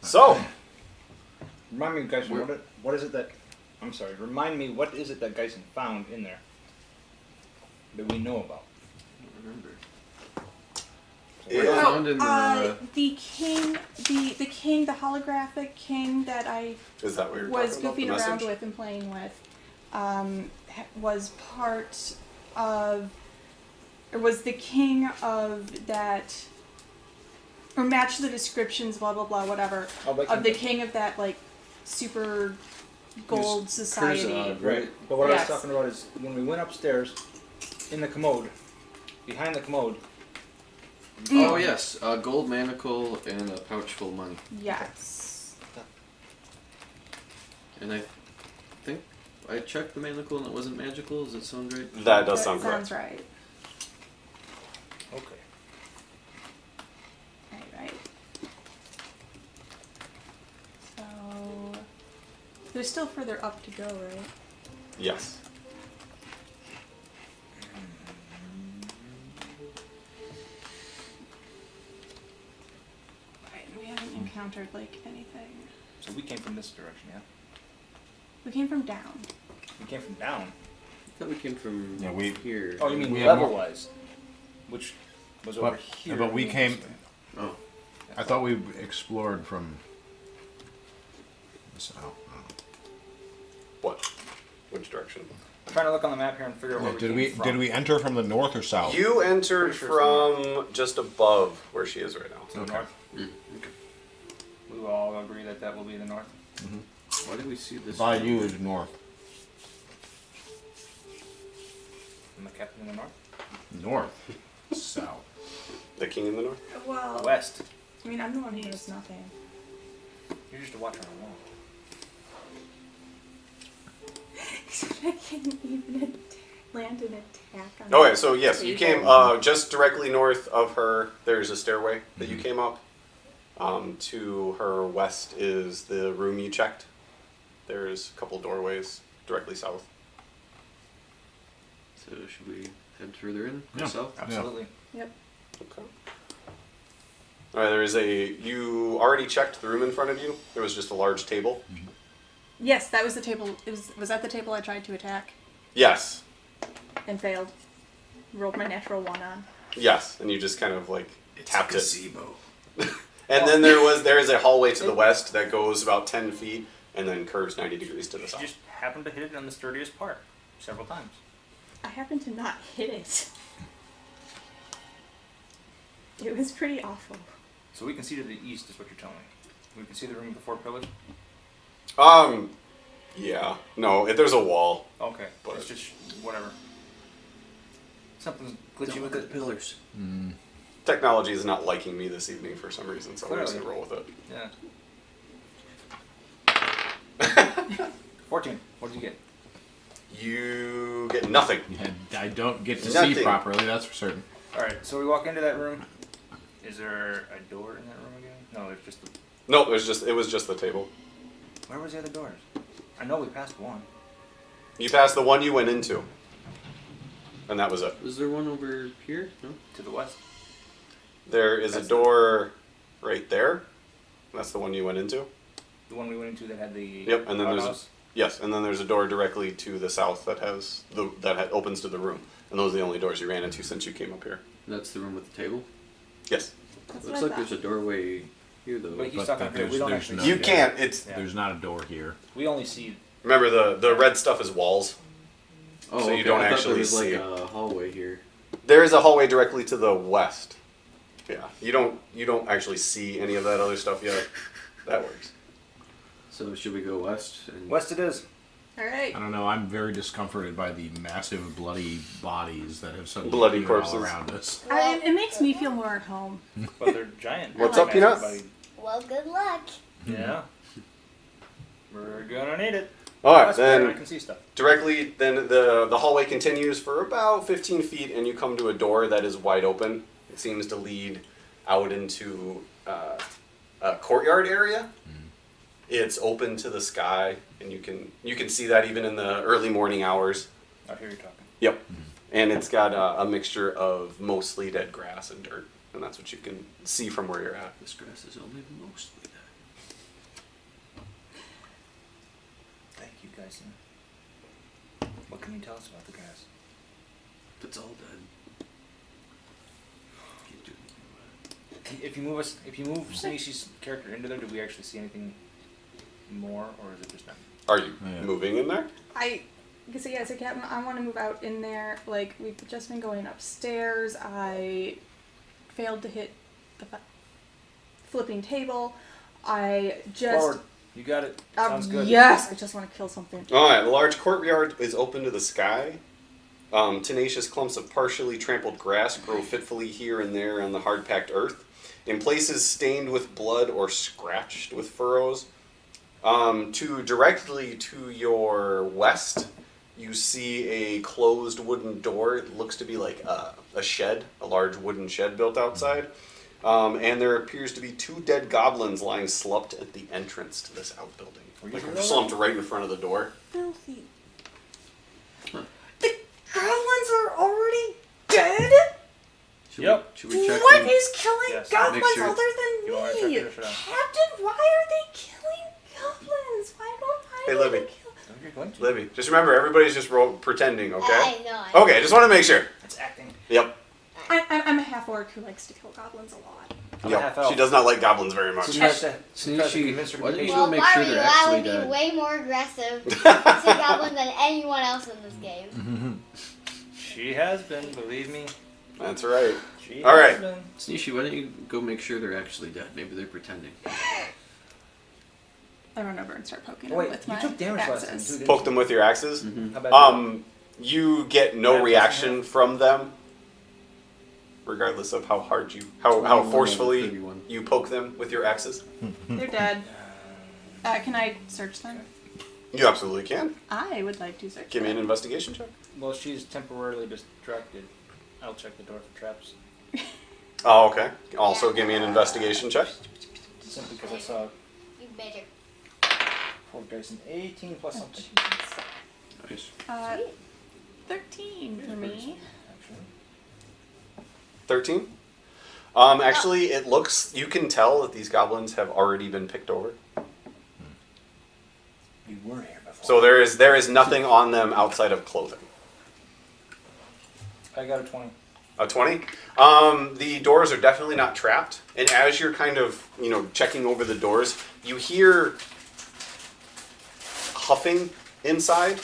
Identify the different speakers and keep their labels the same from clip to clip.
Speaker 1: So,
Speaker 2: Remind me, Geisen, what is it that... I'm sorry, remind me, what is it that Geisen found in there that we know about?
Speaker 3: I don't remember.
Speaker 4: Found in
Speaker 3: the holographic king that I
Speaker 1: is that what you're
Speaker 3: was
Speaker 1: talking
Speaker 3: goofing
Speaker 1: about, the
Speaker 3: around
Speaker 1: message?
Speaker 3: with and playing with, was part of, or was the king of that, or matched the descriptions, blah blah blah, whatever, of the king of that like super gold society.
Speaker 2: Right. But what I
Speaker 3: Yes.
Speaker 2: was talking about is when we went upstairs, in the commode, behind the commode.
Speaker 4: Oh yes, a gold manacle and a pouch full of money.
Speaker 3: Yes.
Speaker 4: And I think I checked the manacle and it wasn't magical. Does that sound right?
Speaker 1: That does sound correct.
Speaker 3: Sounds right.
Speaker 2: Okay.
Speaker 3: Right. So there's still further up to go, right?
Speaker 1: Yes.
Speaker 3: Right. We haven't encountered like anything.
Speaker 2: So we came from this direction, yeah?
Speaker 3: We came from down.
Speaker 2: We came from down.
Speaker 4: I thought we came from
Speaker 5: we
Speaker 4: here.
Speaker 2: Oh, you mean
Speaker 5: We have
Speaker 2: level-wise? Which was over here.
Speaker 5: But we came...
Speaker 4: Oh.
Speaker 5: I thought we explored from...
Speaker 1: What? Which direction?
Speaker 2: I'm trying to look on the map here and figure out where
Speaker 5: Did
Speaker 2: we
Speaker 5: we
Speaker 2: came from.
Speaker 5: did we enter from the north or south?
Speaker 1: You entered
Speaker 2: Pretty sure
Speaker 1: from just above where she is right now.
Speaker 2: To the
Speaker 5: Okay.
Speaker 2: north.
Speaker 4: Okay.
Speaker 2: We will all agree that that will be the north.
Speaker 4: Why did we see this?
Speaker 5: By you is north.
Speaker 2: I'm the captain in the north.
Speaker 5: North. South.
Speaker 1: The king in the north?
Speaker 3: Well,
Speaker 2: West.
Speaker 3: I mean, I'm the one who knows nothing.
Speaker 2: You're just a watcher on the wall.
Speaker 3: I can't even land an attack on
Speaker 1: Okay,
Speaker 3: the
Speaker 1: so yes, you
Speaker 3: table.
Speaker 1: came just directly north of her. There's a stairway that you came up. To her west is the room you checked. There's a couple doorways directly south.
Speaker 4: So should we head further in?
Speaker 5: Yeah.
Speaker 4: South?
Speaker 2: Absolutely.
Speaker 3: Yep.
Speaker 1: Okay. All right, there is you already checked the room in front of you. There was just a large table.
Speaker 3: Yes, that was the table. Was that the table I tried to attack
Speaker 1: Yes.
Speaker 3: and failed? Rolled my natural one on.
Speaker 1: Yes, and you just kind of like tapped it.
Speaker 4: gazebo.
Speaker 1: And then there is a hallway to the west that goes about 10 feet and then curves 90 degrees to the
Speaker 2: You
Speaker 1: south.
Speaker 2: just happened to hit it on the sturdiest part several times.
Speaker 3: I happened to not hit it. It was pretty awful.
Speaker 2: So we can see to the east is what you're telling me. We can see the room with the 4 pillars?
Speaker 1: Yeah. No, there's a wall.
Speaker 2: Okay.
Speaker 1: But-
Speaker 2: It's just whatever. Something's glitchy
Speaker 4: Don't
Speaker 2: with
Speaker 4: look at
Speaker 2: it.
Speaker 4: the pillars.
Speaker 1: Technology is not liking me this evening for some reason, so I'm just
Speaker 2: Clearly.
Speaker 1: gonna roll with it.
Speaker 2: Yeah. 14. What did you get?
Speaker 1: You get nothing.
Speaker 5: I don't get to
Speaker 1: Nothing.
Speaker 5: see properly, that's for certain.
Speaker 2: Alright, so we walk into that room. Is there a door in that room again? No, there's just the...
Speaker 1: No, it was just the table.
Speaker 2: Where was the other doors? I know we passed one.
Speaker 1: You passed the one you went into. And that was it.
Speaker 4: Is there one over here? No?
Speaker 2: To the west.
Speaker 1: There is a door right there. That's the one you went into.
Speaker 2: The one we went into that had the...
Speaker 1: Yep, and then there's
Speaker 2: outhouse?
Speaker 1: yes, and then there's a door directly to the south that opens to the room. And those are the only doors you ran into since you came up here.
Speaker 4: That's the room with the table?
Speaker 1: Yes.
Speaker 3: That's
Speaker 4: Looks
Speaker 3: what
Speaker 4: like
Speaker 3: I
Speaker 4: there's
Speaker 3: thought.
Speaker 4: a doorway here though.
Speaker 2: But he's
Speaker 5: But
Speaker 2: talking here. We don't
Speaker 5: there's
Speaker 2: actually
Speaker 5: no-
Speaker 2: see
Speaker 1: You
Speaker 2: it.
Speaker 1: can't. It's
Speaker 2: Yeah.
Speaker 5: There's not a door here.
Speaker 2: We only see...
Speaker 1: remember the red stuff is walls.
Speaker 4: Oh,
Speaker 1: so you
Speaker 4: okay.
Speaker 1: don't
Speaker 4: I thought
Speaker 1: actually
Speaker 4: there was
Speaker 1: see.
Speaker 4: like a hallway here.
Speaker 1: There is a hallway directly to the west. Yeah. You don't actually see any of that other stuff yet. That works.
Speaker 4: So should we go west? And
Speaker 2: West it is.
Speaker 3: Alright.
Speaker 5: I don't know, I'm very discomforted by the massive bloody bodies that have suddenly
Speaker 1: Bloody
Speaker 5: appeared
Speaker 1: corpses.
Speaker 5: all around us.
Speaker 3: It makes me feel more at home.
Speaker 2: But they're giant.
Speaker 1: What's
Speaker 3: up,
Speaker 2: Massive
Speaker 1: Peanut?
Speaker 2: body.
Speaker 6: Well, good luck.
Speaker 2: Yeah. We're gonna need it.
Speaker 1: All right,
Speaker 2: That's better, I
Speaker 1: then
Speaker 2: can see stuff.
Speaker 1: directly, then the hallway continues for about 15 feet, and you come to a door that is wide open. It seems to lead out into a courtyard area. It's open to the sky, and you can see that even in the early morning hours.
Speaker 2: I hear you talking.
Speaker 1: Yep. And it's got a mixture of mostly dead grass and dirt, and that's what you can see from where you're at.
Speaker 4: this grass is only mostly dead.
Speaker 2: Geisen. What can you tell us about the grass?
Speaker 4: It's all dead. Can't do anything about it.
Speaker 2: If you move Sinishi's character into there, do we actually see anything more, or is it just not?
Speaker 1: Are you
Speaker 5: Yeah.
Speaker 1: moving in there?
Speaker 3: I want to move out in there. Like, we've just been going upstairs. I failed to hit the flipping table. I just...
Speaker 2: Forward. You got it. Sounds good.
Speaker 3: Yes! I just want to kill something.
Speaker 1: Alright, the large courtyard is open to the sky. Tenacious clumps of partially trampled grass grow fitfully here and there on the hard-packed earth, in places stained with blood or scratched with furrows. Directly to your west, you see a closed wooden door. It looks to be like a shed, a large wooden shed built outside. And there appears to be 2 dead goblins lying slumped at the entrance to this outbuilding. Like slumped right in front of the door.
Speaker 3: Filthy.
Speaker 4: Huh.
Speaker 3: The goblins are already dead?
Speaker 4: Should we check
Speaker 3: What
Speaker 4: them?
Speaker 3: is killing
Speaker 2: Yes.
Speaker 3: goblins
Speaker 4: Make sure-
Speaker 3: other than
Speaker 2: You wanna check
Speaker 3: me?
Speaker 2: it or should I?
Speaker 3: Captain, why are they killing goblins? Why don't I
Speaker 1: Hey,
Speaker 3: want to
Speaker 1: Libby.
Speaker 3: kill...
Speaker 2: You're going to.
Speaker 1: Libby, just remember, everybody's just pretending, okay?
Speaker 6: I know.
Speaker 1: Okay, just want to make sure.
Speaker 2: It's acting.
Speaker 1: Yep.
Speaker 3: I'm a half-orc who likes to kill goblins a lot.
Speaker 2: I'm a half
Speaker 1: Yep.
Speaker 2: elf.
Speaker 1: She does not like goblins very much.
Speaker 2: She tries to
Speaker 4: Sneaky,
Speaker 2: convince her to
Speaker 4: why
Speaker 2: be
Speaker 4: don't you
Speaker 2: patient.
Speaker 4: go
Speaker 6: Well,
Speaker 4: make
Speaker 6: if I
Speaker 4: sure
Speaker 6: were you,
Speaker 4: they're
Speaker 6: I
Speaker 4: actually
Speaker 6: would be
Speaker 4: dead?
Speaker 6: way more aggressive to goblins than anyone else in this game.
Speaker 2: She has been, believe me.
Speaker 1: That's right.
Speaker 2: She
Speaker 1: All
Speaker 2: has
Speaker 1: right.
Speaker 2: been.
Speaker 4: Sneaky, why don't you go make sure they're actually dead? Maybe they're pretending.
Speaker 3: I run over and start poking
Speaker 2: Oh,
Speaker 3: them
Speaker 2: wait,
Speaker 3: with
Speaker 2: you
Speaker 3: my
Speaker 2: took damage last time
Speaker 3: axes.
Speaker 2: too, didn't
Speaker 1: Poke
Speaker 2: you?
Speaker 1: them with your axes.
Speaker 2: How bad?
Speaker 1: You get no
Speaker 2: Bad
Speaker 1: reaction
Speaker 2: person,
Speaker 1: from them, regardless of how hard how
Speaker 4: 21
Speaker 1: forcefully
Speaker 4: 31.
Speaker 1: you poke them with your axes.
Speaker 3: They're dead. Can I search them?
Speaker 1: You absolutely can.
Speaker 3: I would like to search
Speaker 1: Give me an
Speaker 3: them.
Speaker 1: investigation check.
Speaker 2: Well, she's temporarily distracted. I'll check the door for traps.
Speaker 1: Oh, okay. Also, give me an investigation check.
Speaker 2: Simply because I saw
Speaker 6: You better.
Speaker 2: 4 dice and 18 plus something.
Speaker 4: Nice.
Speaker 3: 13 for me.
Speaker 2: Actually.
Speaker 1: 13. Actually, it looks. You can tell that these goblins have already been picked over.
Speaker 2: You were here before.
Speaker 1: So there is nothing on them outside of clothing.
Speaker 2: I got a 20.
Speaker 1: A 20. The doors are definitely not trapped, and as you're kind of checking over the doors, you hear huffing inside,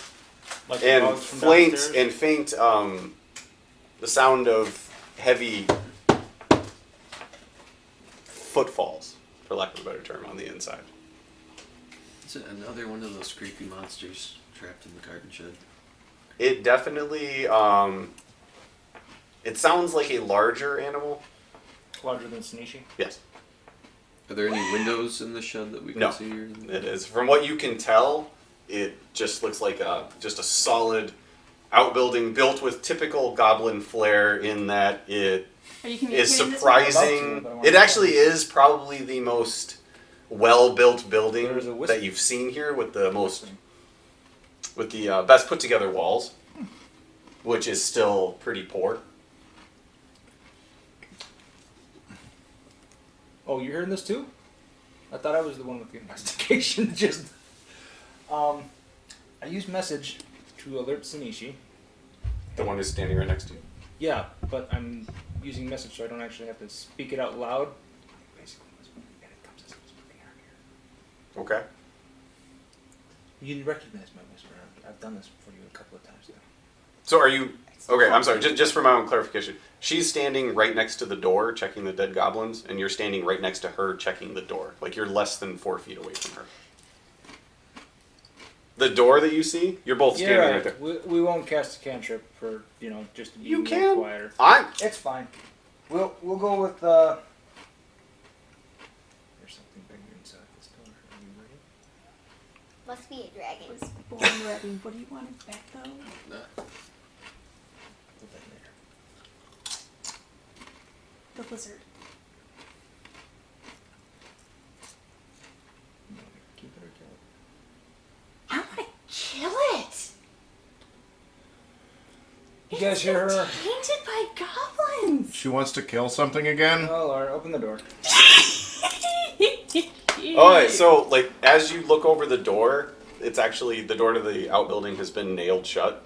Speaker 2: Like the
Speaker 1: and
Speaker 2: dogs from
Speaker 1: faint the sound of heavy footfalls, for lack of a better term, on the inside.
Speaker 4: Is it another one of those creepy monsters trapped in the garden shed?
Speaker 1: It definitely it sounds like a larger animal.
Speaker 2: Larger than Sinishi.
Speaker 1: Yes.
Speaker 4: Are there any windows in the shed that we can
Speaker 1: No.
Speaker 4: see? Or anything?
Speaker 1: It is. From what you can tell, it just looks like just a solid outbuilding built with typical goblin flair in that it
Speaker 3: Are you communicating
Speaker 1: is
Speaker 3: this with
Speaker 1: surprising.
Speaker 2: About to, but I want
Speaker 1: It
Speaker 2: to-
Speaker 1: actually is probably the most well-built building
Speaker 2: There's a whisper.
Speaker 1: that you've seen here with the best put together walls, which is still pretty poor.
Speaker 2: Oh, you're hearing this too? I thought I was the one with the investigation. Just, I use message to alert Sinishi.
Speaker 1: The one who's standing right next to you.
Speaker 2: Yeah, but I'm using message so I don't actually have to speak it out loud. Basically, and it comes as a whisper in our ear.
Speaker 1: Okay.
Speaker 2: You recognize my whisper. I've done this for you a couple of times now.
Speaker 1: So are you... Okay, I'm sorry. Just for my own clarification. She's standing right next to the door checking the dead goblins, and you're standing right next to her checking the door. Like, you're less than 4 feet away from her. The door that you see, you're both standing right there.
Speaker 2: We won't cast a cantrip for, just to be
Speaker 1: You
Speaker 2: more
Speaker 1: can.
Speaker 2: quieter.
Speaker 1: It's
Speaker 2: fine. We'll go with, There's something bigger inside this door. Are you ready?
Speaker 6: Must be a dragon.
Speaker 3: Was born ready. What do you want it back though?
Speaker 2: Put that later.
Speaker 3: The lizard.
Speaker 2: Keep it or kill it.
Speaker 3: I want to kill it.
Speaker 2: You guys hear her?
Speaker 3: Tainted by goblins.
Speaker 5: She wants to kill something again?
Speaker 2: Oh, Laura, open the door.
Speaker 1: Alright, so, like, as you look over the door, It's actually the door to the outbuilding has been nailed shut.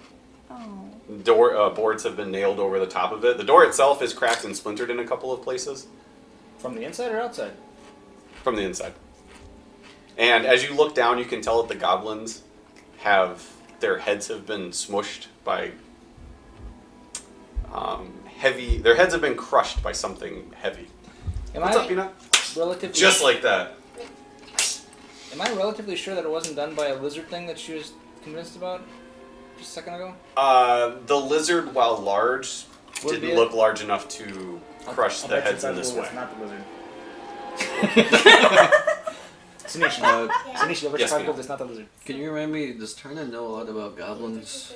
Speaker 3: Oh.
Speaker 1: Boards have been nailed over the top of it. The door itself is cracked and splintered in a couple of places
Speaker 2: From the inside or outside?
Speaker 1: from the inside. And as you look down, you can tell that the goblins their heads have been smushed by heavy. Their heads have been crushed by something heavy. What's up, Peanut?
Speaker 2: Relatively
Speaker 1: Just like that.
Speaker 2: Am I relatively sure that it wasn't done by a lizard thing that she was convinced about just a second ago?
Speaker 1: The lizard, while large,
Speaker 2: Would
Speaker 1: didn't
Speaker 2: be
Speaker 1: look large enough to crush
Speaker 2: I'll
Speaker 1: the
Speaker 2: bet you
Speaker 1: heads in this
Speaker 2: Festival
Speaker 1: way.
Speaker 2: is not the lizard. Sanishi, Sanishi, I'll bet you
Speaker 1: Yes,
Speaker 2: Festival
Speaker 1: ma'am.
Speaker 2: is not the lizard.
Speaker 4: Can you remind me, does Tarna know a lot about goblins?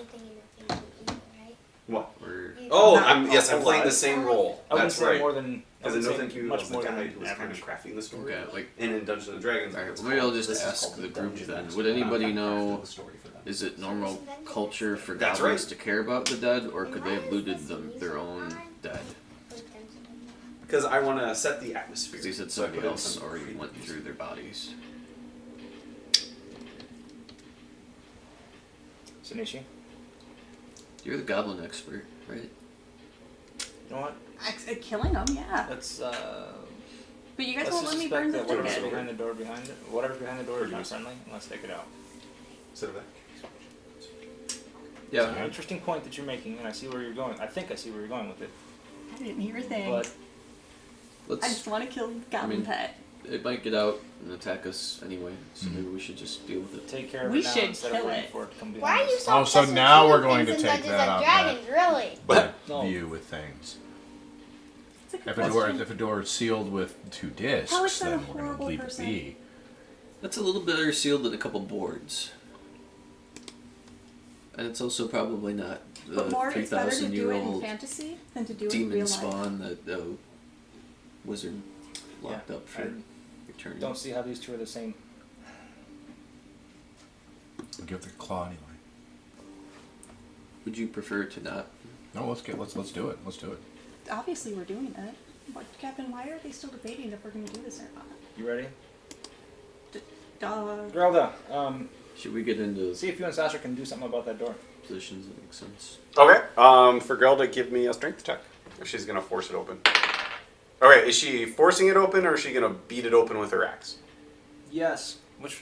Speaker 1: What?
Speaker 4: Or
Speaker 1: Oh,
Speaker 2: Not
Speaker 1: I'm
Speaker 2: a
Speaker 1: playing
Speaker 2: lot.
Speaker 1: the same role.
Speaker 2: I wouldn't
Speaker 1: That's
Speaker 2: say
Speaker 1: right.
Speaker 2: more than. I
Speaker 1: Because
Speaker 2: would
Speaker 1: I
Speaker 2: say
Speaker 1: think you
Speaker 2: much
Speaker 1: was
Speaker 2: more
Speaker 1: the
Speaker 2: than
Speaker 1: guy who was kind of
Speaker 2: average.
Speaker 1: crafting the story.
Speaker 4: okay, like
Speaker 1: And in Dungeons and Dragons.
Speaker 4: Alright,
Speaker 1: it's
Speaker 4: well, maybe I'll
Speaker 1: called-
Speaker 4: just
Speaker 1: this is
Speaker 4: ask
Speaker 1: called
Speaker 4: the group
Speaker 1: Dungeon
Speaker 4: then.
Speaker 1: Master.
Speaker 4: Would anybody
Speaker 1: I'm not
Speaker 4: know-
Speaker 1: crafting the story for them.
Speaker 4: is it normal culture for
Speaker 1: That's
Speaker 4: goblins
Speaker 1: right.
Speaker 4: to care about the dead, or could they have looted their own dead?
Speaker 1: Because I want to set the atmosphere.
Speaker 4: Because he said
Speaker 1: So I
Speaker 4: somebody
Speaker 1: put in
Speaker 4: else
Speaker 1: some
Speaker 4: already
Speaker 1: creepy
Speaker 4: went
Speaker 1: music.
Speaker 4: through their bodies.
Speaker 2: Sanishi,
Speaker 4: You're the goblin expert, right?
Speaker 2: you know what?
Speaker 3: Killing them, yeah.
Speaker 2: Let's
Speaker 3: But you guys
Speaker 2: let's
Speaker 3: won't
Speaker 2: just
Speaker 3: let me
Speaker 2: suspect
Speaker 3: burn the
Speaker 2: that whatever's
Speaker 3: dead.
Speaker 2: behind the door behind it, whatever's behind the door is not
Speaker 1: Produce.
Speaker 2: friendly. And let's take it out.
Speaker 1: Sit over there.
Speaker 2: It's an interesting point that you're making, and I see where you're going. I think I see where you're going with it.
Speaker 3: I didn't hear a thing.
Speaker 2: But
Speaker 3: I
Speaker 4: Let's.
Speaker 3: just want to kill the goblin
Speaker 4: mean-
Speaker 3: pet.
Speaker 4: It might get out and attack us anyway, so maybe we should just deal with it.
Speaker 2: take care of
Speaker 3: We
Speaker 2: it now
Speaker 3: should
Speaker 2: instead of
Speaker 3: kill
Speaker 2: waiting
Speaker 3: it.
Speaker 2: for it to come behind
Speaker 6: Why are you
Speaker 2: us.
Speaker 6: so
Speaker 5: Oh, so
Speaker 6: obsessed with
Speaker 5: now we're
Speaker 6: shooting
Speaker 5: going to
Speaker 6: things in
Speaker 5: take
Speaker 6: Dungeons
Speaker 5: that
Speaker 6: and
Speaker 5: out
Speaker 6: Dragons, really?
Speaker 5: But
Speaker 2: No.
Speaker 5: view with things.
Speaker 3: It's a good
Speaker 5: If a door,
Speaker 3: question.
Speaker 5: if a door is sealed with 2 discs,
Speaker 3: How is that a
Speaker 5: then we're going to
Speaker 3: horrible
Speaker 5: leave
Speaker 3: person?
Speaker 5: it be.
Speaker 4: That's a little better sealed than a couple boards. And it's also probably not the
Speaker 3: But more, it's better to
Speaker 4: 3,000
Speaker 3: do
Speaker 4: year
Speaker 3: it in
Speaker 4: old
Speaker 3: fantasy than to do it in
Speaker 4: demon
Speaker 3: real life.
Speaker 4: spawn that the wizard locked up for
Speaker 2: I
Speaker 4: eternity.
Speaker 2: don't see how these two are the same.
Speaker 5: We'll give it a claw anyway.
Speaker 4: Would you prefer to not?
Speaker 5: No, let's do it. Let's do it.
Speaker 3: Obviously, we're doing it. But Captain, why are they still debating if we're going to do this or not?
Speaker 2: You ready?
Speaker 3: Duh.
Speaker 2: Grelda,
Speaker 4: Should we get into
Speaker 2: see if you and Sasha can do something about that door.
Speaker 4: positions that make sense?
Speaker 1: Okay. For Grelda, give me a strength check if she's gonna force it open. Okay, is she forcing it open or is she gonna beat it open with her axe?
Speaker 2: Yes. What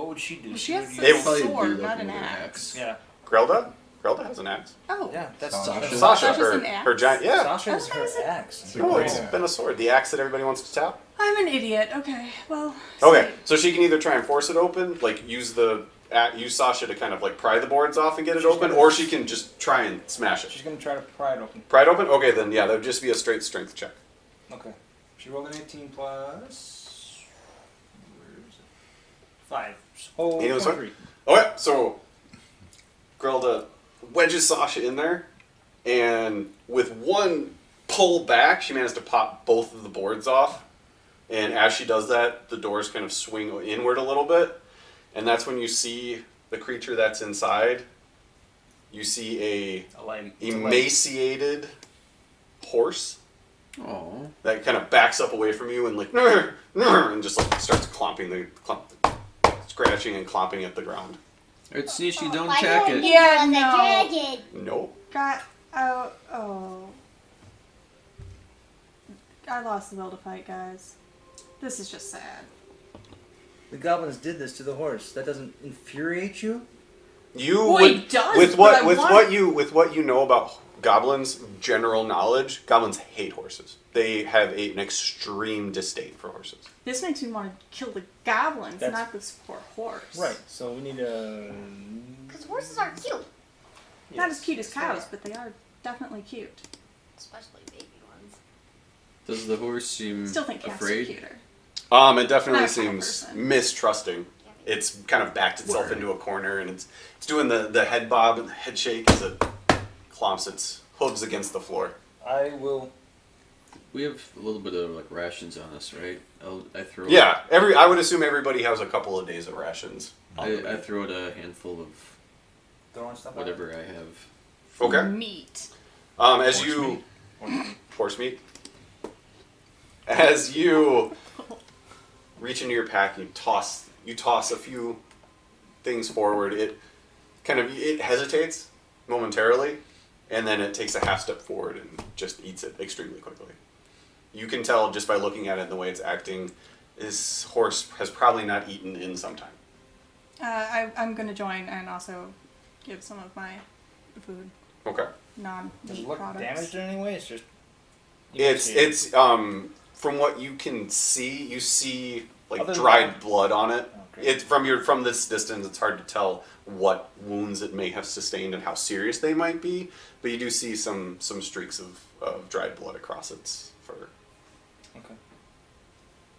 Speaker 2: would she do?
Speaker 3: She has
Speaker 1: They
Speaker 3: a
Speaker 1: probably
Speaker 3: sword,
Speaker 4: do
Speaker 3: not
Speaker 4: open
Speaker 3: an
Speaker 4: with an
Speaker 3: axe.
Speaker 2: Yeah.
Speaker 1: Grelda? Grelda has an axe.
Speaker 3: Oh.
Speaker 2: Yeah, that's
Speaker 5: Sasha.
Speaker 1: Sasha,
Speaker 3: Sasha's
Speaker 1: her,
Speaker 3: an axe?
Speaker 1: her giant. Yeah.
Speaker 2: Sasha is
Speaker 3: Oh,
Speaker 2: her
Speaker 3: is it?
Speaker 2: axe.
Speaker 5: It's a
Speaker 1: No,
Speaker 5: great
Speaker 1: it's
Speaker 5: axe.
Speaker 1: been a sword. The axe that everybody wants to tap.
Speaker 3: I'm an idiot. Okay, well.
Speaker 1: Okay,
Speaker 3: sweet.
Speaker 1: so she can either try and force it open, like use Sasha to kind of like pry the boards off and get it
Speaker 2: She's
Speaker 1: open,
Speaker 2: gonna-
Speaker 1: or she can just try and smash it.
Speaker 2: She's gonna try to pry it open.
Speaker 1: Pry it open? Okay, then yeah, that would just be a straight strength check.
Speaker 2: Okay. She rolled an 18 plus. Where is it? 5. Oh,
Speaker 1: You know, sorry?
Speaker 2: 23.
Speaker 1: Okay, so Grelda wedges Sasha in there, and with one pull back, she managed to pop both of the boards off. And as she does that, the doors kind of swing inward a little bit, and that's when you see the creature that's inside. You see
Speaker 2: A leg.
Speaker 1: emaciated horse
Speaker 4: Oh,
Speaker 1: that kind of backs up away from you and like and just like starts scratching and clomping at the ground.
Speaker 4: alright, Sneezy, don't
Speaker 6: Why
Speaker 4: check
Speaker 6: didn't
Speaker 4: it.
Speaker 6: you
Speaker 3: Yeah,
Speaker 6: on the
Speaker 3: no.
Speaker 6: dragon?
Speaker 1: Nope.
Speaker 3: Got. Oh. I lost the will to fight, guys. This is just sad.
Speaker 2: The goblins did this to the horse. That doesn't infuriate you?
Speaker 1: You
Speaker 3: Well,
Speaker 1: would,
Speaker 3: it does,
Speaker 1: with
Speaker 3: but I
Speaker 1: what
Speaker 3: want-
Speaker 1: what you know about goblins, general knowledge, goblins hate horses. They have an extreme disdain for horses.
Speaker 3: This makes me want to kill the goblins,
Speaker 2: That's-
Speaker 3: not this poor horse.
Speaker 2: Right. So we need a.
Speaker 6: Because horses are cute.
Speaker 3: Not as cute as cows, but they are definitely cute.
Speaker 6: Especially baby ones.
Speaker 4: Does the horse seem
Speaker 3: Still think cats are
Speaker 4: afraid?
Speaker 3: cuter.
Speaker 1: It definitely
Speaker 3: Not a kind of
Speaker 1: seems
Speaker 3: person.
Speaker 1: mistrusting. It's kind of backed itself
Speaker 5: Word.
Speaker 1: into a corner and it's doing the head bob and the head shake as it clomps its hooves against the floor.
Speaker 2: I will.
Speaker 4: We have a little bit of like rations on us, right? I throw.
Speaker 1: Yeah, I would assume everybody has a couple of days of rations.
Speaker 4: I throw out a handful of
Speaker 2: Throwing stuff
Speaker 4: whatever I have.
Speaker 1: Okay.
Speaker 3: Meat.
Speaker 1: As
Speaker 5: Horse
Speaker 1: you
Speaker 5: meat.
Speaker 1: horse meat. As you reach into your pack, you toss a few things forward, it hesitates momentarily, and then it takes a half step forward and just eats it extremely quickly. You can tell just by looking at it and the way it's acting, this horse has probably not eaten in some time.
Speaker 3: I'm going to join and also give some of my food,
Speaker 1: Okay.
Speaker 2: Does
Speaker 3: non-meat
Speaker 2: it look
Speaker 3: products.
Speaker 2: damaged in any way? It's just.
Speaker 1: It's from what you can see, you see like
Speaker 2: Other than
Speaker 1: dried
Speaker 2: that-
Speaker 1: blood on it.
Speaker 2: Okay.
Speaker 1: It from this distance, it's hard to tell what wounds it may have sustained and how serious they might be, but you do see some streaks of dried blood across its fur.
Speaker 2: Okay.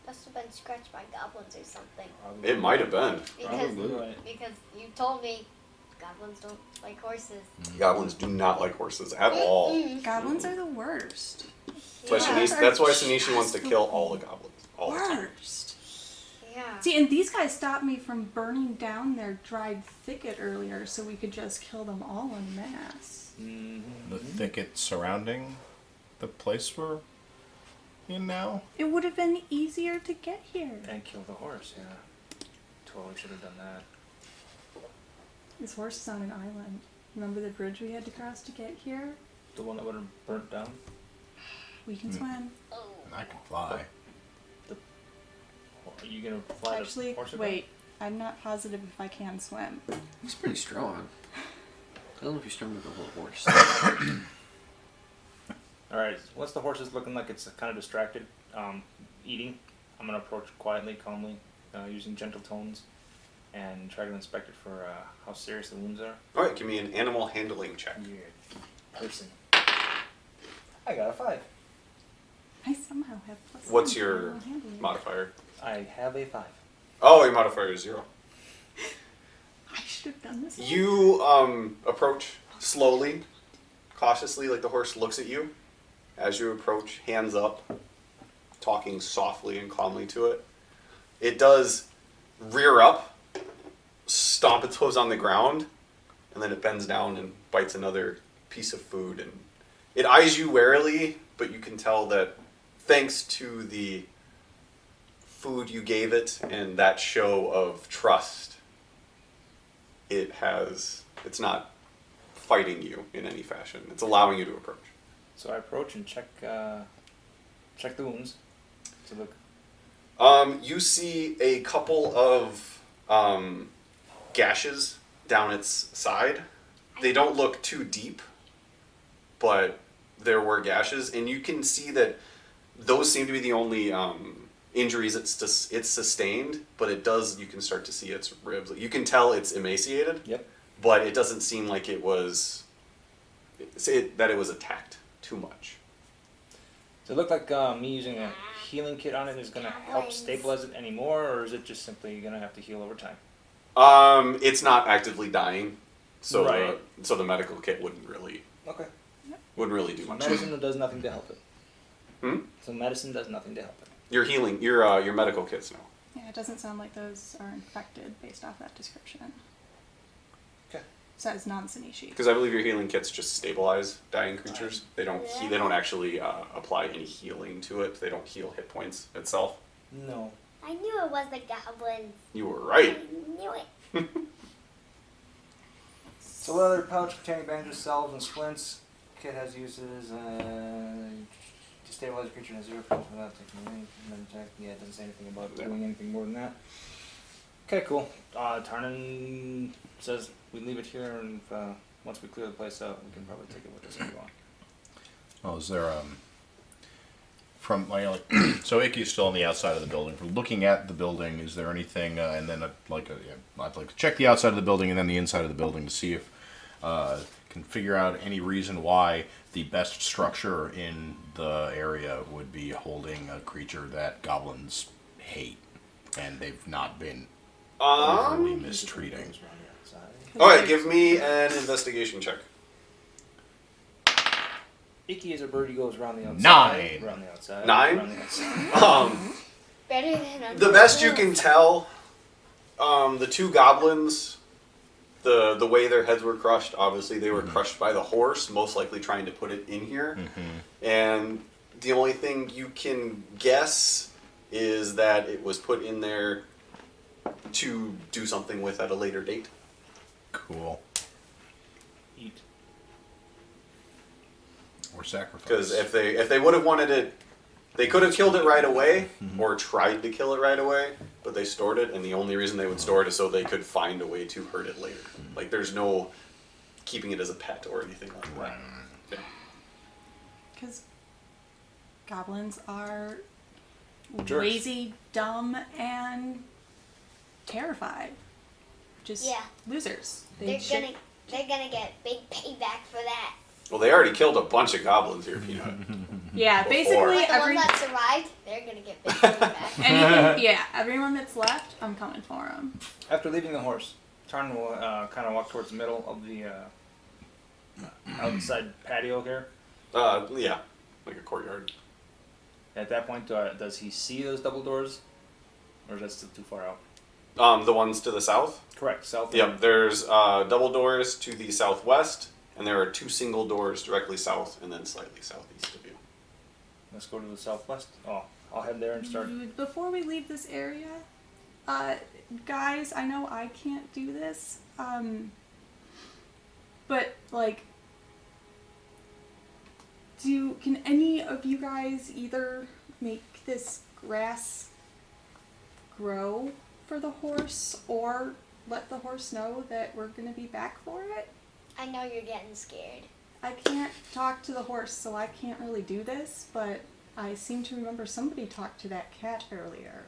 Speaker 6: Must have been scratched by goblins or something.
Speaker 2: Probably.
Speaker 1: It might have been.
Speaker 6: Because
Speaker 2: Probably right.
Speaker 6: because you told me goblins don't like horses.
Speaker 1: Goblins do not like horses at all.
Speaker 6: Mm-mm.
Speaker 3: Goblins are the worst.
Speaker 1: That's why Shinichi wants to kill all the goblins. All the time.
Speaker 3: Worst.
Speaker 6: Yeah.
Speaker 3: See, and these guys stopped me from burning down their dried thicket earlier so we could just kill them all en masse.
Speaker 2: Mm-hmm.
Speaker 5: The thicket surrounding the place we're in now?
Speaker 3: It would have been easier to get here.
Speaker 2: And kill the horse, yeah. Totally should have done that.
Speaker 3: This horse is on an island. Remember the bridge we had to cross to get here?
Speaker 2: The one that would have burnt down?
Speaker 3: We can swim.
Speaker 6: Oh.
Speaker 5: And I can fly.
Speaker 2: Are you going to fly
Speaker 3: Actually,
Speaker 2: the horse?
Speaker 3: wait. I'm not positive if I can swim.
Speaker 4: He's pretty strong. I don't know if he's strong with a whole horse.
Speaker 2: Alright, once the horse is looking like it's kind of distracted, eating, I'm going to approach quietly, calmly, using gentle tones, and try to inspect it for how serious the wounds are.
Speaker 1: All right, give me an animal handling check.
Speaker 2: Yeah, person. I got a 5.
Speaker 3: I somehow have plus
Speaker 1: What's
Speaker 3: one
Speaker 1: your
Speaker 3: animal handling.
Speaker 1: modifier?
Speaker 2: I have a 5.
Speaker 1: Oh, your modifier is 0.
Speaker 3: I should have done this.
Speaker 1: You approach slowly, cautiously, like the horse looks at you. As you approach, hands up, talking softly and calmly to it. It does rear up, stomp its hooves on the ground, and then it bends down and bites another piece of food. And it eyes you warily, but you can tell that thanks to the food you gave it and that show of trust, it's not fighting you in any fashion. It's allowing you to approach.
Speaker 2: So I approach and check the wounds. So look.
Speaker 1: You see a couple of gashes down its side. They don't look too deep, but there were gashes, and you can see that those seem to be the only injuries it's sustained. But you can start to see its ribs. You can tell it's emaciated.
Speaker 2: Yep.
Speaker 1: But it doesn't seem like it was attacked too much.
Speaker 2: Does it look like me using a healing kit on it is going to help stabilize it anymore, or is it just simply going to have to heal over time?
Speaker 1: It's not actively dying, so
Speaker 2: Right.
Speaker 1: the medical kit wouldn't really
Speaker 2: Okay.
Speaker 1: do
Speaker 2: So
Speaker 1: much.
Speaker 2: medicine does nothing to help it.
Speaker 1: Hmm?
Speaker 2: So medicine does nothing to help it.
Speaker 1: Your healing, your medical kits, no.
Speaker 3: Yeah, it doesn't sound like those are infected based off that description.
Speaker 2: Okay.
Speaker 3: Says non-Sanishi.
Speaker 1: Because I believe your healing kits just stabilize dying creatures. They don't they don't actually apply any healing to it. They don't heal hit points itself.
Speaker 2: No.
Speaker 6: I knew it was the goblins.
Speaker 1: You were right.
Speaker 6: I knew it.
Speaker 2: So leather pouch containing bandages, salves, and splints. Kit has uses to stabilize a creature in a 0 point without taking any attack. Yeah, it doesn't say anything about doing anything more than that. Okay, cool. Tarnan says we leave it here, and once we clear the place out, we can probably take it with us if we want.
Speaker 5: Oh, is there so Icky's still on the outside of the building. From looking at the building, is there anything? And then I'd like to check the outside of the building and then the inside of the building to see if can figure out any reason why the best structure in the area would be holding a creature that goblins hate and they've not been overly mistreating.
Speaker 1: Alright, give me an investigation check.
Speaker 2: Icky is a bird. He goes around the outside.
Speaker 5: 9.
Speaker 2: Around the outside.
Speaker 1: 9?
Speaker 2: Around the outside.
Speaker 6: Better than
Speaker 1: The best you can tell, the two goblins, the way their heads were crushed, obviously they were crushed by the horse, most likely trying to put it in here. And the only thing you can guess is that it was put in there to do something with at a later date.
Speaker 5: Cool.
Speaker 2: Eat.
Speaker 5: Or sacrifice.
Speaker 1: Because if they would have wanted it, they could have killed it right away or tried to kill it right away, but they stored it, and the only reason they would store it is so they could find a way to hurt it later. Like there's no keeping it as a pet or anything like that. Yeah.
Speaker 3: Because goblins are
Speaker 2: Jerks.
Speaker 3: lazy, dumb, and terrified. Just
Speaker 6: Yeah.
Speaker 3: losers.
Speaker 6: They're gonna get big payback for that.
Speaker 1: Well, they already killed a bunch of goblins here, Peanut.
Speaker 3: Yeah,
Speaker 1: Before.
Speaker 3: basically
Speaker 6: But the
Speaker 3: every
Speaker 6: ones that survived, they're gonna get big payback.
Speaker 3: anything. Yeah, everyone that's left, I'm coming for them.
Speaker 2: After leaving the horse, Tarn will kind of walk towards the middle of the outside patio here.
Speaker 1: Yeah, like a courtyard.
Speaker 2: At that point, does he see those double doors, or is that still too far out?
Speaker 1: The ones to the south.
Speaker 2: Correct, south.
Speaker 1: Yep, there's double doors to the southwest, and there are 2 single doors directly south and then slightly southeast of you.
Speaker 2: Let's go to the southwest. Oh, I'll head there and start.
Speaker 3: Before we leave this area, guys, I know I can't do this, but like, can any of you guys either make this grass grow for the horse, or let the horse know that we're gonna be back for it?
Speaker 6: I know you're getting scared.
Speaker 3: I can't talk to the horse, so I can't really do this, but I seem to remember somebody talked to that cat earlier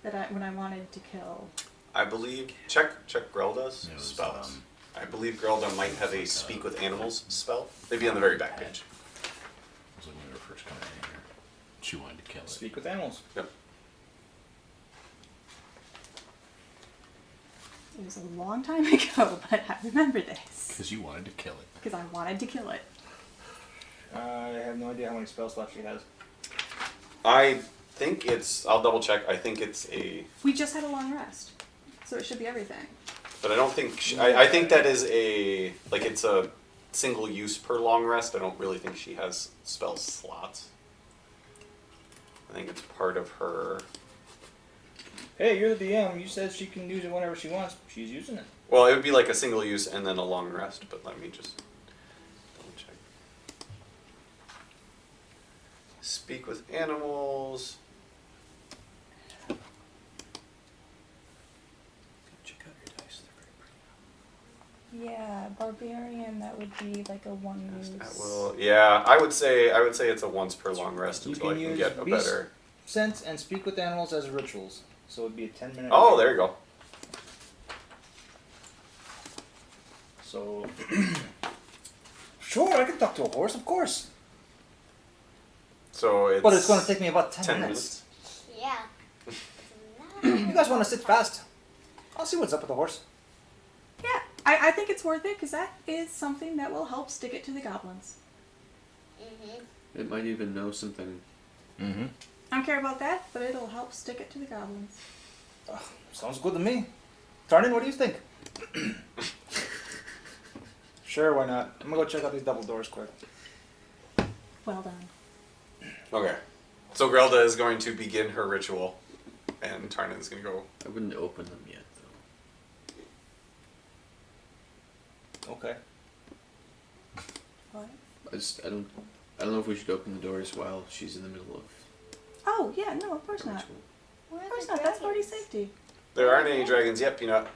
Speaker 3: when I wanted to kill.
Speaker 1: I believe check Grelda's
Speaker 5: It was,
Speaker 1: spells. I believe Grelda might have a speak with animals spell. Maybe on the very back page.
Speaker 5: It was like when we were first coming in here. She wanted to kill it.
Speaker 2: Speak with animals.
Speaker 1: Yep.
Speaker 3: It was a long time ago, but I remember this.
Speaker 5: Because you wanted to kill it.
Speaker 3: Because I wanted to kill it.
Speaker 2: I have no idea how many spell slots she has.
Speaker 1: I think it's. I'll double check. I think it's a.
Speaker 3: We just had a long rest, so it should be everything.
Speaker 1: But I don't think. I think that is a. Like it's a single use per long rest. I don't really think she has spell slots. I think it's part of her.
Speaker 2: Hey, you're the DM. You said she can use it whenever she wants. She's using it.
Speaker 1: Well, it would be like a single use and then a long rest. But let me just double check. Speak with animals.
Speaker 5: Check out your dice. They're very pretty.
Speaker 3: Yeah, barbarian. That would be like a one use.
Speaker 1: Well, yeah, I would say it's a once per long rest
Speaker 2: You
Speaker 1: until I
Speaker 2: can
Speaker 1: can
Speaker 2: use
Speaker 1: get a
Speaker 2: beast-
Speaker 1: better.
Speaker 2: Sense and speak with animals as rituals. So it'd be a 10-minute.
Speaker 1: Oh, there you go.
Speaker 2: So. Sure, I can talk to a horse, of course.
Speaker 1: So it's.
Speaker 2: But it's going to take me about 10
Speaker 1: 10
Speaker 2: minutes.
Speaker 6: Yeah.
Speaker 2: You guys want to sit fast? I'll see what's up with the horse.
Speaker 3: Yeah, I think it's worth it because that is something that will help stick it to the goblins.
Speaker 4: It might even know something.
Speaker 5: Mm-hmm.
Speaker 3: I don't care about that, but it'll help stick it to the goblins.
Speaker 2: Sounds good to me. Tarnin, what do you think? Sure, why not? I'm going to go check out these double doors quick.
Speaker 3: Well done.
Speaker 1: Okay. So Grelda is going to begin her ritual, and Tarnan is going to go.
Speaker 4: I wouldn't open them yet, though.
Speaker 2: Okay.
Speaker 3: What?
Speaker 4: I don't know if we should open the doors while she's in the middle of
Speaker 3: Oh, yeah, no, of course
Speaker 4: the
Speaker 3: not.
Speaker 4: ritual.
Speaker 3: Of course not. That's party safety.
Speaker 1: There aren't any dragons yet, Peanut.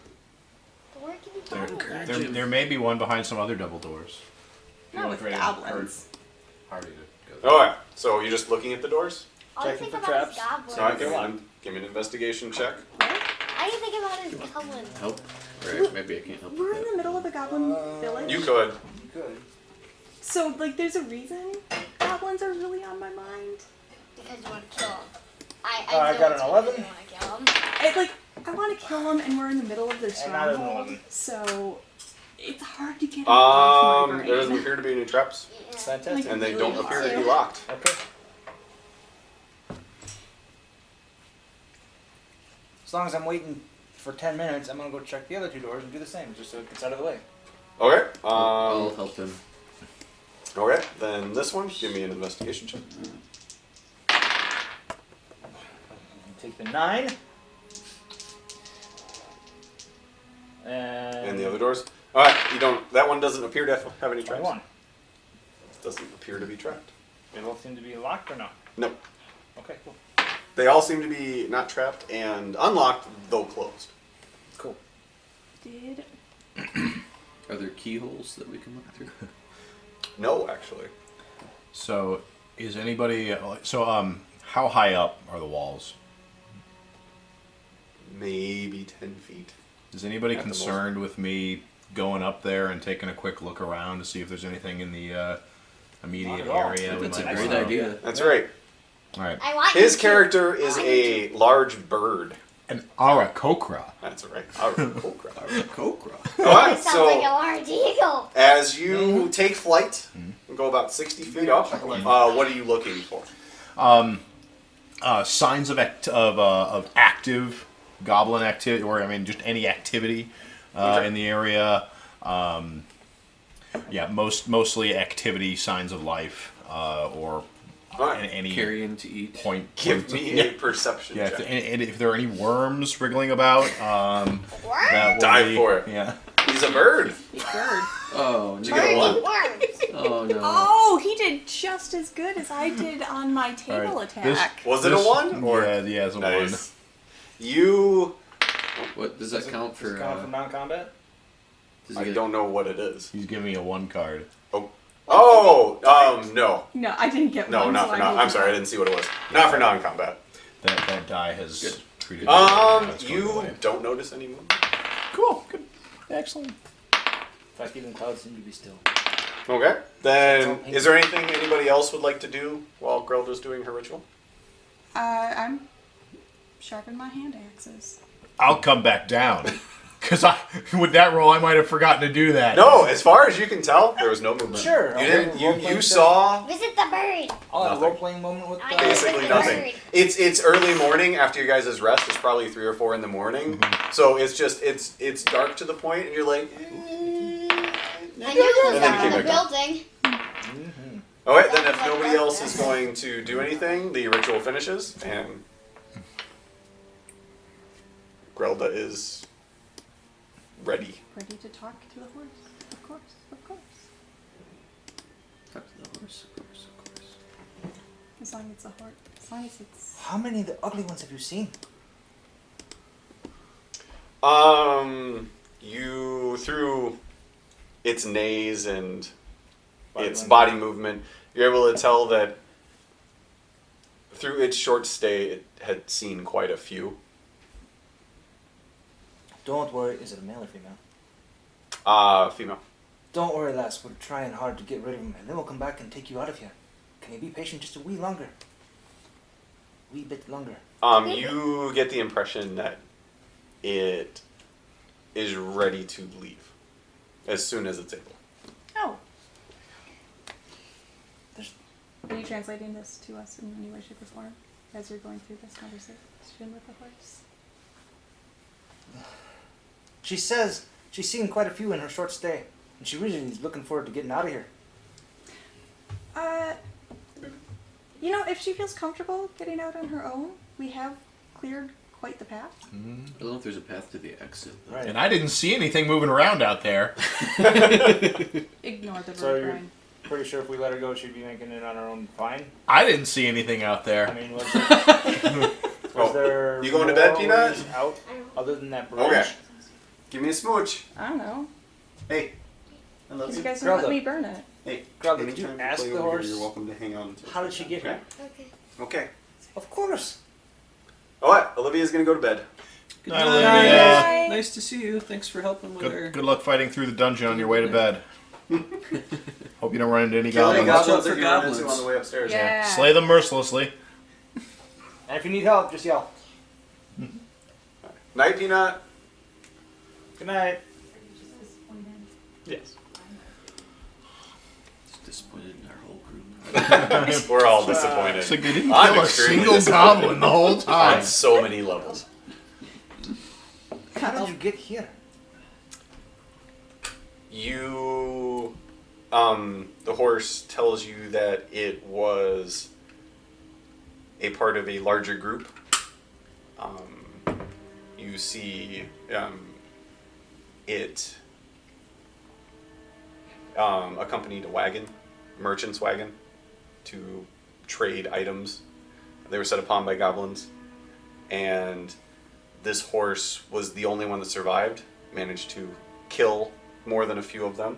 Speaker 6: Where can you find them?
Speaker 5: There may be one behind some other double doors.
Speaker 3: Not with goblins.
Speaker 5: Hardy to go.
Speaker 1: Alright, so you're just looking at the doors?
Speaker 6: All I
Speaker 2: Checking
Speaker 6: think
Speaker 2: for
Speaker 6: about is
Speaker 2: traps.
Speaker 6: goblins.
Speaker 1: Alright, give me an investigation check.
Speaker 6: I didn't think about is goblins.
Speaker 4: Help? Right, maybe I can't help
Speaker 3: We're
Speaker 4: with
Speaker 3: in
Speaker 4: that.
Speaker 3: the middle of a goblin village.
Speaker 1: You could.
Speaker 2: Good.
Speaker 3: So, like, there's a reason goblins are really on my mind.
Speaker 6: Because you want to kill them.
Speaker 2: I
Speaker 6: know
Speaker 2: got
Speaker 6: it's
Speaker 2: an
Speaker 6: because
Speaker 2: 11.
Speaker 6: You want to kill them.
Speaker 3: I want to kill them, and we're in the middle of their
Speaker 2: And I have an
Speaker 3: stronghold.
Speaker 2: 11.
Speaker 3: So, it's hard to get off my brain.
Speaker 1: There doesn't appear to be any traps,
Speaker 6: Yeah.
Speaker 2: Fantastic.
Speaker 1: and they
Speaker 6: Really
Speaker 1: don't appear to be
Speaker 6: hard.
Speaker 1: locked.
Speaker 2: Okay. As long as I'm waiting for 10 minutes, I'm going to go check the other 2 doors and do the same, just so it gets out of the way.
Speaker 1: Okay,
Speaker 4: I'll help him.
Speaker 1: okay, then this one, give me an investigation check.
Speaker 2: Take the 9.
Speaker 1: And the other doors? Alright, you don't. That one doesn't appear to have any traps.
Speaker 2: 21.
Speaker 1: Doesn't appear to be trapped.
Speaker 2: They both seem to be locked or not?
Speaker 1: Nope.
Speaker 2: Okay, cool.
Speaker 1: They all seem to be not trapped and unlocked, though closed.
Speaker 2: Cool.
Speaker 3: Did
Speaker 4: Are there keyholes that we can look through?
Speaker 1: No, actually.
Speaker 5: So, is anybody... how high up are the walls?
Speaker 1: Maybe 10 feet.
Speaker 5: Is anybody
Speaker 1: At the most.
Speaker 5: concerned with me going up there and taking a quick look around to see if there's anything in the immediate
Speaker 2: Not at all.
Speaker 5: area? we
Speaker 4: That's a
Speaker 5: might
Speaker 4: great
Speaker 5: wanna-
Speaker 4: idea.
Speaker 1: That's right.
Speaker 5: All right.
Speaker 6: I want
Speaker 1: His
Speaker 6: you to.
Speaker 1: character is
Speaker 6: I want you
Speaker 1: a large bird.
Speaker 5: An Arakokra.
Speaker 1: That's right. Cool crap.
Speaker 4: Cokra.
Speaker 1: Alright,
Speaker 6: It sounds like a
Speaker 1: so
Speaker 6: large eagle.
Speaker 1: as you take flight and go about 60 feet up, what are you looking for?
Speaker 5: Signs of active goblin activity, or I mean, just any activity
Speaker 1: Okay.
Speaker 5: in the area. Mostly activity, signs of life, or
Speaker 1: Alright.
Speaker 5: any
Speaker 4: Carrion to eat.
Speaker 5: point.
Speaker 1: Give me a perception
Speaker 5: Yeah,
Speaker 1: check.
Speaker 5: and if there are any worms wriggling about, that will
Speaker 1: Dive
Speaker 5: be-
Speaker 1: for it.
Speaker 5: Yeah.
Speaker 1: He's a bird.
Speaker 3: bird?
Speaker 4: Oh,
Speaker 1: Did you get a
Speaker 4: no.
Speaker 1: one?
Speaker 6: Worms.
Speaker 4: Oh, no.
Speaker 3: Oh, he did just as good as I did on my table
Speaker 5: Alright,
Speaker 3: attack.
Speaker 1: Was it a one? Or
Speaker 5: Yeah, it's a
Speaker 1: nice. You.
Speaker 4: What, does that count
Speaker 2: Does
Speaker 4: for...
Speaker 2: it count for non-combat?
Speaker 4: does he
Speaker 1: I
Speaker 4: get-
Speaker 1: don't know what it is.
Speaker 5: He's giving me a 1 card.
Speaker 1: No.
Speaker 3: No, I didn't get
Speaker 1: No,
Speaker 3: one.
Speaker 1: not
Speaker 3: so
Speaker 1: for
Speaker 3: I
Speaker 1: non.
Speaker 3: moved
Speaker 1: I'm sorry, I
Speaker 3: on.
Speaker 1: didn't see what it was. Not for non-combat.
Speaker 5: That die has treated me. That's going
Speaker 1: You
Speaker 5: away.
Speaker 1: don't notice any movement.
Speaker 5: Cool. Good. Excellent.
Speaker 2: 5 feet in clouds seem to be still.
Speaker 1: Okay. Then,
Speaker 2: That's all.
Speaker 1: is there anything anybody else would like to do while Grelda's doing her ritual?
Speaker 3: I'm sharpening my hand axes.
Speaker 5: I'll come back down. Because with that roll, I might have forgotten to do that.
Speaker 1: No, as far as you can tell, there was no movement.
Speaker 2: Sure,
Speaker 1: You
Speaker 2: I'll
Speaker 1: didn't.
Speaker 2: have a
Speaker 1: You
Speaker 2: role-playing
Speaker 1: saw
Speaker 6: Visit the bird.
Speaker 2: I'll have a
Speaker 1: Nothing.
Speaker 2: role-playing moment with
Speaker 6: I
Speaker 1: basically
Speaker 6: Bird.
Speaker 1: nothing. It's early morning after you guys' rest. It's probably 3 or 4 in the morning. So it's just it's dark to the point, and you're like.
Speaker 6: I knew it was
Speaker 1: And then
Speaker 6: up
Speaker 1: it
Speaker 6: in
Speaker 1: came
Speaker 6: the
Speaker 1: back down.
Speaker 6: building.
Speaker 1: All right, then if
Speaker 6: Sounds like
Speaker 1: nobody else
Speaker 6: darkness.
Speaker 1: is going to do anything, the ritual finishes, and Grelda is ready.
Speaker 3: Ready to talk to the horse? Of course, of course.
Speaker 4: Talk to the horse, of course, of course.
Speaker 3: As long as it's a horse. As long as it's.
Speaker 2: How many of the ugly ones have you seen?
Speaker 1: You through its neighs and its
Speaker 2: language.
Speaker 1: body movement, you're able to tell that through its short stay, it had seen quite a few.
Speaker 2: Don't worry. Is it a male or female?
Speaker 1: Female.
Speaker 2: Don't worry, lass. We're trying hard to get rid of him, and then we'll come back and take you out of here. Can you be patient just a wee longer? Wee bit longer.
Speaker 1: You get the impression that it is ready to leave as soon as it's able.
Speaker 3: Oh.
Speaker 2: There's-
Speaker 3: Are you translating this to us in any way, shape, or form as you're going through this conversation with the horse?
Speaker 2: She says she's seen quite a few in her short stay, and she really is looking forward to getting out of here.
Speaker 3: If she feels comfortable getting out on her own, we have cleared quite the path.
Speaker 4: I don't know if there's a path to the exit. though.
Speaker 2: Right.
Speaker 5: And I didn't see anything moving around out there.
Speaker 3: Ignore the
Speaker 2: So
Speaker 3: bird
Speaker 2: you're
Speaker 3: brain.
Speaker 2: pretty sure if we let her go, she'd be making it on her own fine?
Speaker 5: I didn't see anything out
Speaker 2: I
Speaker 5: there.
Speaker 2: mean, was
Speaker 1: Oh,
Speaker 2: there
Speaker 1: you going to bed,
Speaker 2: more
Speaker 1: Peanut?
Speaker 2: ways out other than that bridge?
Speaker 1: Okay. Give me a smooch.
Speaker 3: I don't know.
Speaker 1: Hey. I love
Speaker 3: You
Speaker 1: you.
Speaker 3: guys
Speaker 2: Girl,
Speaker 3: don't let
Speaker 2: though.
Speaker 3: me burn it.
Speaker 1: Hey,
Speaker 2: Grelda, did you
Speaker 1: anytime
Speaker 2: ask
Speaker 1: play
Speaker 2: the
Speaker 1: over here,
Speaker 2: horse?
Speaker 1: You're welcome to hang on. to it.
Speaker 2: How did she get here?
Speaker 6: Okay.
Speaker 1: Okay.
Speaker 2: Of course.
Speaker 1: All right, Olivia's gonna go to bed.
Speaker 4: Good
Speaker 5: Night,
Speaker 4: night.
Speaker 5: Olivia.
Speaker 4: Nice to see you. Thanks for helping with her.
Speaker 5: Good luck fighting through the dungeon on your way to bed. Hope you don't run into any
Speaker 1: Kill any
Speaker 5: goblins.
Speaker 4: Watch out
Speaker 1: goblins
Speaker 4: for
Speaker 1: that you run into
Speaker 4: goblins.
Speaker 1: on the way upstairs.
Speaker 3: Yeah.
Speaker 5: Slay them mercilessly.
Speaker 2: And if you need help, just yell.
Speaker 1: Night, Peanut.
Speaker 2: Good night.
Speaker 1: Yes.
Speaker 4: Just disappointed in our whole group.
Speaker 1: We're all disappointed.
Speaker 5: It's like they didn't
Speaker 1: I'm
Speaker 5: kill a
Speaker 1: extremely
Speaker 5: single
Speaker 1: disappointed.
Speaker 5: goblin the whole
Speaker 1: On
Speaker 5: time.
Speaker 1: so many levels.
Speaker 2: How did you get here?
Speaker 1: You, the horse tells you that it was a part of a larger group. You see it accompanied a wagon, merchant's wagon, to trade items. They were set upon by goblins, and this horse was the only one that survived, managed to kill more than a few of them,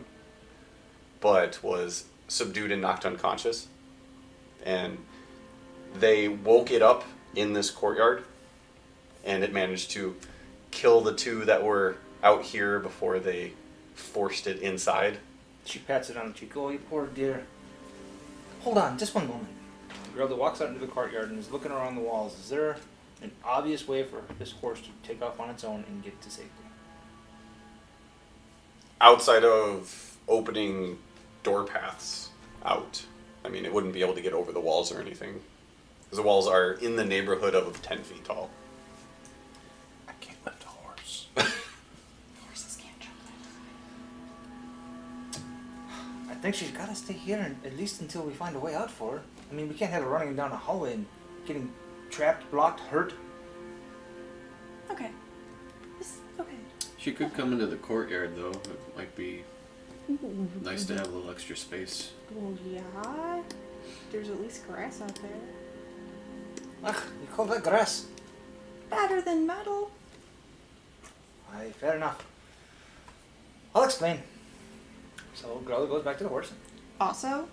Speaker 1: but was subdued and knocked unconscious. And they woke it up in this courtyard, and it managed to kill the two that were out here before they forced it inside.
Speaker 2: She pats it on the cheek. Oh, you poor dear. Hold on, just one moment. The girl that walks out into the courtyard and is looking around the walls. Is there an obvious way for this horse to take off on its own and get to safety?
Speaker 1: Outside of opening door paths out, I mean, it wouldn't be able to get over the walls or anything. Because the walls are in the neighborhood of 10 feet tall.
Speaker 5: I can't lift a horse.
Speaker 3: Horses can't jump that high.
Speaker 2: I think she's got to stay here at least until we find a way out for her. I mean, we can't have her running down a hallway and getting trapped, blocked, hurt.
Speaker 3: Okay. Okay.
Speaker 4: She could come into the courtyard though. It might be nice to have a little extra space.
Speaker 3: Well, yeah. There's at least grass out there.
Speaker 2: Ugh, you call that grass?
Speaker 3: Better than metal.
Speaker 2: Aye, fair enough. I'll explain. So, girl goes back to the horse.
Speaker 3: Also,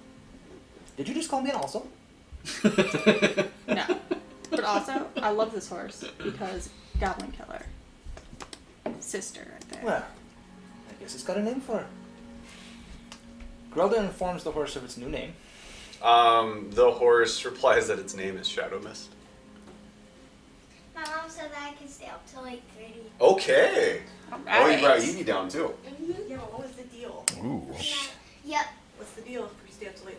Speaker 2: Did you just call me an also?
Speaker 3: no. But also, I love this horse because Goblin Killer. Sister right there.
Speaker 2: Well, I guess it's got a name for her. Grelda informs the horse of its new name.
Speaker 1: The horse replies that its name is Shadow Mist.
Speaker 6: My mom said that I can stay up till 8:30.
Speaker 1: Okay. Oh, you brought Evie down too.
Speaker 6: Mm-hmm.
Speaker 7: Yeah, but what was the deal?
Speaker 5: Ooh.
Speaker 6: Yep.
Speaker 7: What's the deal if we stay up till 8:30?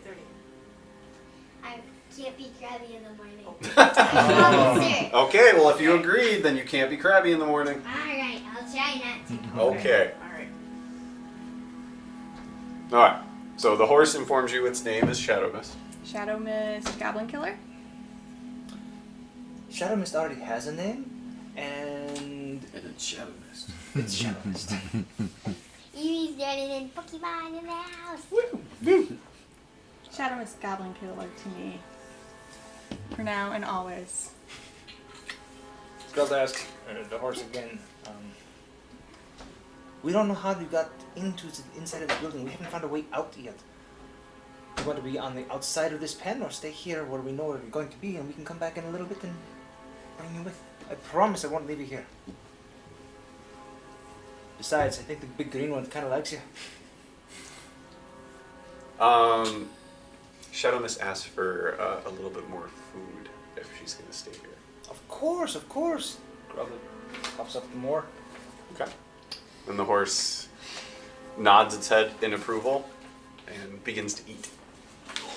Speaker 6: I can't be crabby in the morning.
Speaker 1: Oh. Okay, well if you agreed, then you can't be crabby in the morning.
Speaker 6: Alright, I'll try not to.
Speaker 1: Okay.
Speaker 7: Alright.
Speaker 1: Alright. So the horse informs you its name is Shadow Mist.
Speaker 3: Shadow Mist Goblin Killer?
Speaker 2: Shadow Mist already has a name, and
Speaker 4: And it's Shadow Mist.
Speaker 2: it's Shadow Mist.
Speaker 6: Evie's running in Pokemon in the house.
Speaker 3: Shadow Mist Goblin Killer to me. For now and always.
Speaker 2: Grelda asks the horse again. We don't know how you got into the inside of the building. We haven't found a way out yet. You want to be on the outside of this pen, or stay here where we know where you're going to be, and we can come back in a little bit and bring you with. I promise I won't leave you here. Besides, I think the big green one kind of likes you.
Speaker 1: Shadow Mist asks for a little bit more food if she's going to stay here.
Speaker 2: Of course, of course. Grelda pops up more.
Speaker 1: Okay. And the horse nods its head in approval and begins to eat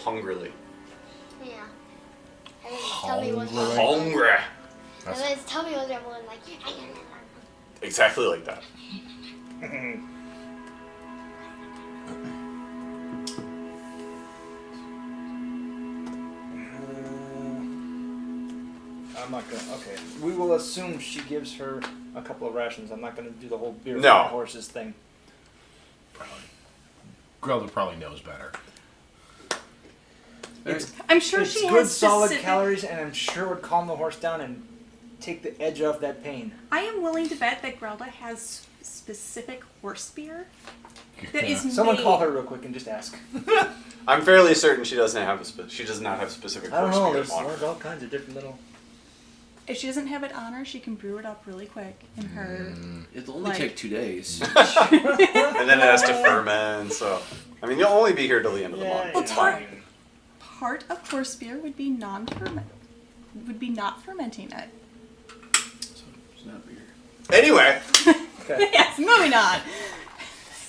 Speaker 1: hungrily.
Speaker 6: Yeah. And then his tummy was
Speaker 1: Hungry.
Speaker 6: And then his tummy was rumbling like.
Speaker 1: Exactly like that.
Speaker 2: I'm not gonna. Okay, we will assume she gives her a couple of rations. I'm not gonna do the whole beer
Speaker 1: No.
Speaker 2: for horses thing.
Speaker 5: Grelda probably knows better.
Speaker 2: It's
Speaker 3: I'm sure
Speaker 2: it's
Speaker 3: she
Speaker 2: good
Speaker 3: has
Speaker 2: solid
Speaker 3: specific-
Speaker 2: calories, and I'm sure would calm the horse down and take the edge off that pain.
Speaker 3: I am willing to bet that Grelda has specific horse beer that is
Speaker 2: Someone
Speaker 3: made.
Speaker 2: call her real quick and just ask.
Speaker 1: I'm fairly certain she doesn't have she does not have specific
Speaker 2: I don't
Speaker 1: horse
Speaker 2: know.
Speaker 1: beer
Speaker 2: There's,
Speaker 1: on her.
Speaker 2: there's all kinds of different little.
Speaker 3: If she doesn't have it on her, she can brew it up really quick in her.
Speaker 4: It'll only
Speaker 3: Like-
Speaker 4: take 2 days.
Speaker 1: And then it has to ferment, so I mean you'll only be here till the end of the month.
Speaker 3: Well, part of horse beer would be would be not fermenting it.
Speaker 4: So it's not beer.
Speaker 1: Anyway,
Speaker 2: Okay.
Speaker 3: Yes, moving on.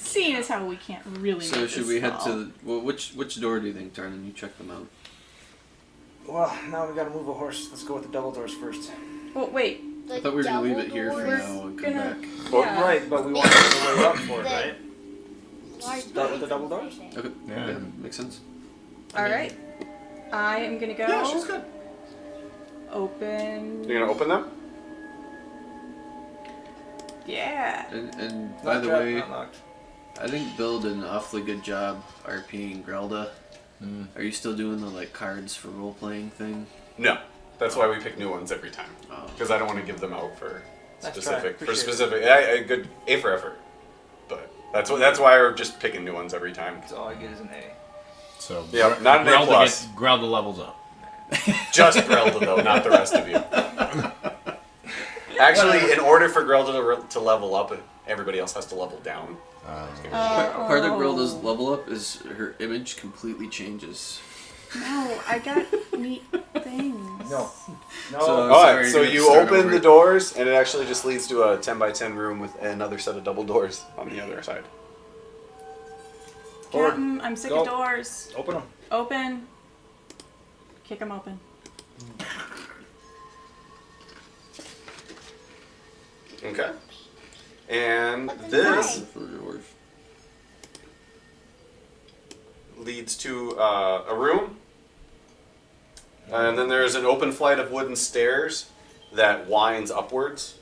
Speaker 3: Seeing as how we can't really.
Speaker 4: So
Speaker 3: make
Speaker 4: should
Speaker 3: this
Speaker 4: we head
Speaker 3: fall.
Speaker 4: to the, well, which door do you think, Tarnan? You check them out.
Speaker 2: Well, now we gotta move a horse. Let's go with the double doors first.
Speaker 3: Well, wait.
Speaker 4: I thought we were gonna leave it here for now and come
Speaker 3: gonna-
Speaker 4: back.
Speaker 1: Well,
Speaker 3: Yeah.
Speaker 2: Right, but we want to get the way up for it,
Speaker 6: The-
Speaker 2: right?
Speaker 6: Large
Speaker 2: Start with the double doors?
Speaker 4: Okay.
Speaker 5: Yeah.
Speaker 4: Yeah, makes sense.
Speaker 3: All right. I am gonna go.
Speaker 1: yeah, she's good.
Speaker 3: Open.
Speaker 1: You're gonna open them?
Speaker 3: Yeah.
Speaker 4: And by the
Speaker 2: Not
Speaker 4: way,
Speaker 2: not locked.
Speaker 4: I think Bill did an awfully good job RPing Grelda. Are you still doing the like cards for role playing thing?
Speaker 1: No, that's why we pick new ones every time.
Speaker 4: Oh.
Speaker 1: Because I don't want to give them out for
Speaker 2: Nice try.
Speaker 1: specific. For
Speaker 2: Appreciate it.
Speaker 1: specific, a good A for effort. But that's why we're just picking new ones every time.
Speaker 2: So all I get is an A.
Speaker 5: So
Speaker 1: Yeah, not an A plus.
Speaker 5: Grelda levels up.
Speaker 1: Just Grelda though, not the rest of you. Actually, in order for Grelda to level up, everybody else has to level down.
Speaker 4: Part of Grelda's level up is her image completely changes.
Speaker 3: No, I got neat things.
Speaker 2: No. No.
Speaker 4: So-
Speaker 1: All
Speaker 4: sorry,
Speaker 1: right,
Speaker 4: you're
Speaker 1: so
Speaker 4: gonna
Speaker 1: you
Speaker 4: start
Speaker 1: open
Speaker 4: over.
Speaker 1: the doors, and it actually just leads to a 10 by 10 room with another set of double doors on the other side.
Speaker 3: Captain, I'm sick
Speaker 2: Go.
Speaker 3: of doors.
Speaker 2: Open them.
Speaker 3: Open. Kick them open.
Speaker 1: Okay. And
Speaker 6: What's
Speaker 1: this
Speaker 6: inside?
Speaker 4: For yours.
Speaker 1: leads to a room. And then there's an open flight of wooden stairs that winds upwards.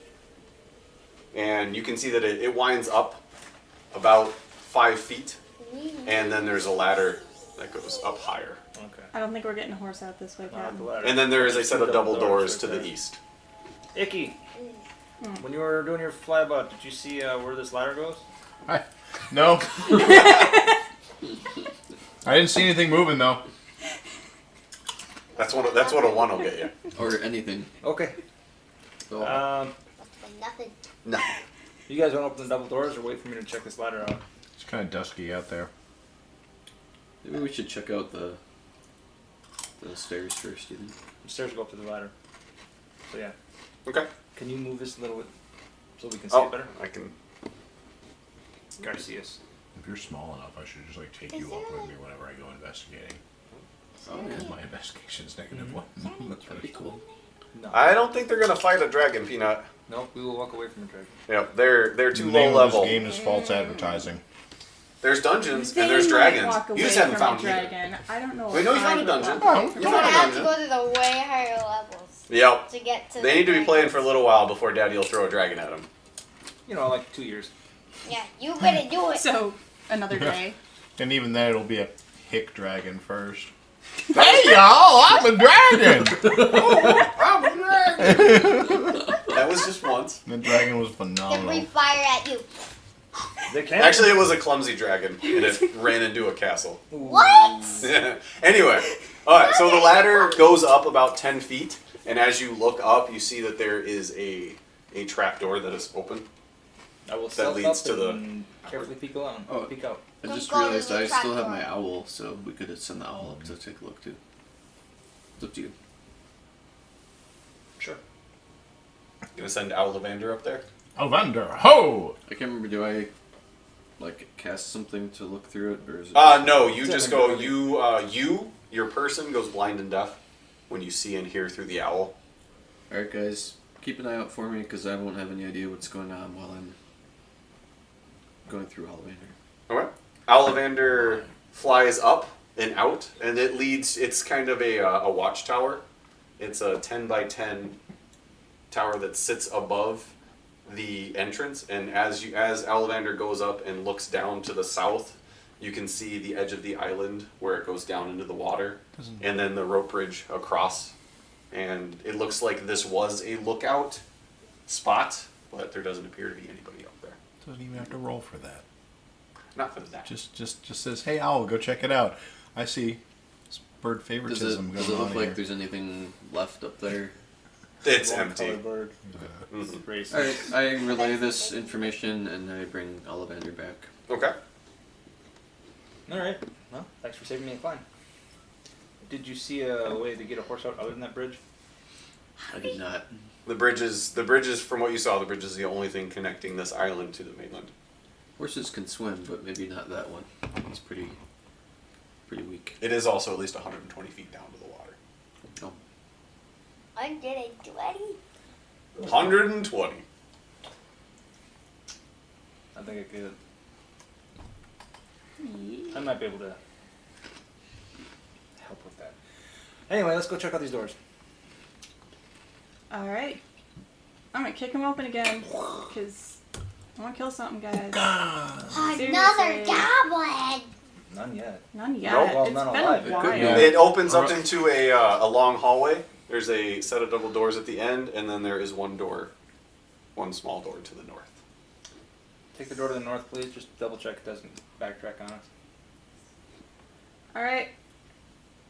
Speaker 1: And you can see that it winds up about 5 feet. And then there's a ladder that goes up higher.
Speaker 2: Okay.
Speaker 3: I don't think we're getting a horse out this way,
Speaker 2: Not the
Speaker 3: Captain.
Speaker 2: ladder.
Speaker 1: And then there is a set of double doors to
Speaker 2: right
Speaker 1: the
Speaker 2: there.
Speaker 1: east.
Speaker 2: Icky. When you were doing your flyby, did you see where this ladder goes?
Speaker 5: No. I didn't see anything moving though.
Speaker 1: That's what a 1 will get you.
Speaker 4: Or anything.
Speaker 2: Okay.
Speaker 4: So,
Speaker 6: Nothing.
Speaker 1: No.
Speaker 2: You guys want to open the double doors or wait for me to check this ladder out?
Speaker 5: It's kind of dusky out there.
Speaker 4: maybe we should check out the stairs first, even.
Speaker 2: The stairs go up to the ladder. So yeah.
Speaker 1: Okay.
Speaker 2: Can you move this a little bit so we can see it better?
Speaker 1: I can.
Speaker 2: Garcias.
Speaker 5: If you're small enough, I should just like take
Speaker 6: Is
Speaker 5: you up
Speaker 6: there
Speaker 5: with me whenever I go investigating.
Speaker 4: Oh, yeah.
Speaker 5: Because my investigation's negative one.
Speaker 4: That'd be cool.
Speaker 2: No.
Speaker 1: I don't think they're gonna fight a dragon, Peanut.
Speaker 2: Nope, we will walk away from the dragon.
Speaker 1: Yep, they're too
Speaker 5: The
Speaker 1: low
Speaker 5: name of
Speaker 1: level.
Speaker 5: this game is false advertising.
Speaker 1: There's dungeons
Speaker 3: They
Speaker 1: and there's
Speaker 3: might
Speaker 1: dragons.
Speaker 3: walk
Speaker 1: You
Speaker 3: away
Speaker 1: just haven't
Speaker 3: from
Speaker 1: found
Speaker 3: a
Speaker 1: either.
Speaker 3: dragon. I don't know.
Speaker 1: Wait,
Speaker 3: if
Speaker 1: no, you
Speaker 3: I
Speaker 1: found a
Speaker 3: would
Speaker 1: dungeon.
Speaker 3: walk away
Speaker 1: You
Speaker 3: from
Speaker 6: We're
Speaker 1: found
Speaker 6: gonna
Speaker 1: a
Speaker 6: have to
Speaker 1: dungeon.
Speaker 6: go to the way higher levels
Speaker 1: Yep.
Speaker 6: to get to.
Speaker 1: They need to be playing for a little while before Daddy will throw a dragon at them.
Speaker 2: You know, like 2 years.
Speaker 6: Yeah, you better do it.
Speaker 3: So another day.
Speaker 5: And even then, it'll be a hick dragon first. Hey y'all, I'm a dragon!
Speaker 1: I'm a dragon! That was just once.
Speaker 5: The dragon was
Speaker 6: Then we
Speaker 5: phenomenal.
Speaker 6: fire at you.
Speaker 2: They can.
Speaker 1: Actually, it was a clumsy dragon, and it ran into a castle.
Speaker 6: What?
Speaker 1: Anyway, alright, so the ladder goes up about 10 feet, and as you look up, you see that there is a trapdoor that is open.
Speaker 2: I will
Speaker 1: that
Speaker 2: stealth
Speaker 1: leads
Speaker 2: up
Speaker 1: to the-
Speaker 2: and carefully peek out.
Speaker 4: Oh.
Speaker 2: Peek out.
Speaker 4: I
Speaker 6: Don't
Speaker 4: just
Speaker 6: go to
Speaker 4: realized
Speaker 6: the
Speaker 4: I still have
Speaker 6: trapdoor.
Speaker 4: my owl, so we could send the owl up to take a look too. It's up to you.
Speaker 2: Sure.
Speaker 1: Gonna send Owlavander up there?
Speaker 5: Evander, ho!
Speaker 4: I can't remember. Do I like cast something to look through it, or is it?
Speaker 1: No, you
Speaker 2: It's
Speaker 1: just
Speaker 2: an
Speaker 1: go,
Speaker 2: ability.
Speaker 1: your person goes blind and deaf when you see and hear through the owl.
Speaker 4: All right, guys, keep an eye out for me because I won't have any idea what's going on while I'm going through Ollivander.
Speaker 1: Okay. Owlavander flies up and out, and it's kind of a watchtower. It's a 10 by 10 tower that sits above the entrance, and as Owlavander goes up and looks down to the south, you can see the edge of the island where it goes down into the water, and then the rope bridge across. And it looks like this was a lookout spot, but there doesn't appear to be anybody up there.
Speaker 5: Doesn't even have to roll for that.
Speaker 1: Not for that.
Speaker 5: Just says, hey owl, go check it out. I see bird
Speaker 4: Does
Speaker 5: favoritism
Speaker 4: it
Speaker 5: going
Speaker 4: look
Speaker 5: on
Speaker 4: like
Speaker 5: here.
Speaker 4: there's anything left up there?
Speaker 1: It's
Speaker 2: Wrong
Speaker 1: empty.
Speaker 2: color bird.
Speaker 1: Mhm.
Speaker 2: Race.
Speaker 4: All right, I relay this information and I bring Ollivander back.
Speaker 1: Okay.
Speaker 2: All right. Well, thanks for saving me a climb. Did you see a way to get a horse out other than that bridge?
Speaker 4: I did not.
Speaker 1: The bridge is, from what you saw, the bridge is the only thing connecting this island to the mainland.
Speaker 4: Horses can swim, but maybe not that one. He's pretty weak.
Speaker 1: It is also at least 120 feet down to the water.
Speaker 4: Oh,
Speaker 6: I did it, Dweddie.
Speaker 1: 120.
Speaker 2: I think I could. I might be able to help with that. Anyway, let's go check out these doors.
Speaker 3: All right. I'm gonna kick them open again because I want to kill something, guys.
Speaker 6: Another
Speaker 3: Seriously.
Speaker 6: goblin.
Speaker 2: None yet.
Speaker 3: None yet.
Speaker 1: Nope.
Speaker 2: Well,
Speaker 3: It's
Speaker 2: none
Speaker 3: been
Speaker 2: alive.
Speaker 3: a
Speaker 2: It
Speaker 3: while.
Speaker 4: could be.
Speaker 5: Yeah.
Speaker 1: It opens up into a long hallway. There's a set of double doors at the end, and then there is one small door to the north.
Speaker 2: Take the door to the north, please. Just double check it doesn't backtrack on us.
Speaker 3: All right.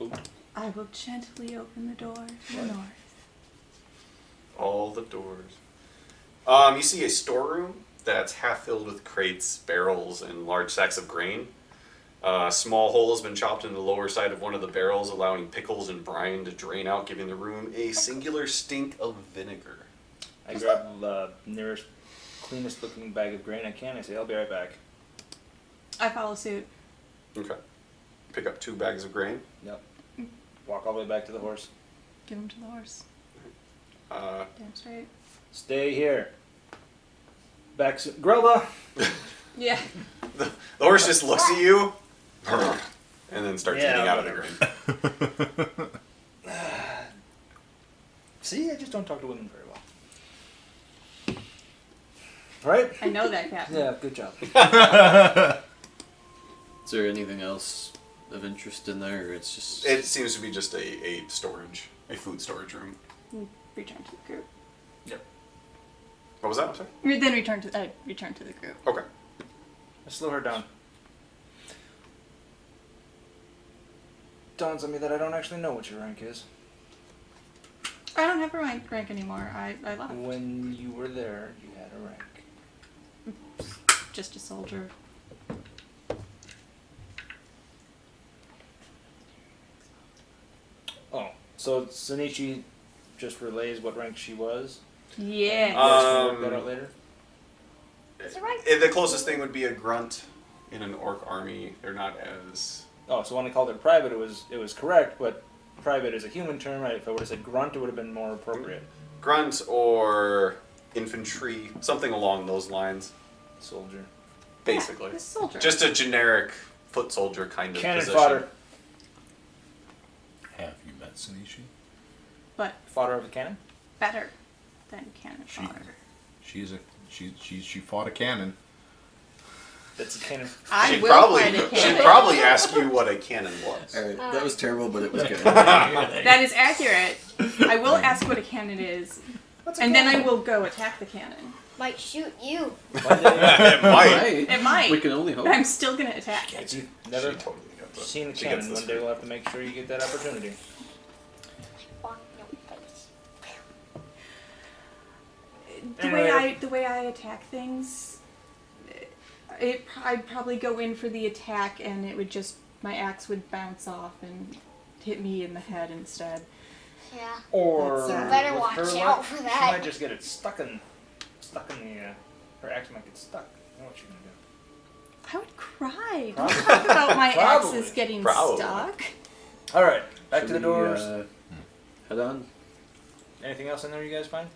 Speaker 2: Oop.
Speaker 3: I will gently open the door to the north.
Speaker 1: All the doors. You see a storeroom that's half filled with crates, barrels, and large sacks of grain. A small hole has been chopped in the lower side of one of the barrels, allowing pickles and brine to drain out, giving the room a singular stink of vinegar.
Speaker 2: I grab the nearest, cleanest looking bag of grain I can. I say, I'll be right back.
Speaker 3: I follow suit.
Speaker 1: Okay. Pick up 2 bags of grain.
Speaker 2: Yep. Walk all the way back to the horse.
Speaker 3: Give him to the horse. Damn straight.
Speaker 2: Stay here. Back soon. Grilla!
Speaker 3: Yeah.
Speaker 1: The horse just looks at you and then starts
Speaker 2: Yeah,
Speaker 1: eating out of the
Speaker 2: whatever.
Speaker 1: grain.
Speaker 2: See, I just don't talk to women very well. Right?
Speaker 3: I know that, Captain.
Speaker 2: Yeah, good job.
Speaker 4: Is there anything else of interest in there, or it's just...
Speaker 1: It seems to be just a food storage room.
Speaker 3: Return to the group.
Speaker 1: What was that? I'm sorry?
Speaker 3: Then return to the group.
Speaker 1: Okay.
Speaker 2: I slow her down. Dawns on me that I don't actually know what your rank is.
Speaker 3: I don't have a rank anymore. I left.
Speaker 2: When you were there, you had a rank.
Speaker 3: Just a soldier.
Speaker 2: Oh, so Sunichi just relays what rank she was?
Speaker 3: Yeah.
Speaker 2: You guys can work that out later?
Speaker 6: Is it right?
Speaker 1: The closest thing would be a grunt in an orc army. They're not as...
Speaker 2: Oh, so when I called her private, it was correct, but private is a human term, right? If I would have said grunt, it would have been more appropriate.
Speaker 1: Grunt or infantry, something along those lines,
Speaker 2: Soldier.
Speaker 1: basically.
Speaker 3: Yeah, a soldier.
Speaker 1: Just a generic foot soldier kind of
Speaker 2: Cannon
Speaker 1: position.
Speaker 2: fodder.
Speaker 5: Have you met Sanishi?
Speaker 3: but
Speaker 2: Fodder of the cannon?
Speaker 3: better than cannon
Speaker 5: She-
Speaker 3: fodder.
Speaker 5: She fought a cannon.
Speaker 2: That's a cannon.
Speaker 3: I
Speaker 1: She'd
Speaker 3: will
Speaker 1: probably,
Speaker 3: fight a
Speaker 1: she'd
Speaker 3: cannon.
Speaker 1: probably ask you what a cannon was.
Speaker 4: Alright, that was terrible, but it was good.
Speaker 3: That is accurate. I will ask what a cannon is, and then I will go attack the cannon.
Speaker 6: Might shoot you.
Speaker 1: It might.
Speaker 3: It might.
Speaker 4: We can only hope.
Speaker 3: But I'm still gonna attack it.
Speaker 2: If you've never
Speaker 1: She totally gets it.
Speaker 2: seen a
Speaker 1: She
Speaker 2: cannon,
Speaker 1: gets this
Speaker 2: one day we'll have to make sure you get that opportunity.
Speaker 6: Bonk your face.
Speaker 3: The way I attack things, I'd probably go in for the attack, and it would just my axe would bounce off and hit me in the head instead.
Speaker 6: Yeah.
Speaker 2: Or
Speaker 3: That's,
Speaker 6: better
Speaker 2: with
Speaker 6: watch
Speaker 2: her
Speaker 6: out
Speaker 2: luck,
Speaker 6: for
Speaker 2: She
Speaker 6: that.
Speaker 2: might just get it stuck in the. Her axe might get stuck. I know what you're gonna do.
Speaker 3: I would cry.
Speaker 2: Probably.
Speaker 3: Don't talk about my
Speaker 2: Probably.
Speaker 3: axes getting
Speaker 1: Probably.
Speaker 3: stuck.
Speaker 2: All right, back
Speaker 4: Should
Speaker 2: to the
Speaker 4: we,
Speaker 2: doors.
Speaker 4: Head on.
Speaker 2: Anything else in there you guys find?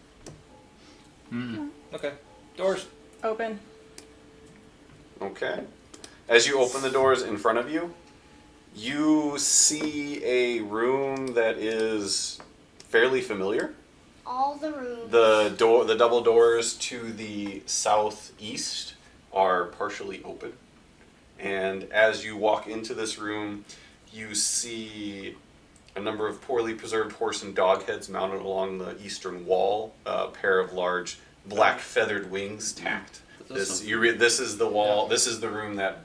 Speaker 5: Mm.
Speaker 2: Okay, doors.
Speaker 3: Open.
Speaker 1: Okay. As you open the doors in front of you, you see a room that is fairly familiar.
Speaker 6: All the rooms.
Speaker 1: The double doors to the southeast are partially open. And as you walk into this room, you see a number of poorly preserved horse and dog heads mounted along the eastern wall, a pair of large black feathered wings tacked. This is the wall. This is the room that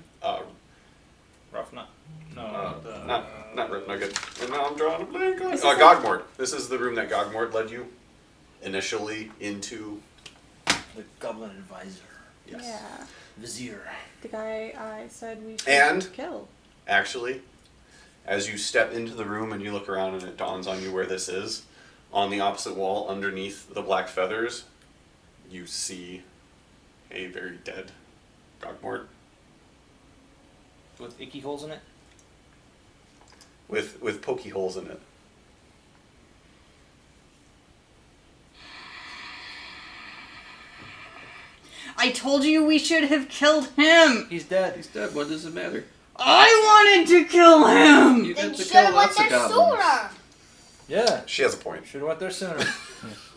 Speaker 2: Rough nut. No,
Speaker 1: not Rip Nugget. And now I'm drawing a blank on
Speaker 3: Is this
Speaker 1: Gogmort. This is the room that Gogmort led you initially into.
Speaker 2: the goblin advisor,
Speaker 1: Yes.
Speaker 3: Yeah.
Speaker 2: vizier.
Speaker 3: The guy I said we should
Speaker 1: And-
Speaker 3: kill.
Speaker 1: Actually, as you step into the room and you look around and it dawns on you where this is, on the opposite wall, underneath the black feathers, you see a very dead Gogmort
Speaker 2: With icky holes in it.
Speaker 1: with pokey holes in it.
Speaker 3: I told you we should have killed him.
Speaker 2: He's dead.
Speaker 4: He's dead. What does it matter?
Speaker 3: I wanted to kill him.
Speaker 4: You
Speaker 6: Then
Speaker 4: got
Speaker 6: you
Speaker 4: to
Speaker 6: should have
Speaker 4: kill
Speaker 6: went
Speaker 4: lots of
Speaker 6: there
Speaker 4: goblins.
Speaker 6: sooner.
Speaker 2: Yeah.
Speaker 1: She has a point.
Speaker 2: Should have went there sooner.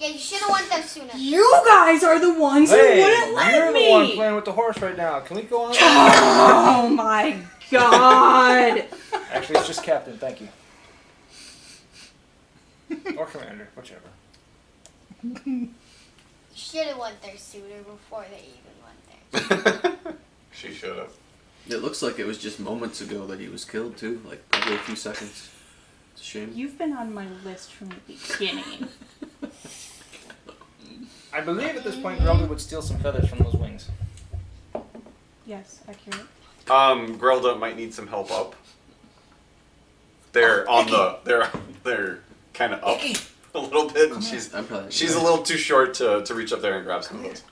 Speaker 6: Yeah, you should have went there sooner.
Speaker 3: You guys are the ones who
Speaker 2: Hey,
Speaker 3: wouldn't let
Speaker 2: you're
Speaker 3: me.
Speaker 2: the one playing with the horse right now. Can we go on?
Speaker 3: Oh my god.
Speaker 2: Actually, it's just captain. Thank you. Or commander, whichever.
Speaker 6: You should have went there sooner before they even went there.
Speaker 1: She should have.
Speaker 4: It looks like it was just moments ago that he was killed too, like probably a few seconds. It's a shame.
Speaker 3: You've been on my list from the beginning.
Speaker 2: I believe at this point Grelda would steal some feathers from those wings.
Speaker 3: Yes, accurate.
Speaker 1: Grelda might need some help up. They're on the. They're kind of up a little bit, and
Speaker 4: I'm probably
Speaker 1: she's a little too short to reach up there and grab some of those.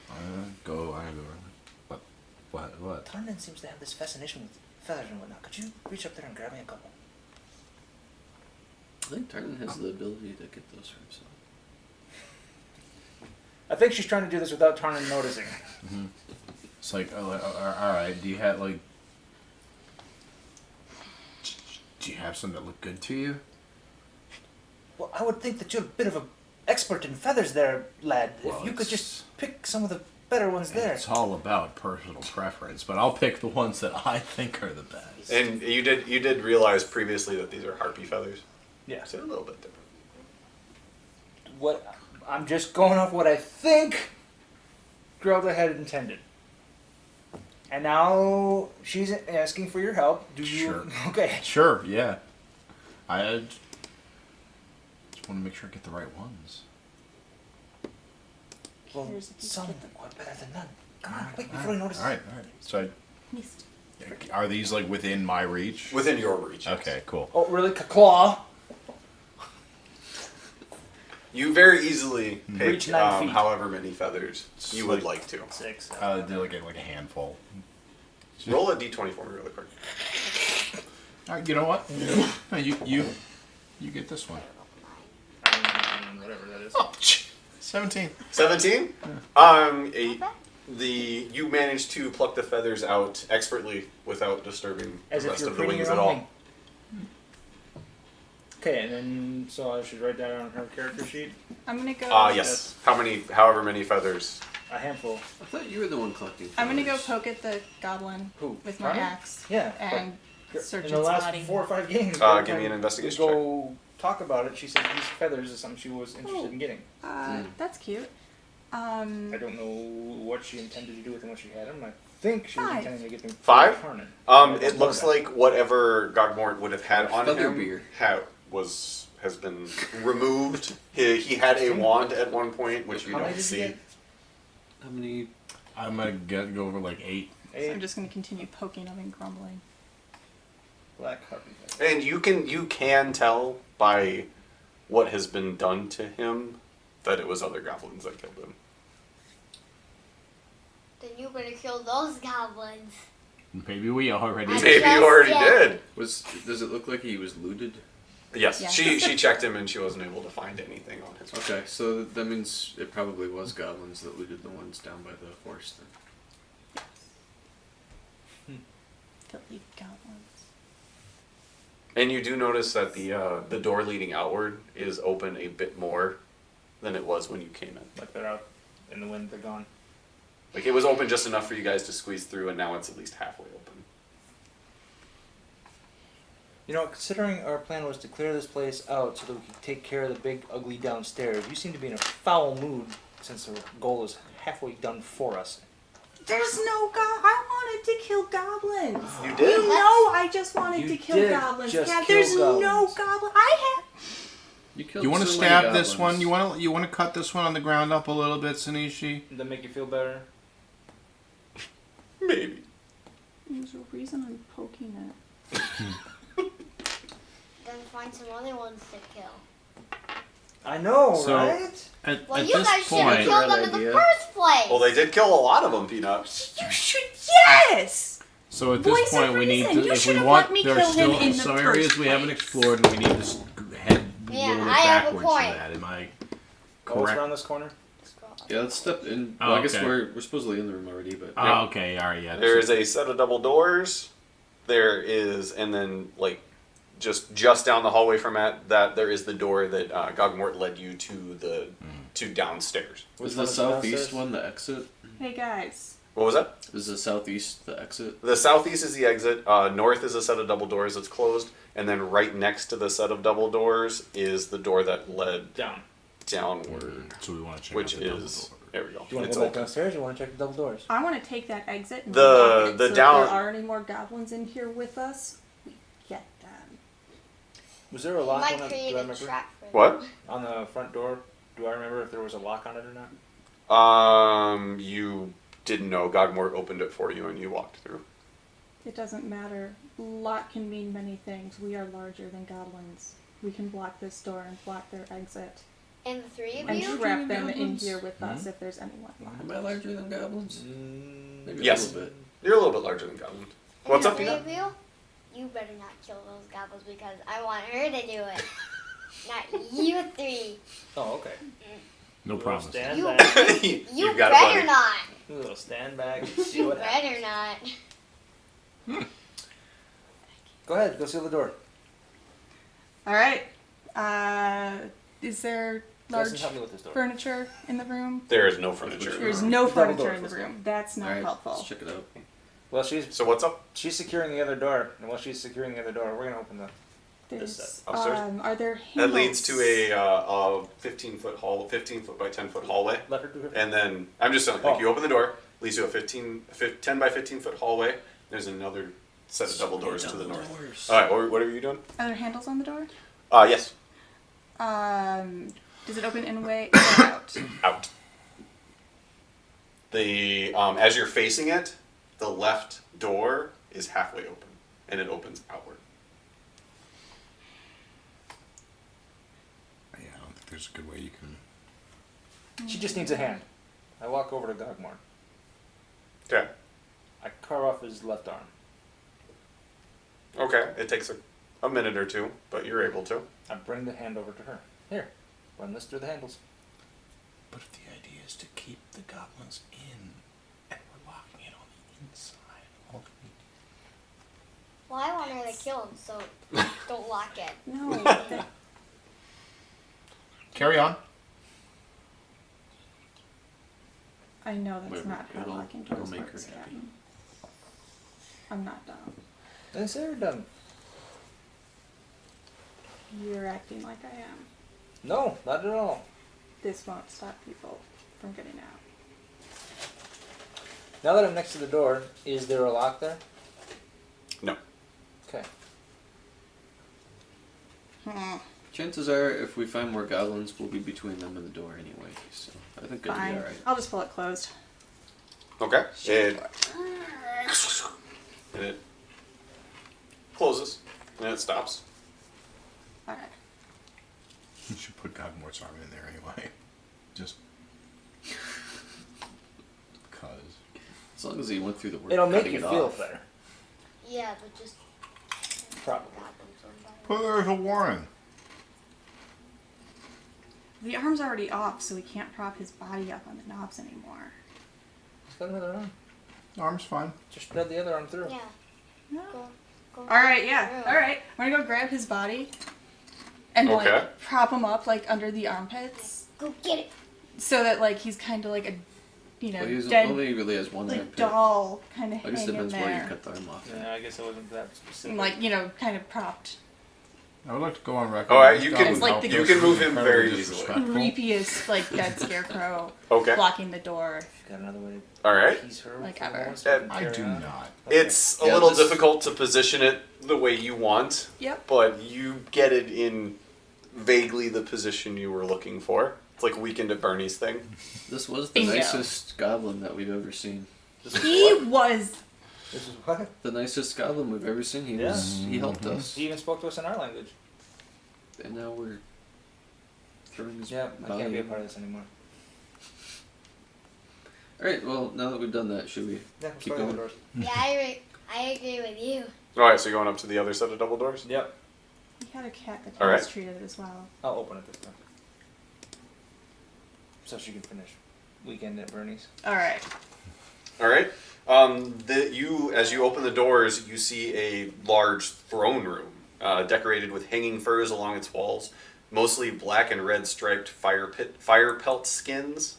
Speaker 5: I go. What?
Speaker 2: Tarnan seems to have this fascination with feathers and whatnot. Could you reach up there and grab me a couple?
Speaker 4: I think Tartan has the ability to get those for himself.
Speaker 2: I think she's trying to do this without Tarnan noticing.
Speaker 5: It's like, all right. Do you have like? Do you have some that look good to you?
Speaker 2: Well, I would think that you're a bit of an expert in feathers there, lad.
Speaker 5: Well,
Speaker 2: if you could
Speaker 5: it's-
Speaker 2: just pick some of the better ones there.
Speaker 5: It's all about personal preference, but I'll pick the ones that I think are the best.
Speaker 1: And you did realize previously that these are harpy feathers.
Speaker 2: Yeah.
Speaker 1: So they're a little bit different.
Speaker 2: What I'm just going off what I think Grelda had intended. And now she's asking for your help. Do you?
Speaker 5: Sure.
Speaker 2: Okay.
Speaker 5: Sure, yeah. I just want to make sure I get the right ones.
Speaker 2: Well,
Speaker 3: Cares if you
Speaker 2: some
Speaker 3: get them.
Speaker 2: are better than none. Come on, quick before he notices.
Speaker 5: All right. So,
Speaker 3: Missed.
Speaker 5: are these like within my reach?
Speaker 1: Within your reach. yes.
Speaker 5: Okay, cool.
Speaker 2: Oh, really? Claw?
Speaker 1: You very easily
Speaker 2: Reach
Speaker 1: pick
Speaker 2: 9 feet.
Speaker 1: however many feathers you would like to.
Speaker 2: 6.
Speaker 5: Do like a handful.
Speaker 1: Roll a d20 for me really quick.
Speaker 5: All right, you know what? No, you get this one.
Speaker 2: Whatever that is.
Speaker 5: Oh, 17.
Speaker 1: 17? You managed to pluck the feathers out expertly without disturbing
Speaker 2: As
Speaker 1: the
Speaker 2: if
Speaker 1: rest
Speaker 2: you're
Speaker 1: of the
Speaker 2: putting
Speaker 1: wings
Speaker 2: your
Speaker 1: at
Speaker 2: own
Speaker 1: all.
Speaker 2: wing. Okay, and then so I should write that on her character sheet.
Speaker 3: I'm gonna go.
Speaker 1: Yes. However many feathers.
Speaker 2: A handful.
Speaker 4: I thought you were the one collecting.
Speaker 3: I'm gonna go
Speaker 4: flowers.
Speaker 3: poke at the goblin
Speaker 2: Who?
Speaker 3: with my
Speaker 2: Tarnan?
Speaker 3: axe
Speaker 2: Yeah.
Speaker 3: and
Speaker 2: but
Speaker 3: search
Speaker 2: in the
Speaker 3: its
Speaker 2: last
Speaker 3: body.
Speaker 2: 4 or 5 games,
Speaker 1: Give
Speaker 2: every
Speaker 1: me
Speaker 2: time
Speaker 1: an investigation
Speaker 2: we go talk about it. She said these feathers is something she was interested in getting.
Speaker 3: That's cute.
Speaker 2: I don't know what she intended to do with them when she had them. I think she was
Speaker 3: 5.
Speaker 2: intending to get them.
Speaker 1: 5?
Speaker 2: for Tarnan.
Speaker 1: It looks like whatever Gogmort would have had on
Speaker 4: Feather
Speaker 1: him
Speaker 4: beard.
Speaker 1: has been removed. He had a wand at one point, which you
Speaker 2: How many
Speaker 1: don't
Speaker 2: did
Speaker 1: see.
Speaker 2: you get?
Speaker 4: How many?
Speaker 5: I'm gonna go over like 8.
Speaker 3: So
Speaker 2: 8
Speaker 3: I'm just gonna continue poking him and grumbling.
Speaker 2: black harpy feathers.
Speaker 1: And you can tell by what has been done to him that it was other goblins that killed him.
Speaker 6: Then you better kill those goblins.
Speaker 5: Maybe we already.
Speaker 6: I-
Speaker 1: Maybe you
Speaker 6: just
Speaker 1: already
Speaker 6: did.
Speaker 1: did.
Speaker 4: Does it look like he was looted?
Speaker 1: Yes,
Speaker 3: Yeah.
Speaker 1: she checked him and she wasn't able to find anything on his.
Speaker 4: Okay, so that means it probably was goblins that looted the ones down by the forest then.
Speaker 3: Filthy goblins.
Speaker 1: And you do notice that the door leading outward is open a bit more than it was when you came in.
Speaker 2: Like they're out in the wind, they're gone.
Speaker 1: Like it was open just enough for you guys to squeeze through, and now it's at least halfway open.
Speaker 2: You know, considering our plan was to clear this place out so that we could take care of the big ugly downstairs, you seem to be in a foul mood since the goal is halfway done for us.
Speaker 3: There's no I wanted to kill goblins.
Speaker 1: You
Speaker 3: You
Speaker 1: did.
Speaker 3: know, I just wanted
Speaker 2: You
Speaker 3: to kill
Speaker 2: did
Speaker 3: goblins.
Speaker 2: just
Speaker 3: Yeah,
Speaker 2: kill
Speaker 3: there's no
Speaker 2: goblins.
Speaker 3: goblin. I have.
Speaker 4: You killed
Speaker 5: You want to
Speaker 4: so many
Speaker 5: stab this
Speaker 4: goblins.
Speaker 5: one? You want to cut this one on the ground up a little bit, Sanishi?
Speaker 2: Does that make you feel better?
Speaker 1: Maybe.
Speaker 3: There's a reason I'm poking it.
Speaker 6: Then find some other ones to kill.
Speaker 2: I know,
Speaker 5: So-
Speaker 2: right?
Speaker 5: At
Speaker 6: Well,
Speaker 5: at
Speaker 6: you
Speaker 5: this
Speaker 6: guys should have
Speaker 5: point,
Speaker 6: killed them in the first place.
Speaker 1: Well, they did kill a lot of them, Peanut.
Speaker 3: You should. Yes.
Speaker 5: so at
Speaker 3: Voice
Speaker 5: this
Speaker 3: of
Speaker 5: point, we need
Speaker 3: reason.
Speaker 5: to.
Speaker 3: You
Speaker 5: If
Speaker 3: should
Speaker 5: we
Speaker 3: have
Speaker 5: want,
Speaker 3: let me
Speaker 5: there are
Speaker 3: kill him
Speaker 5: still
Speaker 3: in the
Speaker 5: some areas
Speaker 3: first
Speaker 5: we haven't
Speaker 3: place.
Speaker 5: explored, and we need to head a
Speaker 6: Yeah,
Speaker 5: little bit
Speaker 6: I have a
Speaker 5: backwards
Speaker 6: point.
Speaker 5: to that. Am I
Speaker 2: What's
Speaker 5: correct?
Speaker 2: around this corner?
Speaker 4: Yeah, let's step in.
Speaker 5: Oh,
Speaker 4: Well, I guess
Speaker 5: okay.
Speaker 4: we're supposedly in the room already, but
Speaker 5: Oh, okay, all right, yeah.
Speaker 1: There is a set of double doors. There is, and then like just down the hallway from that there is the door that Gogmort led you to downstairs.
Speaker 4: Was the southeast one the exit?
Speaker 3: Hey guys.
Speaker 1: What was that?
Speaker 4: Is the southeast the exit?
Speaker 1: The southeast is the exit. North is a set of double doors that's closed, and then right next to the set of double doors is the door that led downward,
Speaker 5: So we want to check
Speaker 1: which
Speaker 5: out the double
Speaker 1: is
Speaker 5: door.
Speaker 1: there we go.
Speaker 2: Do you want
Speaker 1: It's
Speaker 2: to go back
Speaker 1: open.
Speaker 2: downstairs or you want to check the double doors?
Speaker 3: I want to take that exit and
Speaker 1: The-
Speaker 3: lock it,
Speaker 1: the
Speaker 3: so
Speaker 1: down-
Speaker 3: if there are any more goblins in here with us, we get them.
Speaker 2: Was there a
Speaker 6: You
Speaker 2: lock
Speaker 6: might
Speaker 2: on it? Do
Speaker 6: create
Speaker 2: I
Speaker 6: a
Speaker 2: remember?
Speaker 6: trap for them.
Speaker 1: What?
Speaker 2: On the front door? Do I remember if there was a lock on it or not?
Speaker 1: You didn't know. Gogmort opened it for you, and you walked through.
Speaker 3: It doesn't matter. Lock can mean many things. We are larger than goblins. We can block this door and block their exit.
Speaker 6: And the three of
Speaker 3: And
Speaker 6: you?
Speaker 3: trap them in
Speaker 4: goblins?
Speaker 3: here with us if there's anyone left.
Speaker 4: Am I larger than goblins? Maybe
Speaker 1: Yes.
Speaker 4: a little bit.
Speaker 1: You're a little bit larger than Goblin.
Speaker 6: And
Speaker 1: What's
Speaker 6: the
Speaker 1: up,
Speaker 6: three
Speaker 1: Ina?
Speaker 6: of you? You better not kill those goblins because I want her to do it. Not you three.
Speaker 2: Oh, okay.
Speaker 5: No promise.
Speaker 2: Stand
Speaker 6: You-
Speaker 2: back.
Speaker 6: You
Speaker 1: You've got
Speaker 6: better
Speaker 1: it, buddy.
Speaker 6: not.
Speaker 2: We'll stand back and see
Speaker 6: You
Speaker 2: what happens.
Speaker 6: better not.
Speaker 2: Go ahead, go seal the door.
Speaker 3: Alright. Is there
Speaker 2: Justin,
Speaker 3: large
Speaker 2: help me with this door.
Speaker 3: furniture in the room?
Speaker 1: There is no furniture.
Speaker 3: There's no
Speaker 2: Double
Speaker 3: furniture
Speaker 2: doors,
Speaker 3: in the
Speaker 2: let's go.
Speaker 3: room. That's not
Speaker 4: Alright,
Speaker 3: helpful.
Speaker 4: let's check it out.
Speaker 2: Well, she's
Speaker 1: So what's up?
Speaker 2: securing the other door, and while she's securing the other door, we're gonna open the.
Speaker 3: There's,
Speaker 2: set.
Speaker 1: Upstairs?
Speaker 3: are there
Speaker 1: That
Speaker 3: handles?
Speaker 1: leads to a 15 foot by 10 foot hallway.
Speaker 2: Let her do her.
Speaker 1: And then, I'm just saying, like,
Speaker 2: Oh.
Speaker 1: you open the door, leads to a 10 by 15 foot hallway. There's another set of double doors to the north. Alright, what are you doing?
Speaker 3: Are there handles on the door?
Speaker 1: Yes.
Speaker 3: Does it open in a way or out?
Speaker 1: Out. The, as you're facing it, the left door is halfway open, and it opens outward.
Speaker 5: Yeah, I don't think there's a good way you can.
Speaker 2: She just needs a hand. I walk over to Gogmore.
Speaker 1: Okay.
Speaker 2: I carve off his left arm.
Speaker 1: Okay, it takes a minute or two, but you're able to.
Speaker 2: I bring the hand over to her. Here, run this through the handles.
Speaker 5: But if the idea is to keep the goblins in, and we're locking it on the inside, all we need.
Speaker 6: Well, I want her to kill him, so don't lock it.
Speaker 3: No.
Speaker 5: Carry on.
Speaker 3: I know that's
Speaker 4: Whatever,
Speaker 3: not how
Speaker 4: it'll-
Speaker 3: locking
Speaker 4: it'll
Speaker 3: doors
Speaker 4: make her
Speaker 3: works,
Speaker 4: happy.
Speaker 3: Captain. I'm not dumb.
Speaker 2: Then Sarah done.
Speaker 3: You're acting like I am.
Speaker 2: No, not at all.
Speaker 3: This won't stop people from getting out.
Speaker 2: Now that I'm next to the door, is there a lock there?
Speaker 1: No.
Speaker 2: Okay.
Speaker 4: Chances are, if we find more goblins, we'll be between them and the door anyway. So I think it'll be
Speaker 3: Fine.
Speaker 4: alright.
Speaker 3: I'll just pull it closed.
Speaker 1: Okay. And it closes, and it stops.
Speaker 3: Alright.
Speaker 5: You should put Gogmort's arm in there anyway. Just. Cause.
Speaker 4: As long as he went through the work
Speaker 2: It'll
Speaker 4: of
Speaker 2: make
Speaker 4: cutting
Speaker 2: you
Speaker 4: it
Speaker 2: feel
Speaker 4: off.
Speaker 2: better.
Speaker 6: Yeah, but just
Speaker 2: Probably.
Speaker 6: goblins
Speaker 5: Well, there's a warning.
Speaker 3: The arm's already off, so we can't prop his body up on the knobs anymore.
Speaker 2: He's got another arm.
Speaker 5: Arm's fine.
Speaker 2: Just spread the other arm through.
Speaker 6: Yeah.
Speaker 3: No.
Speaker 6: Go.
Speaker 3: Alright, yeah.
Speaker 6: through.
Speaker 3: Alright. I'm gonna go grab his body and
Speaker 1: Okay.
Speaker 3: like prop him up like under the armpits.
Speaker 6: Go get it.
Speaker 3: So that like he's kinda like a
Speaker 4: Well, he
Speaker 3: dead
Speaker 4: only really has one
Speaker 3: like
Speaker 4: armpit.
Speaker 3: doll kinda
Speaker 4: I guess it
Speaker 3: hanging
Speaker 4: depends where you
Speaker 3: there.
Speaker 4: cut the arm off.
Speaker 2: Yeah, I guess I wasn't that specific.
Speaker 3: And like, kind of propped.
Speaker 5: I would like to go on record.
Speaker 1: All right,
Speaker 5: This
Speaker 1: you
Speaker 5: goblin
Speaker 1: can-
Speaker 3: It's like
Speaker 5: outfit
Speaker 3: the-
Speaker 1: you can
Speaker 5: is
Speaker 1: move him
Speaker 5: incredibly
Speaker 1: very easily.
Speaker 5: disrespectful.
Speaker 3: Creepiest like dead scarecrow
Speaker 1: Okay.
Speaker 3: blocking the door.
Speaker 2: If you got another way
Speaker 1: All
Speaker 2: to
Speaker 1: right.
Speaker 2: appease her
Speaker 3: Like
Speaker 2: for
Speaker 3: ever.
Speaker 2: once, we can
Speaker 5: I
Speaker 2: carry
Speaker 5: do
Speaker 2: on.
Speaker 5: not.
Speaker 2: Okay.
Speaker 1: It's a
Speaker 4: Yeah,
Speaker 1: little
Speaker 4: this-
Speaker 1: difficult to position it the way you want,
Speaker 3: Yep.
Speaker 1: but you get it in vaguely the position you were looking for. It's like Weekend at Bernie's thing.
Speaker 4: This was the
Speaker 3: Bingo.
Speaker 4: nicest goblin that we've ever seen.
Speaker 2: This is
Speaker 3: He
Speaker 2: what?
Speaker 3: was
Speaker 2: This is what?
Speaker 4: The nicest goblin we've ever seen. He
Speaker 2: Yeah.
Speaker 4: helped us,
Speaker 2: He even spoke to us in our language.
Speaker 4: and now we're throwing his
Speaker 2: Yeah, I
Speaker 4: body.
Speaker 2: can't be a part of this anymore.
Speaker 4: All right. Well, now that we've done that, should we
Speaker 2: Yeah, let's
Speaker 4: keep
Speaker 2: go to the
Speaker 4: going?
Speaker 2: doors.
Speaker 6: Yeah, I agree with you.
Speaker 1: All right, so you're going up to the other set of double doors.
Speaker 2: Yep.
Speaker 3: he had a cat that
Speaker 1: All right.
Speaker 3: mistreated as well.
Speaker 2: I'll open it this time. So she can finish Weekend at Bernie's.
Speaker 3: Alright.
Speaker 1: All right. As you open the doors, you see a large throne room decorated with hanging furs along its walls, mostly black and red striped fire pelt skins.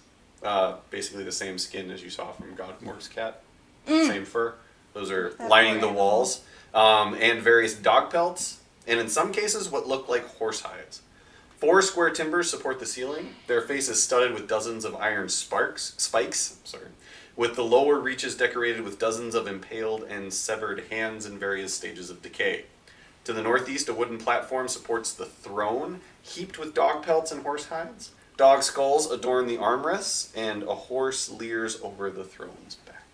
Speaker 1: Basically the same skin as you saw from Godmore's cat. Same fur. Those are
Speaker 3: That
Speaker 1: lining the
Speaker 3: poor
Speaker 1: walls. And various dog pelts, and in some cases what look like horse hides. 4 square timbers support the ceiling. Their face is studded with dozens of iron spikes, with the lower reaches decorated with dozens of impaled and severed hands in various stages of decay. To the northeast, a wooden platform supports the throne, heaped with dog pelts and horse hides. Dog skulls adorn the armrests, and a horse leers over the throne's back.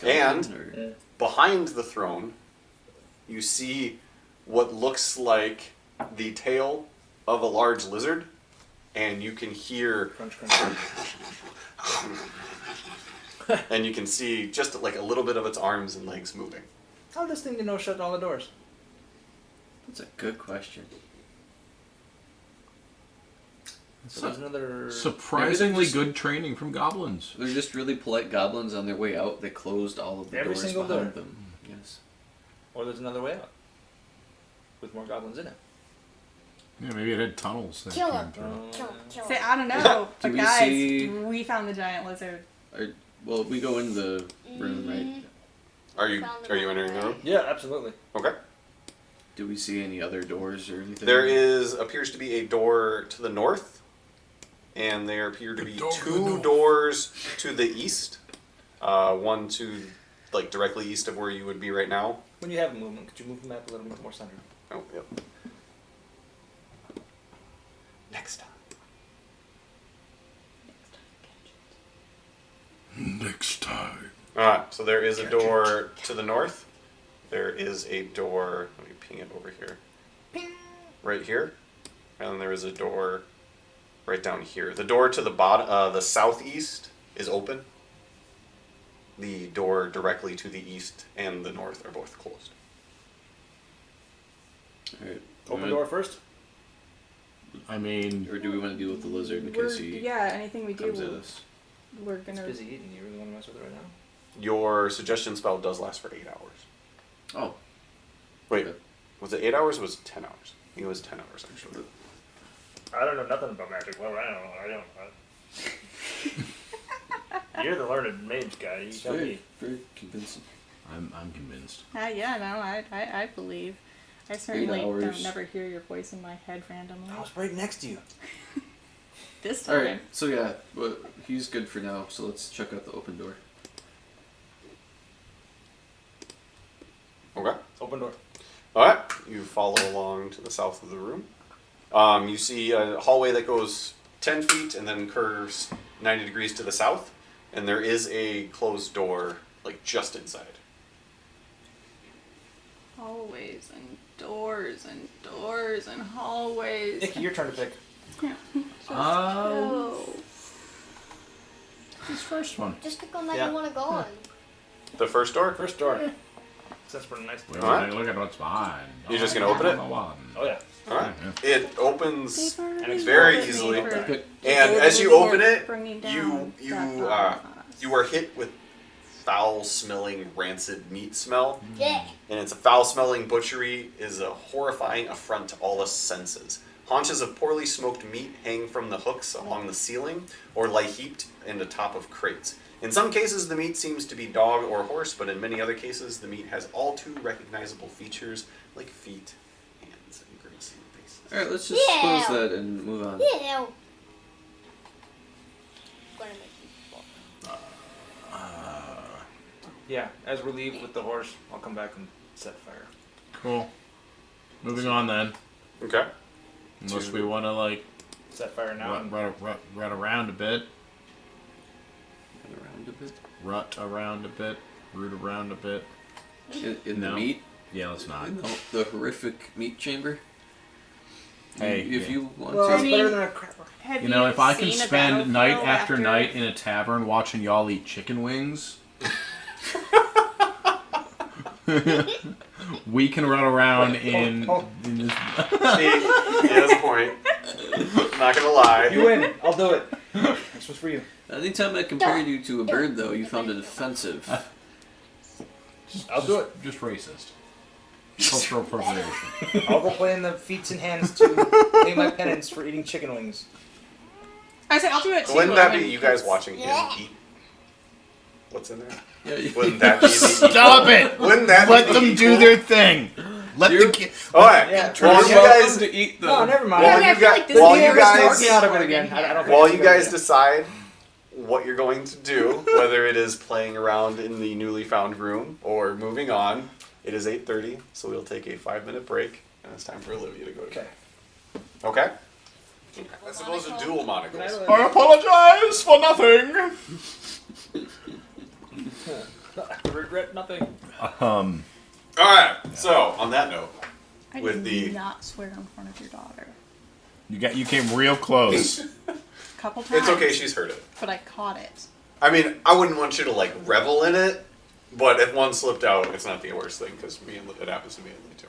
Speaker 1: And behind the throne, you see what looks like the tail of a large lizard, and you can hear,
Speaker 2: Crunch, crunch, crunch.
Speaker 1: and you can see just like a little bit of its arms and legs moving.
Speaker 2: How does this thing know shut all the doors?
Speaker 4: That's a good question.
Speaker 2: So there's another.
Speaker 5: Surprisingly
Speaker 4: Maybe they're
Speaker 5: good training from goblins.
Speaker 4: They're just really polite goblins on their way out. They closed all of the
Speaker 2: Every
Speaker 4: doors
Speaker 2: single
Speaker 4: behind
Speaker 2: door.
Speaker 4: them. Yes.
Speaker 2: Or there's another way out. With more goblins in it.
Speaker 5: Yeah, maybe it had tunnels that
Speaker 6: Kill
Speaker 5: came
Speaker 6: him.
Speaker 5: through.
Speaker 6: Kill
Speaker 3: Say,
Speaker 6: him.
Speaker 3: I don't know. But
Speaker 4: we
Speaker 3: guys,
Speaker 4: see-
Speaker 3: we found the giant lizard.
Speaker 4: Well, we go in the room, right?
Speaker 1: Are you entering the room?
Speaker 2: Yeah, absolutely.
Speaker 1: Okay.
Speaker 4: Do we see any other doors or anything?
Speaker 1: There appears to be a door to the north, and there appear to be
Speaker 5: door to the
Speaker 1: 2
Speaker 5: north.
Speaker 1: doors to the east. One to, like, directly east of where you would be right now.
Speaker 2: When you have movement, could you move the map a little bit more centered?
Speaker 1: Oh, yep. Next time.
Speaker 5: Next time.
Speaker 1: Alright, so there is a door to the north. There is a door, let me ping it over here. Right here. And then there is a door right down here. The door to the bottom, the southeast is open. The door directly to the east and the north are both closed.
Speaker 4: Alright.
Speaker 2: Open door first?
Speaker 5: I mean,
Speaker 4: Or do we want to deal with the lizard in
Speaker 3: We're,
Speaker 4: case he
Speaker 3: yeah, anything we
Speaker 4: comes at
Speaker 3: do,
Speaker 4: us?
Speaker 3: we're
Speaker 2: It's
Speaker 3: gonna.
Speaker 2: busy eating. You really want to mess with it right now?
Speaker 1: Your suggestion spell does last for 8 hours.
Speaker 4: Oh.
Speaker 1: Wait,
Speaker 4: Okay.
Speaker 1: was it 8 hours or was it 10 hours? I think it was 10 hours actually.
Speaker 2: I don't know nothing about magic. Well, I don't. You're the learned mage guy. You
Speaker 4: It's
Speaker 2: tell
Speaker 4: very,
Speaker 2: me.
Speaker 4: very convincing.
Speaker 5: I'm convinced.
Speaker 3: Yeah, no, I believe. I certainly
Speaker 4: hours.
Speaker 3: don't never hear your voice in my head randomly.
Speaker 2: I was right next to you.
Speaker 3: This time.
Speaker 4: Alright, so yeah, well, he's good for now, so let's check out the open door.
Speaker 1: Okay.
Speaker 2: Open door.
Speaker 1: Alright, you follow along to the south of the room. You see a hallway that goes 10 feet and then curves 90 degrees to the south, and there is a closed door, like, just inside.
Speaker 3: Hallways and doors and doors and hallways.
Speaker 2: Nikki, your turn to pick.
Speaker 5: This first one.
Speaker 6: Just pick one that
Speaker 2: Yeah.
Speaker 6: you want to go on.
Speaker 1: The first door?
Speaker 2: First door. That's pretty nice.
Speaker 5: Wait,
Speaker 1: Alright.
Speaker 5: look at what's behind.
Speaker 1: You're just gonna open it?
Speaker 2: Oh yeah.
Speaker 1: Alright. It opens
Speaker 3: Very
Speaker 1: very easily.
Speaker 4: Pick.
Speaker 1: And as you open it,
Speaker 3: Bringing
Speaker 1: you
Speaker 3: down
Speaker 1: you
Speaker 3: that
Speaker 1: you are hit with foul-smelling, rancid meat smell.
Speaker 6: Yeah.
Speaker 1: And it's a foul-smelling butchery is a horrifying affront to all the senses. Haunches of poorly smoked meat hang from the hooks along the ceiling or lie heaped in the top of crates. In some cases, the meat seems to be dog or horse, but in many other cases, the meat has all too recognizable features like feet, hands, and grimacing faces.
Speaker 4: Alright, let's just
Speaker 6: Yeah.
Speaker 4: close that and move on.
Speaker 6: Yeah. Gonna make you fall.
Speaker 2: Yeah. As we leave with the horse, I'll come back and set fire.
Speaker 5: Cool. Moving on then.
Speaker 1: Okay.
Speaker 5: Unless we want to like
Speaker 2: Set fire now.
Speaker 5: rut around a bit.
Speaker 4: Run around a bit.
Speaker 5: Rut around a bit. Root around a bit.
Speaker 4: In the
Speaker 5: No.
Speaker 4: meat?
Speaker 5: Yeah, let's not.
Speaker 4: In the horrific meat chamber?
Speaker 5: Hey,
Speaker 4: If
Speaker 5: yeah.
Speaker 4: you want
Speaker 2: Well,
Speaker 4: to.
Speaker 2: it's
Speaker 3: I
Speaker 2: better
Speaker 3: mean-
Speaker 2: than a crapper.
Speaker 3: Have
Speaker 5: You know, if I can
Speaker 3: seen a
Speaker 5: spend night
Speaker 3: battlefield
Speaker 5: after night in a tavern watching y'all eat chicken wings, we can run around in this.
Speaker 1: See, he has a point. Not gonna lie.
Speaker 2: You win. I'll do it. This was for you.
Speaker 4: Anytime I compared you to a bird, though, you found it offensive.
Speaker 2: I'll do it.
Speaker 5: Just racist. Cultural appropriation.
Speaker 2: I'll go play in the feet and hands to pay my penance for eating chicken wings.
Speaker 3: I say I'll do it too.
Speaker 1: Wouldn't that
Speaker 3: I
Speaker 1: be
Speaker 3: mean,
Speaker 1: you guys
Speaker 3: it's-
Speaker 1: watching him
Speaker 6: Yeah.
Speaker 1: eat? What's in there?
Speaker 4: Yeah,
Speaker 1: Wouldn't that be the
Speaker 5: Stop it!
Speaker 1: Wouldn't that
Speaker 5: Let
Speaker 1: be
Speaker 5: them do
Speaker 1: equal?
Speaker 5: their thing. Let
Speaker 4: You're-
Speaker 5: the kid.
Speaker 1: Alright.
Speaker 2: Yeah.
Speaker 1: While
Speaker 4: You're
Speaker 1: you
Speaker 4: welcome
Speaker 1: guys
Speaker 4: to eat them.
Speaker 2: No, never mind.
Speaker 3: Yeah, I
Speaker 1: While
Speaker 3: mean, I
Speaker 1: you
Speaker 3: feel
Speaker 1: guys-
Speaker 3: like this
Speaker 1: while
Speaker 3: is
Speaker 1: you
Speaker 3: very
Speaker 1: guys-
Speaker 3: smart
Speaker 2: Talking out of it
Speaker 3: for
Speaker 2: again.
Speaker 3: him.
Speaker 2: I don't think
Speaker 1: while
Speaker 2: that's
Speaker 1: you
Speaker 2: a good
Speaker 1: guys
Speaker 2: idea.
Speaker 1: decide what you're going to do, whether it is playing around in the newly found room or moving on, it is 8:30, so we'll take a 5-minute break, and it's time for Olivia to go to bed.
Speaker 2: Okay.
Speaker 1: Okay? I suppose a dual monocles.
Speaker 5: I apologize for nothing.
Speaker 2: Regret nothing.
Speaker 1: Alright, so on that note,
Speaker 3: I
Speaker 1: with
Speaker 3: did
Speaker 1: the-
Speaker 3: not swear in front of your daughter.
Speaker 5: You came real close.
Speaker 3: A couple times.
Speaker 1: it's okay, she's heard it.
Speaker 3: But I caught it.
Speaker 1: I mean, I wouldn't want you to like revel in it, but if one slipped out, it's not the worst thing because it happens to me and Lee too,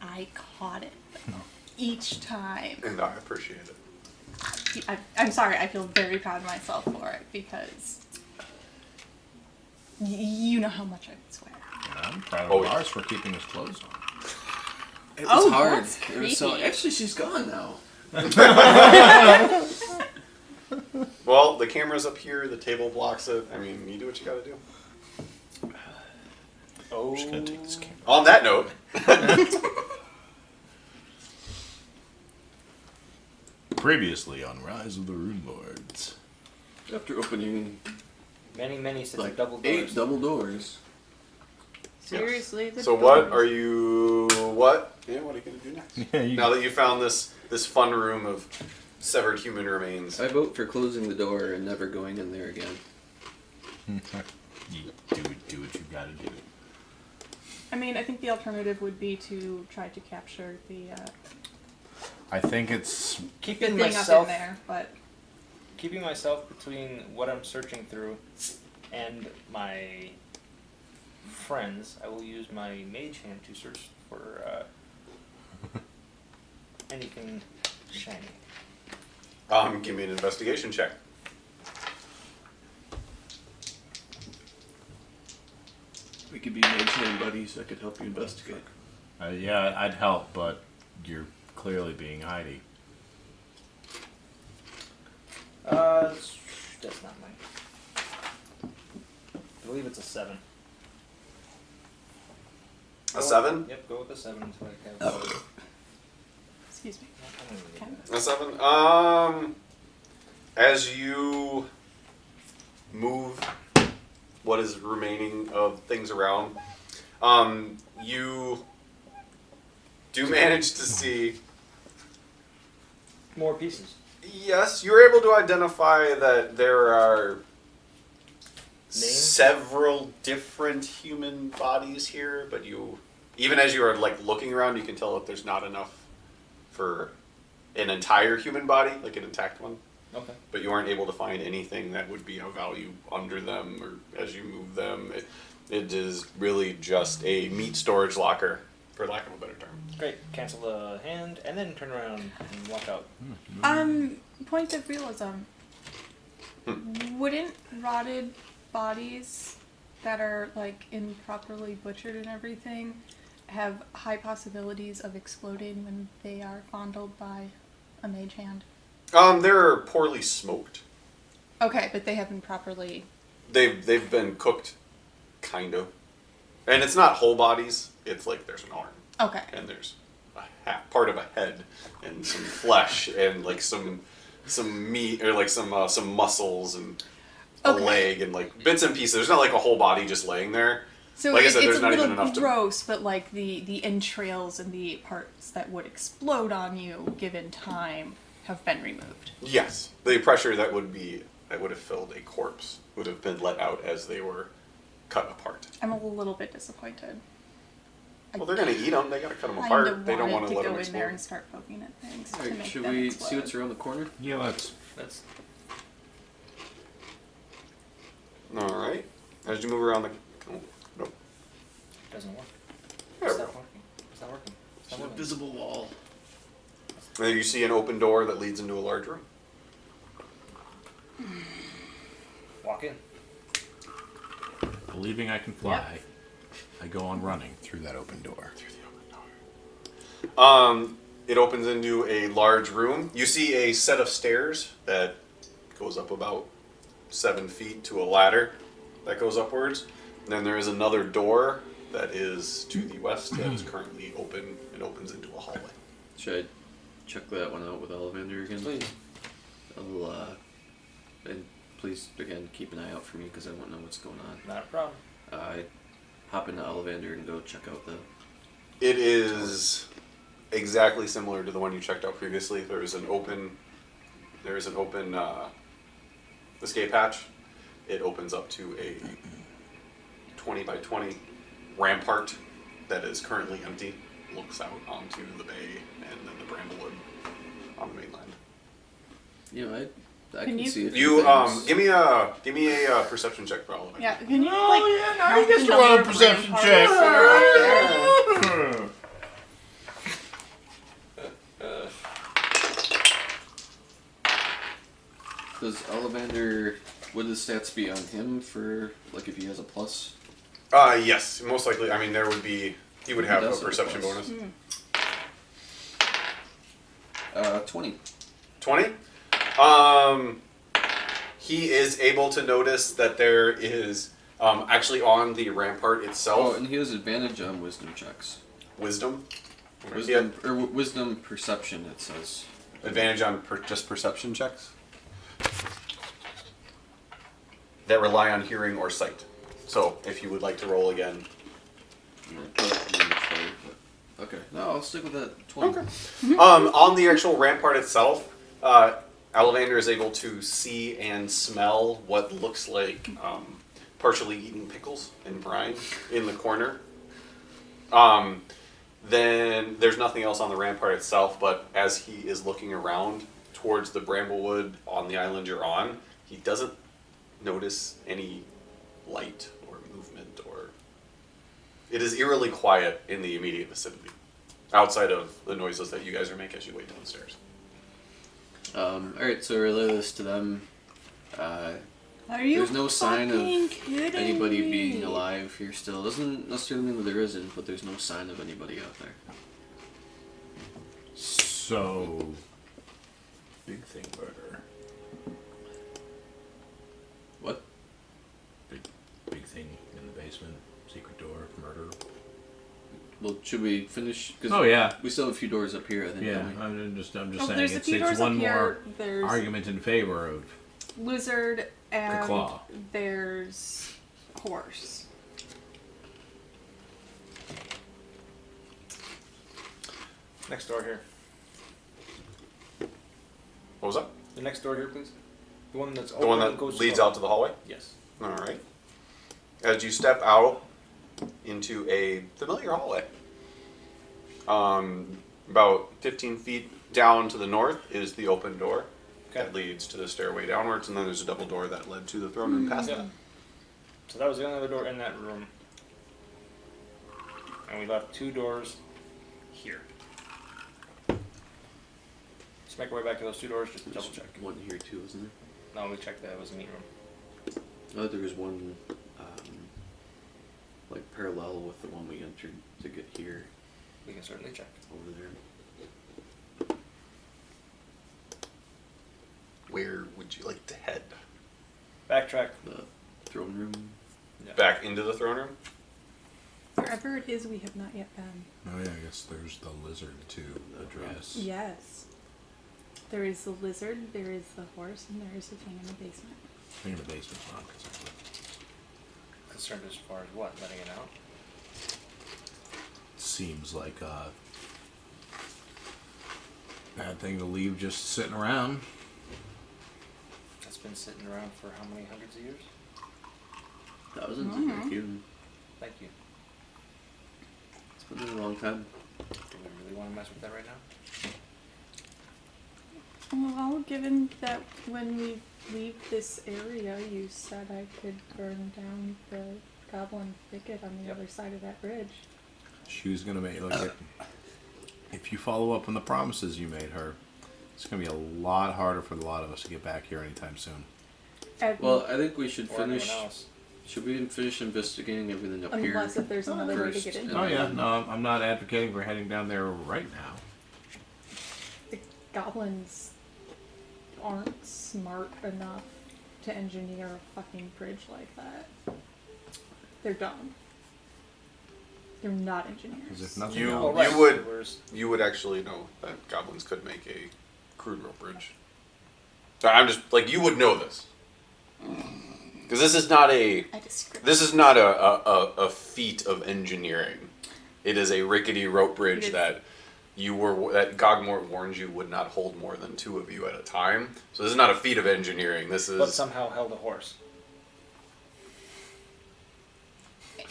Speaker 3: I caught it though. Each time.
Speaker 1: and I appreciate it.
Speaker 3: I'm sorry. I feel very proud of myself for it because you know how much I can swear.
Speaker 5: I'm proud
Speaker 1: Oh,
Speaker 5: of
Speaker 1: yeah.
Speaker 5: Lars for keeping his clothes on.
Speaker 4: It was
Speaker 3: Oh,
Speaker 4: hard.
Speaker 3: that's
Speaker 4: It was so.
Speaker 3: creepy.
Speaker 4: Actually, she's gone now.
Speaker 1: Well, the camera's up here, the table blocks it. I mean, you do what you gotta do.
Speaker 2: Oh.
Speaker 5: I'm just gonna take this camera.
Speaker 1: On that note,
Speaker 5: Previously on Rise of the Runelords.
Speaker 4: After opening
Speaker 2: Many sets
Speaker 4: like
Speaker 2: of double
Speaker 4: 8
Speaker 2: doors.
Speaker 4: double doors.
Speaker 3: Seriously. the
Speaker 1: so what
Speaker 3: doors.
Speaker 1: are you? What? Yeah, what are you gonna do next?
Speaker 5: Yeah, you,
Speaker 1: Now that you found this fun room of severed human remains.
Speaker 4: I vote for closing the door and never going in there again.
Speaker 5: you do what you gotta do.
Speaker 3: I mean, I think the alternative would be to try to capture the
Speaker 5: I think it's
Speaker 2: Keeping
Speaker 3: thing
Speaker 2: myself,
Speaker 3: up in there, but
Speaker 2: keeping myself between what I'm searching through and my friends, I will use my mage hand to search for anything shiny.
Speaker 1: Give me an investigation check.
Speaker 4: We could be mage hand buddies. I could help you investigate.
Speaker 5: yeah, I'd help, but you're clearly being Heidi.
Speaker 2: That's not mine. I believe it's a 7.
Speaker 1: A 7?
Speaker 2: Yep, go with the 7 so I can.
Speaker 3: excuse me. Okay.
Speaker 1: A 7? As you move what is remaining of things around, you do manage to see.
Speaker 2: More pieces.
Speaker 1: Yes, you were able to identify that there are several different human bodies here, but you, even as you are like looking around, you can tell that there's not enough for an entire human body, like an intact one.
Speaker 2: Okay.
Speaker 1: But you aren't able to find anything that would be of value under them or as you move them. It is really just a meat storage locker, for lack of a better term.
Speaker 2: Great. Cancel the hand and then turn around and walk out.
Speaker 3: Point of realism. Wouldn't rotted bodies that are like improperly butchered and everything have high possibilities of exploding when they are fondled by a mage hand?
Speaker 1: They're poorly smoked.
Speaker 3: Okay, but they haven't properly.
Speaker 1: They've been cooked, kind of, and it's not whole bodies. It's like there's an arm
Speaker 3: Okay.
Speaker 1: and there's part of a head and some flesh and like some meat or like some muscles and a
Speaker 3: Okay.
Speaker 1: leg and like bits and pieces. There's not like a whole body just laying there.
Speaker 3: So
Speaker 1: Like I said,
Speaker 3: it's
Speaker 1: there's
Speaker 3: a
Speaker 1: not
Speaker 3: little
Speaker 1: even enough to-
Speaker 3: gross, but like the entrails and the parts that would explode on you given time have been removed.
Speaker 1: Yes, the pressure that would have filled a corpse would have been let out as they were cut apart.
Speaker 3: I'm a little bit disappointed.
Speaker 1: Well, they're gonna eat them. They gotta cut them
Speaker 3: Kinda
Speaker 1: apart. They don't want
Speaker 3: wanted
Speaker 1: to let
Speaker 3: to
Speaker 1: them
Speaker 3: go in there
Speaker 1: explode.
Speaker 3: and start poking at things to
Speaker 4: Alright,
Speaker 3: make
Speaker 4: should
Speaker 3: them
Speaker 4: we
Speaker 3: explode.
Speaker 4: see what's around the corner?
Speaker 5: Yeah, let's.
Speaker 2: That's
Speaker 1: All right. As you move around the, oh, nope.
Speaker 2: doesn't work.
Speaker 1: There
Speaker 2: It's
Speaker 1: we
Speaker 2: not
Speaker 1: go.
Speaker 2: working. It's not working. It's
Speaker 4: There's
Speaker 2: not
Speaker 4: an
Speaker 2: working.
Speaker 4: invisible wall.
Speaker 1: There you see an open door that leads into a large room.
Speaker 2: Walk in.
Speaker 5: Believing I can fly. I go on running through that open door.
Speaker 1: It opens into a large room. You see a set of stairs that goes up about 7 feet to a ladder that goes upwards. And then there is another door that is to the west that is currently open and opens into a hallway.
Speaker 4: Should I check that one out with Ollivander again?
Speaker 2: Please.
Speaker 4: And please, again, keep an eye out for me because I won't know what's going on.
Speaker 2: Not a problem.
Speaker 4: I hop into Ollivander and go check out the...
Speaker 1: It is exactly similar to the one you checked out previously. There is an open escape hatch. It opens up to a 20 by 20 rampart that is currently empty. Looks out onto the bay and then the Bramblewood on the mainland.
Speaker 4: You know, I
Speaker 3: Can
Speaker 4: can
Speaker 3: you-
Speaker 4: see a few
Speaker 1: You
Speaker 4: things.
Speaker 1: give me a perception check for all of it.
Speaker 3: Yeah, can you
Speaker 5: Oh, yeah, now
Speaker 3: count
Speaker 5: you get
Speaker 3: the
Speaker 5: to roll a
Speaker 3: number of
Speaker 5: perception
Speaker 3: ramparts
Speaker 5: check.
Speaker 3: that are up there?
Speaker 4: Does Ollivander... Would the stats be on him for, like, if he has a plus?
Speaker 1: Yes, most likely. I mean, there would be. He would have a
Speaker 4: does have a
Speaker 1: perception
Speaker 4: plus.
Speaker 1: bonus.
Speaker 4: 20.
Speaker 1: 20. He is able to notice that there is actually on the rampart
Speaker 4: Oh,
Speaker 1: itself
Speaker 4: and he has advantage on wisdom checks.
Speaker 1: wisdom.
Speaker 4: Wisdom, or wisdom perception, it says.
Speaker 1: Advantage on just perception checks that rely on hearing or sight. So, if you would like to roll again,
Speaker 4: Okay, no, I'll stick with that 20.
Speaker 1: Okay. On the actual rampart itself, Ollivander is able to see and smell what looks like partially eaten pickles and brine in the corner. Then there's nothing else on the rampart itself, but as he is looking around towards the Bramblewood on the island you're on, he doesn't notice any light or movement, or it is eerily quiet in the immediate vicinity, outside of the noises that you guys are making as you wait downstairs.
Speaker 4: Alright, so relay this to them.
Speaker 3: Are you
Speaker 4: There's no sign of
Speaker 3: fucking kidding
Speaker 4: anybody
Speaker 3: me?
Speaker 4: being alive here still. Doesn't necessarily mean that there isn't, but there's no sign of anybody out there.
Speaker 5: So, big thing murder.
Speaker 4: What?
Speaker 5: Big thing in the basement. Secret door. Murder.
Speaker 4: Well, should we finish? Cause
Speaker 5: Oh yeah.
Speaker 4: we still have a few doors up here, I think.
Speaker 5: Yeah.
Speaker 4: Don't we?
Speaker 5: I'm just
Speaker 3: Oh,
Speaker 5: saying
Speaker 3: there's a few
Speaker 5: it's
Speaker 3: doors
Speaker 5: one
Speaker 3: up here.
Speaker 5: more
Speaker 3: There's
Speaker 5: argument in favor of.
Speaker 3: lizard and
Speaker 5: claw.
Speaker 3: there's horse.
Speaker 2: Next door here.
Speaker 1: What was that?
Speaker 2: The next door here, please. The one that's
Speaker 1: The one that leads out to the hallway?
Speaker 2: Yes.
Speaker 1: All right. As you step out into a familiar hallway, about 15 feet down to the north is the open door that leads to the stairway downwards, and then there's a double door that led to the throne room past
Speaker 2: Yeah.
Speaker 1: that.
Speaker 2: So that was the only other door in that room. And we left 2 doors here. Let's make our way back to those 2 doors, just to double check.
Speaker 4: One here too, isn't there?
Speaker 2: No, we checked that. It was a meat room.
Speaker 4: I thought there was one, like parallel with the one we entered to get here
Speaker 2: We can certainly check.
Speaker 4: over there.
Speaker 1: Where would you like to head?
Speaker 2: Backtrack.
Speaker 4: The throne room.
Speaker 2: Yeah.
Speaker 1: Back into the throne room?
Speaker 3: Wherever it is we have not yet been.
Speaker 5: Oh yeah, I guess there's the lizard to address.
Speaker 3: Yes. There is the lizard, there is the horse, and there is the thing in the basement.
Speaker 5: I think the basement's not concerned.
Speaker 2: Concerned as far as what? Letting it out?
Speaker 5: Seems like a bad thing to leave just sitting around.
Speaker 2: It's been sitting around for how many hundreds of years?
Speaker 4: Thousands,
Speaker 3: Mhm.
Speaker 4: thank you.
Speaker 2: Thank you.
Speaker 4: It's been a long time.
Speaker 2: Do we really want to mess with that right now?
Speaker 3: Well, given that when we leave this area, you said I could burn down the goblin thicket on the other side of that bridge.
Speaker 5: She was gonna make if you follow up on the promises you made her, it's gonna be a lot harder for a lot of us to get back here anytime soon.
Speaker 3: And
Speaker 4: Well, I think we should
Speaker 2: Or anyone
Speaker 4: finish
Speaker 2: else?
Speaker 4: Should we finish investigating everything up here?
Speaker 3: Unless if there's another way to
Speaker 4: first,
Speaker 3: get in.
Speaker 4: and
Speaker 5: Oh yeah,
Speaker 4: then-
Speaker 5: no, I'm not advocating for heading down there right now.
Speaker 3: The goblins aren't smart enough to engineer a fucking bridge like that. They're dumb. They're not engineers.
Speaker 5: Because if nothing
Speaker 1: You
Speaker 5: else,
Speaker 2: right.
Speaker 1: you would actually know that goblins could make a crude rope bridge. So I'm just like you would know this because this is not a feat of engineering. It is a rickety rope bridge
Speaker 3: It is.
Speaker 1: that Gogmort warns you would not hold more than 2 of you at a time. So this is not a feat of engineering. This
Speaker 2: But
Speaker 1: is
Speaker 2: somehow held a horse.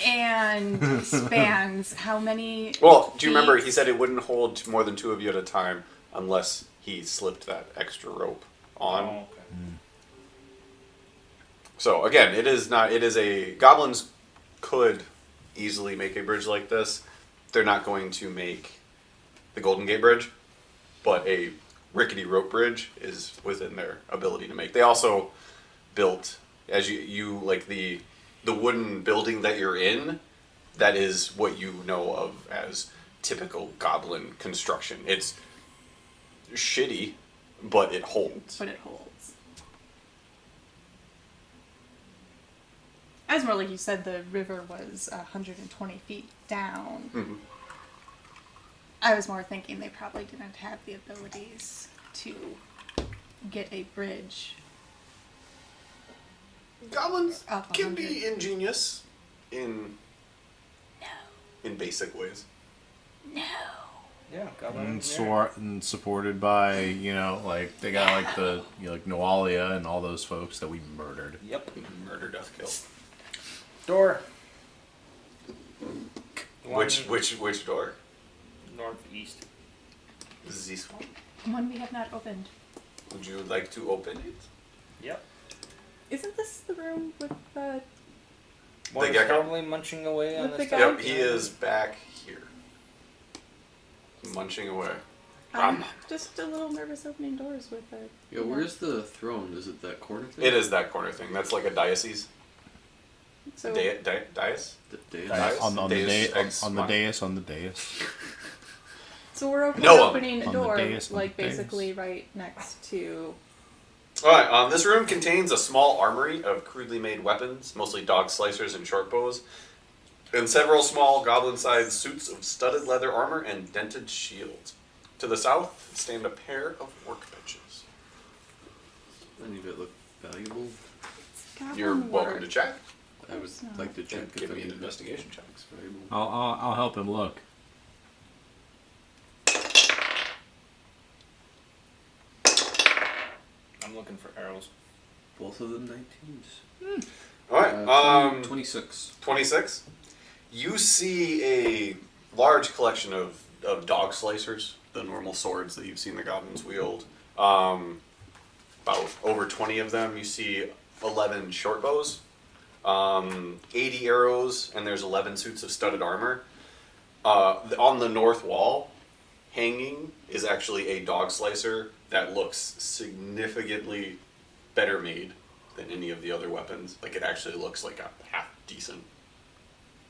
Speaker 3: And spans how many?
Speaker 1: well. Do you
Speaker 3: feet?
Speaker 1: remember he said it wouldn't hold more than 2 of you at a time unless he slipped that extra rope on.
Speaker 2: Oh, okay.
Speaker 1: So again, it is not. It is a goblins could easily make a bridge like this. They're not going to make the Golden Gate Bridge, but a rickety rope bridge is within their ability to make. They also built, as you like the wooden building that you're in. That is what you know of as typical goblin construction. It's shitty, but it holds.
Speaker 3: But it holds. As more like you said, the river was 120 feet down.
Speaker 1: Mhm.
Speaker 3: I was more thinking they probably didn't have the abilities to get a bridge.
Speaker 1: Goblins
Speaker 3: Up
Speaker 1: can
Speaker 3: 100.
Speaker 1: be ingenious in basic ways.
Speaker 2: Yeah, goblin.
Speaker 5: and supported by like they got like the like Noalia and all those folks that we murdered.
Speaker 2: Yep.
Speaker 1: Murder, death, kill.
Speaker 2: Door.
Speaker 1: Which door?
Speaker 2: Northeast.
Speaker 1: This one.
Speaker 3: One we have not opened.
Speaker 1: Would you like to open it?
Speaker 2: Yep.
Speaker 3: Isn't this the room with the...
Speaker 2: One is
Speaker 1: gecko?
Speaker 2: probably munching away on
Speaker 3: With
Speaker 2: the
Speaker 3: the
Speaker 2: stuff.
Speaker 3: guy?
Speaker 1: Yep, he is back here. Munching away.
Speaker 3: I'm just a little nervous opening doors with it.
Speaker 4: Yeah, where's the throne? Is it that corner thing?
Speaker 1: It is that corner thing. That's like a diocese.
Speaker 3: So,
Speaker 1: Dias?
Speaker 4: The dais?
Speaker 1: Dice?
Speaker 5: On the
Speaker 1: Deus
Speaker 5: dais,
Speaker 1: ex
Speaker 5: on the
Speaker 1: machina.
Speaker 5: dais, on the dais.
Speaker 3: so we're okay
Speaker 1: No one.
Speaker 3: opening a
Speaker 5: On the
Speaker 3: door,
Speaker 5: dais, on
Speaker 3: like
Speaker 5: the dais.
Speaker 3: basically right next to...
Speaker 1: Alright, this room contains a small armory of crudely made weapons, mostly dog slicers and short bows, and several small goblin-sized suits of studded leather armor and dented shields. To the south stand a pair of workbenches.
Speaker 4: Any of it look valuable?
Speaker 3: Goblin
Speaker 1: You're welcome
Speaker 3: work.
Speaker 1: to check.
Speaker 4: I would
Speaker 3: So-
Speaker 4: like to check
Speaker 1: Give
Speaker 4: if
Speaker 1: me
Speaker 4: any
Speaker 1: an
Speaker 4: of it
Speaker 1: investigation check.
Speaker 4: looks valuable.
Speaker 5: I'll help him look.
Speaker 2: I'm looking for arrows.
Speaker 4: Both of them 19s.
Speaker 1: Alright,
Speaker 4: 26.
Speaker 1: 26. You see a large collection of dog slicers, the normal swords that you've seen the goblins wield. About over 20 of them. You see 11 short bows, 80 arrows, and there's 11 suits of studded armor. On the north wall, hanging, is actually a dog slicer that looks significantly better made than any of the other weapons. Like, it actually looks like a half decent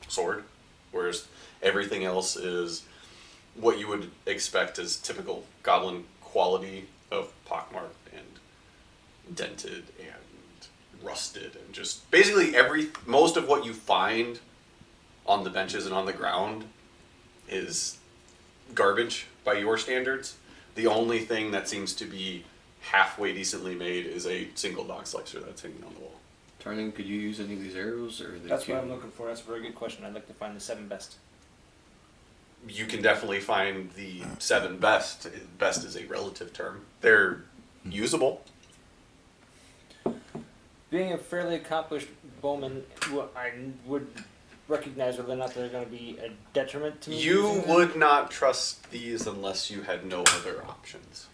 Speaker 1: sword, whereas everything else is what you would expect as typical goblin quality of pockmarked and dented and rusted, and just basically most of what you find on the benches and on the ground is garbage by your standards. The only thing that seems to be halfway decently made is a single dog slicer that's hanging on the wall.
Speaker 4: Tarning, could you use any of these arrows, or are they
Speaker 2: That's
Speaker 4: too...
Speaker 2: what I'm looking for. That's a very good question. I'd like to find the 7 best.
Speaker 1: You can definitely find the 7 best. Best is a relative term. They're usable.
Speaker 2: Being a fairly accomplished bowman, I would recognize whether or not they're going to be a detriment to me.
Speaker 1: You
Speaker 2: using them.
Speaker 1: would not trust these unless you had no other options.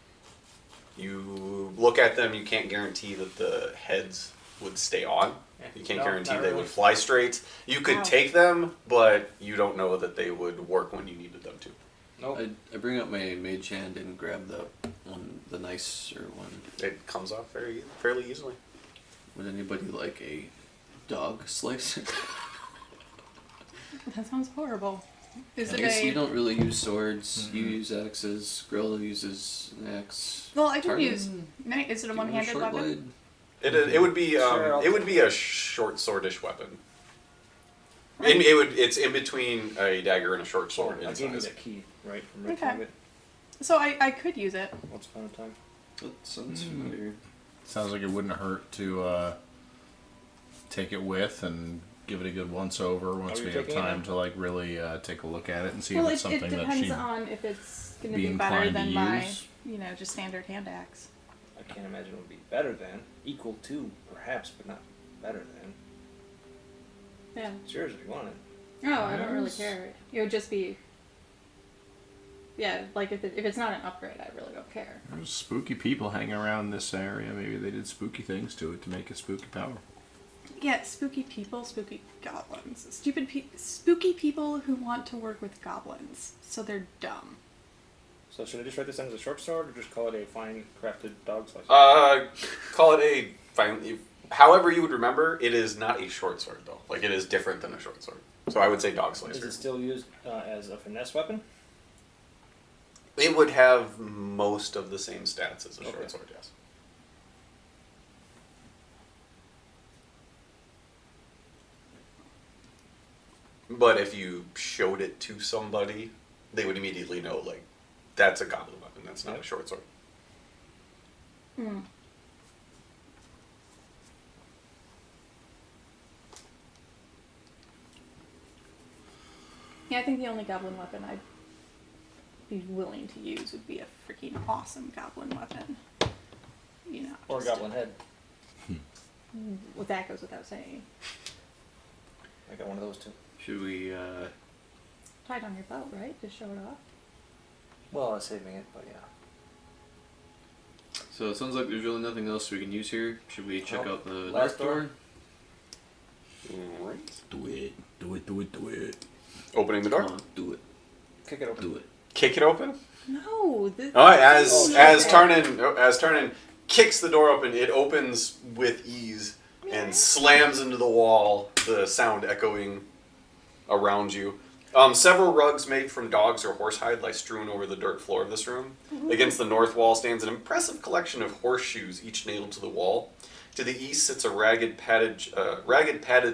Speaker 1: You look at them, you can't guarantee that the heads would stay on. You can't
Speaker 2: No,
Speaker 1: guarantee
Speaker 2: not
Speaker 1: they
Speaker 2: really.
Speaker 1: would fly straight. You could
Speaker 3: Ow.
Speaker 1: take them, but you don't know that they would work when you needed them to.
Speaker 2: Nope.
Speaker 4: I bring up my mage hand and grab the nicer one.
Speaker 1: It comes off fairly easily.
Speaker 4: Would anybody like a dog slicer?
Speaker 3: That sounds horrible. Is
Speaker 4: I
Speaker 3: it
Speaker 4: guess you
Speaker 3: a?
Speaker 4: don't really use swords. You use axes. Grill uses an axe.
Speaker 3: Well, I do
Speaker 4: Target?
Speaker 3: use. Is it a
Speaker 4: Do you want
Speaker 3: one-handed
Speaker 4: short
Speaker 3: weapon?
Speaker 4: blade?
Speaker 1: It would be
Speaker 2: Sure, I'll
Speaker 1: it would be a short swordish weapon. It's in between a dagger and a short sword
Speaker 2: I
Speaker 1: in
Speaker 2: gave you
Speaker 1: size.
Speaker 2: that key, right? From Red
Speaker 3: Okay.
Speaker 2: Target.
Speaker 3: So I could use it.
Speaker 2: Once upon a time.
Speaker 4: That sounds familiar.
Speaker 5: Sounds like it wouldn't hurt to take it with and give it a good once over once
Speaker 2: you
Speaker 5: we have
Speaker 2: taking it
Speaker 5: time
Speaker 2: now?
Speaker 5: to like really take a look at it and see
Speaker 3: Well,
Speaker 5: if it's
Speaker 3: it
Speaker 5: something that
Speaker 3: depends
Speaker 5: she
Speaker 3: on if it's going to
Speaker 5: be
Speaker 3: be better
Speaker 5: inclined to
Speaker 3: than my,
Speaker 5: use.
Speaker 3: just standard hand axe.
Speaker 2: I can't imagine it would be better than. Equal to, perhaps, but not better than.
Speaker 3: Yeah.
Speaker 2: It's yours if you want it.
Speaker 3: Oh, I don't really care. It would just be. Yeah, like if it's not an upgrade, I really don't care.
Speaker 5: There's spooky people hanging around this area. Maybe they did spooky things to it to make it spooky power.
Speaker 3: Yeah, spooky people, spooky goblins. Spooky people who want to work with goblins. So they're dumb.
Speaker 2: So should I just write this down as a short sword, or just call it a fine crafted dog slicer?
Speaker 1: Call it a fine. However you would remember, it is not a short sword though. Like it is different than a short sword. So I would say dog
Speaker 2: Is
Speaker 1: slicer.
Speaker 2: it still used as a finesse weapon?
Speaker 1: It would have most of the same stats as a
Speaker 2: Okay.
Speaker 1: short sword, yes. But if you showed it to somebody, they would immediately know, like, that's a goblin weapon, that's not a short sword.
Speaker 3: Hmm. Yeah, I think the only goblin weapon I'd be willing to use would be a freaking awesome goblin weapon.
Speaker 2: Or a
Speaker 3: just
Speaker 2: goblin head?
Speaker 3: Well, that goes without saying.
Speaker 2: I got one of those too.
Speaker 4: Should we,
Speaker 3: Tie it on your belt, right? To show it off.
Speaker 2: Well, I was saving it, but yeah.
Speaker 4: so it sounds like there's really nothing else we can use here. Should we check
Speaker 2: Oh,
Speaker 4: out the
Speaker 2: last
Speaker 4: north door?
Speaker 1: Right.
Speaker 5: Do it. Do it. Do it. Do it.
Speaker 1: Opening the door.
Speaker 4: Come on, do it.
Speaker 2: Kick it open.
Speaker 4: Do it.
Speaker 1: Kick it open.
Speaker 3: No.
Speaker 1: All right. As
Speaker 2: Oh,
Speaker 1: Tarnan kicks the door open, it opens with ease and slams into the wall. The sound echoing around you. Several rugs made from dogs or horsehide lie strewn over the dirt floor of this room. Against the north wall stands an impressive collection of horseshoes, each nailed to the wall. To the east sits a ragged padded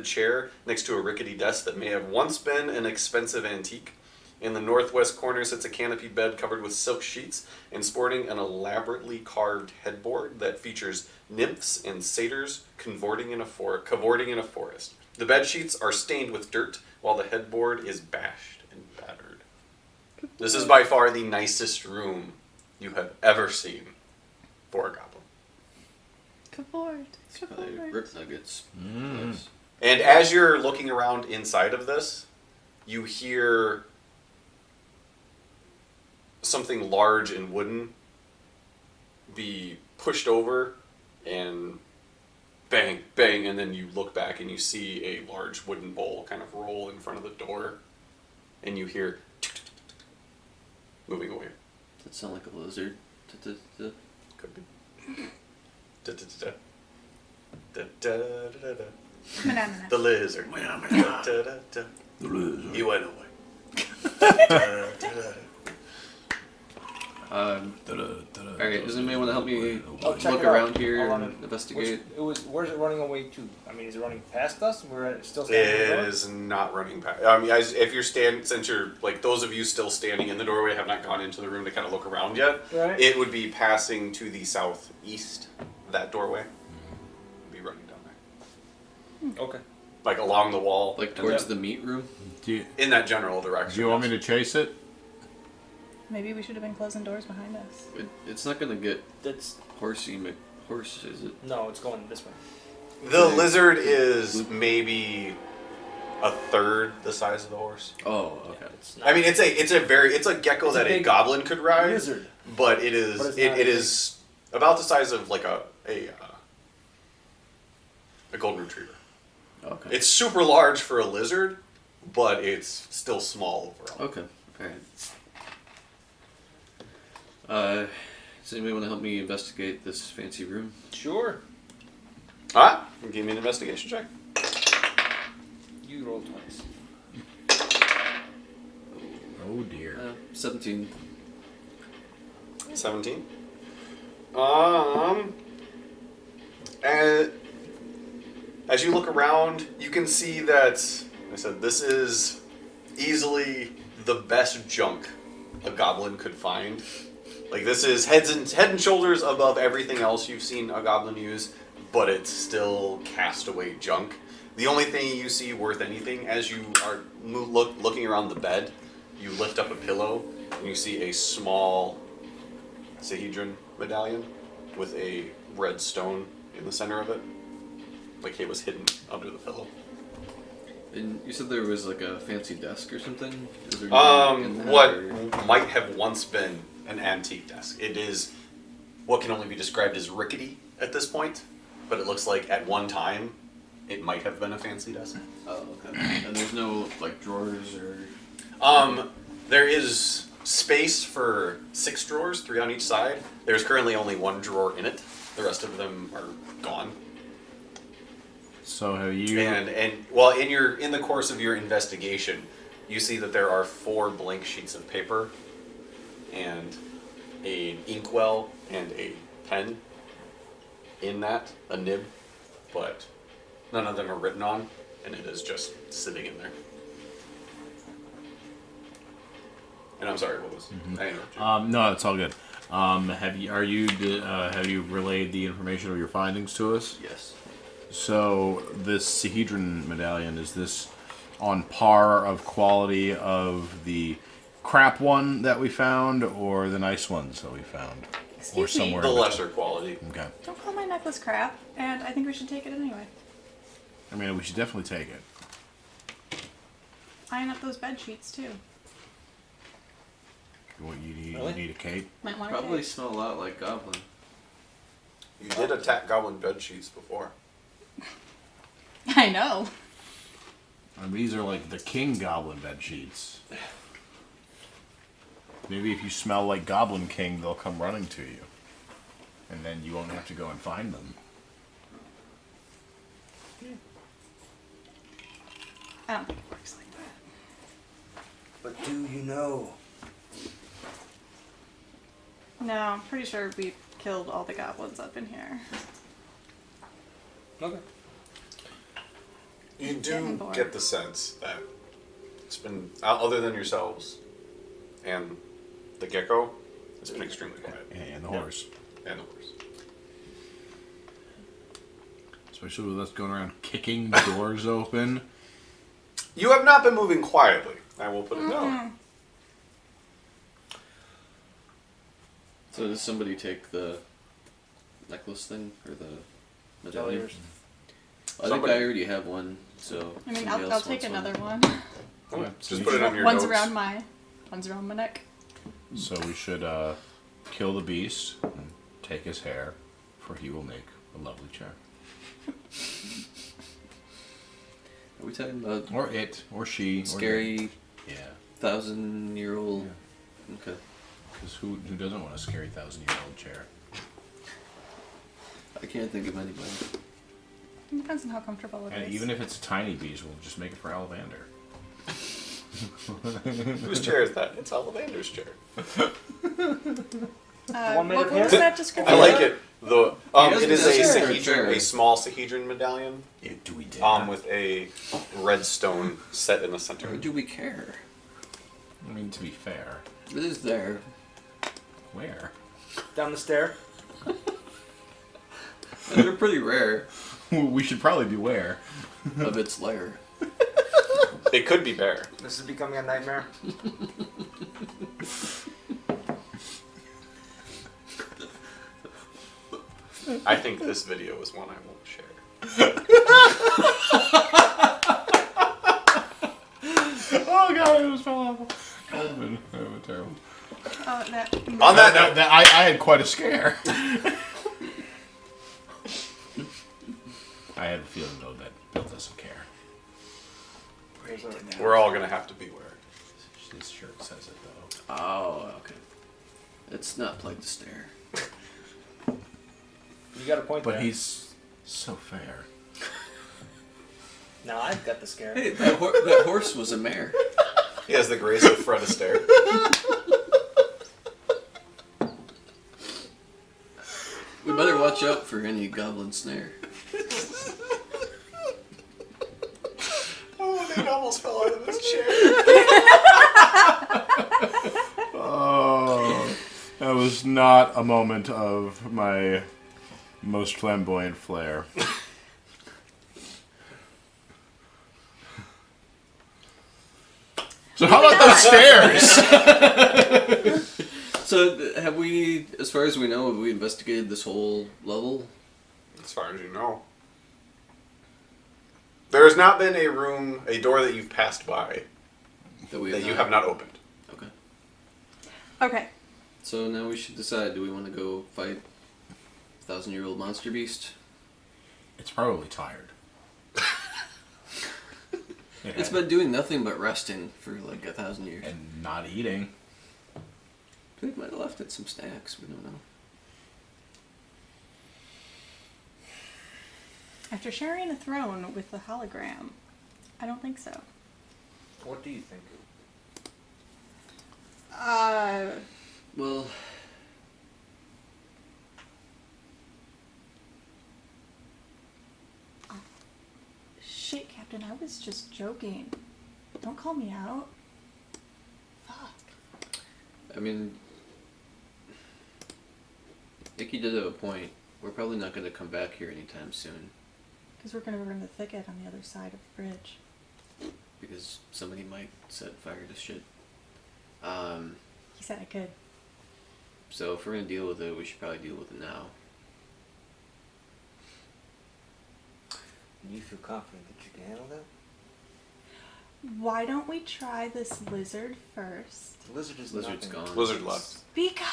Speaker 1: chair next to a rickety desk that may have once been an expensive antique. In the northwest corner sits a canopy bed covered with silk sheets and sporting an elaborately carved headboard that features nymphs and satyrs cavorting in a forest. The bed sheets are stained with dirt, while the headboard is bashed and battered. This is by far the nicest room you have ever seen for a goblin.
Speaker 3: Cavort.
Speaker 4: Probably rip nuggets.
Speaker 5: Mm.
Speaker 4: Nice.
Speaker 1: And as you're looking around inside of this, you hear something large and wooden be pushed over and bang, bang, and then you look back and you see a large wooden bowl kind of roll in front of the door, and you hear moving away.
Speaker 4: Does that sound like a lizard?
Speaker 1: Could be. Da, da, da, da. Da, da, da, da, da.
Speaker 3: Banana.
Speaker 1: The lizard. Da, da, da, da.
Speaker 5: The lizard.
Speaker 1: He went away. Da, da, da.
Speaker 4: Alright, does anybody want to help me
Speaker 2: Oh, check
Speaker 4: look
Speaker 2: it out.
Speaker 4: around here
Speaker 2: I
Speaker 4: and
Speaker 2: wanna-
Speaker 4: investigate?
Speaker 2: Where's it running away to? I mean, is it running past us? We're still
Speaker 1: It
Speaker 2: standing at the door?
Speaker 1: is not running past. I mean, if you're since you're like those of you still standing in the doorway have not gone into the room to kind of look around yet.
Speaker 2: Right.
Speaker 1: It would be passing to the southeast. That doorway. Be running down there,
Speaker 2: Okay.
Speaker 1: like along the wall,
Speaker 4: Like
Speaker 1: and
Speaker 4: towards
Speaker 1: then
Speaker 4: the meat room?
Speaker 1: in that general direction.
Speaker 5: Do you want me to chase it?
Speaker 3: Maybe we should have been closing doors behind us.
Speaker 4: It's not gonna get
Speaker 2: That's
Speaker 4: horsey McHorse, is it?
Speaker 2: no, it's going this way.
Speaker 1: The lizard is maybe a third the size of the horse.
Speaker 4: Oh, okay.
Speaker 2: It's not
Speaker 1: I mean, it's a gecko
Speaker 2: It's a
Speaker 1: that a
Speaker 2: big
Speaker 1: goblin could ride,
Speaker 2: lizard.
Speaker 1: but it is
Speaker 2: But it's
Speaker 1: it
Speaker 2: not
Speaker 1: it
Speaker 2: as
Speaker 1: is about the size of like a golden retriever.
Speaker 4: Okay.
Speaker 1: It's super large for a lizard, but it's still small overall.
Speaker 4: Okay. Alright. Does anybody want to help me investigate this fancy room?
Speaker 2: Sure.
Speaker 1: Alright, give me an investigation check.
Speaker 2: You roll twice.
Speaker 5: Oh dear.
Speaker 4: 17.
Speaker 1: 17. And as you look around, you can see that, I said, this is easily the best junk a goblin could find. Like, this is head and shoulders above everything else you've seen a goblin use, but it's still castaway junk. The only thing you see worth anything, as you are looking around the bed, you lift up a pillow, and you see a small Sahedron medallion with a red stone in the center of it. Like it was hidden under the pillow.
Speaker 4: And you said there was like a fancy desk or something? Is there anything in that,
Speaker 1: What
Speaker 4: or-
Speaker 1: might have once been an antique desk. It is what can only be described as rickety at this point, but it looks like at one time it might have been a fancy desk.
Speaker 4: Oh, okay. And there's no like drawers or...
Speaker 1: There is space for 6 drawers, 3 on each side. There's currently only 1 drawer in it. The rest of them are gone.
Speaker 5: So have you?
Speaker 1: And well, in the course of your investigation, you see that there are 4 blank sheets of paper, and an inkwell and a pen in that, a nib, but none of them are written on, and it is just sitting in there. And I'm sorry, what was? I interrupted you.
Speaker 5: No, it's all good. Have you relayed the information of your findings to us?
Speaker 4: Yes.
Speaker 5: So this Sahedron medallion, is this on par of quality of the crap one that we found, or the nice ones that we found, or
Speaker 3: Excuse me.
Speaker 5: somewhere
Speaker 1: The
Speaker 5: in
Speaker 1: lesser quality.
Speaker 5: between? Okay.
Speaker 3: Don't call my necklace crap, and I think we should take it anyway.
Speaker 5: I mean, we should definitely take it.
Speaker 3: Iron up those bed sheets too.
Speaker 5: What you need?
Speaker 2: Really?
Speaker 5: You need a cape.
Speaker 3: Might want
Speaker 4: Probably
Speaker 3: to
Speaker 4: smell a lot like goblin.
Speaker 1: You did attack goblin bed sheets before.
Speaker 3: I know.
Speaker 5: And these are like the king goblin bed sheets. Maybe if you smell like Goblin King, they'll come running to you, and then you won't have to go and find them.
Speaker 3: I don't think it works like that.
Speaker 2: But do you know?
Speaker 3: No, I'm pretty sure we killed all the goblins up in here.
Speaker 2: Okay.
Speaker 1: You
Speaker 3: Getting
Speaker 1: do
Speaker 3: bored.
Speaker 1: get the sense that it's been, other than yourselves and the gecko, it's been extremely quiet.
Speaker 5: And the horse.
Speaker 1: And the horse.
Speaker 5: Especially with us going around kicking doors open.
Speaker 1: You have not been moving quietly. I will put it that way.
Speaker 4: So does somebody take the necklace thing or the medallion?
Speaker 2: Yours.
Speaker 4: I think
Speaker 1: Somebody.
Speaker 4: I already have one, so
Speaker 3: I mean,
Speaker 4: somebody
Speaker 3: I'll
Speaker 4: else
Speaker 3: take
Speaker 4: wants
Speaker 3: another one.
Speaker 1: Okay,
Speaker 5: So
Speaker 1: just
Speaker 5: you
Speaker 1: put it
Speaker 5: should-
Speaker 1: on your
Speaker 3: One's
Speaker 1: notes.
Speaker 3: around my neck.
Speaker 5: So we should kill the beast and take his hair, for he will make a lovely chair.
Speaker 4: Are we talking about
Speaker 5: Or it, or she,
Speaker 4: scary
Speaker 5: or they. Yeah,
Speaker 4: 1,000-year-old? Okay.
Speaker 5: because who doesn't want a scary 1,000-year-old chair?
Speaker 4: I can't think of anybody.
Speaker 3: It depends on how comfortable it is.
Speaker 5: And even if it's a tiny beast, we'll just make it for Ollivander.
Speaker 1: Whose chair is that? It's Ollivander's chair.
Speaker 2: one made
Speaker 3: what
Speaker 2: of
Speaker 3: was
Speaker 2: hair?
Speaker 3: that description?
Speaker 1: I like it. The
Speaker 4: doesn't
Speaker 1: it is a
Speaker 4: necessarily chair.
Speaker 1: Sahedron, a small Sahedron medallion,
Speaker 5: Do we dare?
Speaker 1: with a red stone set in the center.
Speaker 4: Or do we care?
Speaker 5: I mean, to be fair,
Speaker 4: It is there.
Speaker 5: where?
Speaker 2: Down the stair.
Speaker 4: And they're pretty rare
Speaker 5: We should probably beware.
Speaker 4: of its lair.
Speaker 1: It could be bare.
Speaker 2: This is becoming a nightmare.
Speaker 1: I think this video is one I won't share.
Speaker 5: Oh god, it was awful. That would have been terrible.
Speaker 3: That,
Speaker 1: On that note,
Speaker 5: I had quite a scare. I had a feeling though that Bill doesn't care.
Speaker 1: we're all gonna have to beware.
Speaker 5: His shirt says it though.
Speaker 4: Oh, okay. It's not like the stare.
Speaker 2: You got a point
Speaker 5: But
Speaker 2: there.
Speaker 5: he's so fair.
Speaker 2: Now I've got the scare.
Speaker 4: Hey, that horse was a mare.
Speaker 1: He has the grace of Fred Astaire.
Speaker 4: We better watch out for any goblin snare.
Speaker 1: Oh, Nate almost fell out of his chair.
Speaker 5: Oh, that was not a moment of my most flamboyant flair. So how about those stairs?
Speaker 4: So, have we, as far as we know, have we investigated this whole level?
Speaker 1: As far as you know. There has not been a door that you've passed by
Speaker 4: That we
Speaker 1: that you have not opened.
Speaker 4: Okay.
Speaker 3: Okay.
Speaker 4: So now we should decide, do we want to go fight 1,000-year-old monster beast?
Speaker 5: It's probably tired.
Speaker 4: It's been doing nothing but resting for like 1,000 years.
Speaker 5: And not eating.
Speaker 4: We might have left it some snacks, we don't know.
Speaker 3: After sharing a throne with the hologram, I don't think so.
Speaker 2: What do you think?
Speaker 4: Well,
Speaker 3: Shit, Captain, I was just joking. Don't call me out. Fuck.
Speaker 4: I mean, Icky did have a point. We're probably not going to come back here anytime soon.
Speaker 3: Because we're going to burn the thicket on the other side of the bridge.
Speaker 4: Because somebody might set fire to shit.
Speaker 3: He said I could.
Speaker 4: So if we're going to deal with it, we should probably deal with it now.
Speaker 2: You feel confident that you can handle that?
Speaker 3: Why don't we try this lizard first?
Speaker 2: The lizard is
Speaker 4: Lizard's
Speaker 2: nothing.
Speaker 4: gone.
Speaker 1: Lizard left.
Speaker 3: Because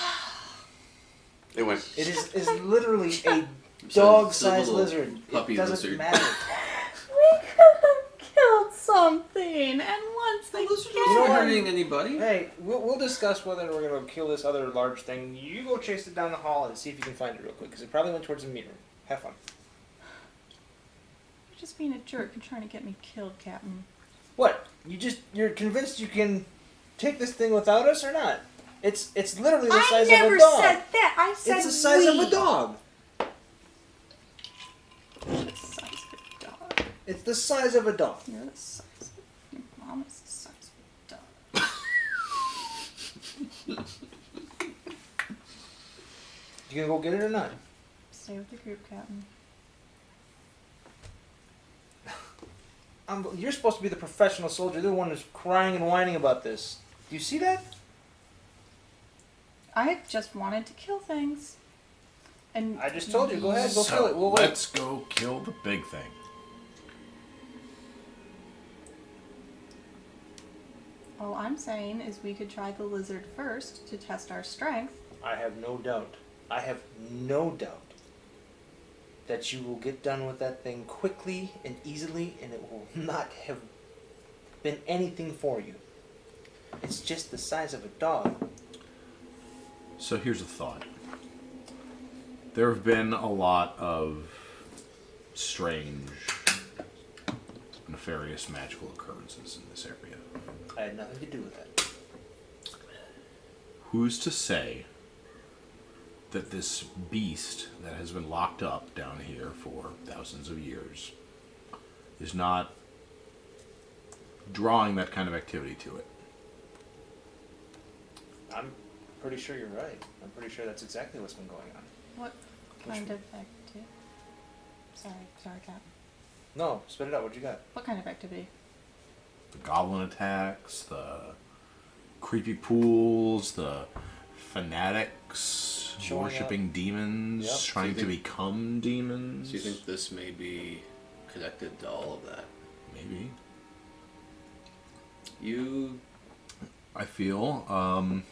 Speaker 1: It went.
Speaker 2: It is literally a
Speaker 4: So
Speaker 2: dog-sized
Speaker 4: little
Speaker 2: lizard.
Speaker 4: puppy
Speaker 2: It doesn't
Speaker 4: lizard.
Speaker 2: matter.
Speaker 3: we could have killed something, and once
Speaker 4: The
Speaker 3: they
Speaker 4: lizard
Speaker 3: killed
Speaker 4: wasn't
Speaker 2: know what?
Speaker 4: hurting anybody.
Speaker 2: Hey, we'll discuss whether we're going to kill this other large thing. You go chase it down the hall and see if you can find it real quick, because it probably went towards the meat room. Have fun.
Speaker 3: You're just being a jerk and trying to get me killed, Captain.
Speaker 2: What? You're convinced you can take this thing without us or not? It's literally the size of a
Speaker 3: never
Speaker 2: dog.
Speaker 3: said that. I said
Speaker 2: It's the size of
Speaker 3: we.
Speaker 2: a dog.
Speaker 3: You're the size of a dog.
Speaker 2: It's the size of a dog.
Speaker 3: You're the size of your mom is the size of a dog.
Speaker 2: You gonna go get it or not?
Speaker 3: Stay with the group, Captain.
Speaker 2: You're supposed to be the professional soldier. You're the one who's crying and whining about this. Do you see that?
Speaker 3: I just wanted to kill things. And
Speaker 2: I just told you. Go ahead. Go kill it.
Speaker 5: So
Speaker 2: We'll wait.
Speaker 5: let's go kill the big thing.
Speaker 3: All I'm saying is we could try the lizard first to test our strength.
Speaker 2: I have no doubt. I have no doubt that you will get done with that thing quickly and easily, and it will not have been anything for you. It's just the size of a dog.
Speaker 5: So here's a thought. There have been a lot of strange, nefarious magical occurrences in this area.
Speaker 2: I had nothing to do with that.
Speaker 5: Who's to say that this beast that has been locked up down here for thousands of years is not drawing that kind of activity to it?
Speaker 2: I'm pretty sure you're right. I'm pretty sure that's exactly what's been going on.
Speaker 3: What kind of activity? Sorry, Cap.
Speaker 2: No, spit it out. What you got?
Speaker 3: What kind of activity?
Speaker 5: The goblin attacks, the creepy pools, the fanatics
Speaker 2: Showing
Speaker 5: worshipping demons,
Speaker 2: Yep.
Speaker 5: trying
Speaker 4: So you
Speaker 5: to
Speaker 4: think-
Speaker 5: become demons.
Speaker 4: So you think this may be connected to all of that?
Speaker 5: Maybe. I feel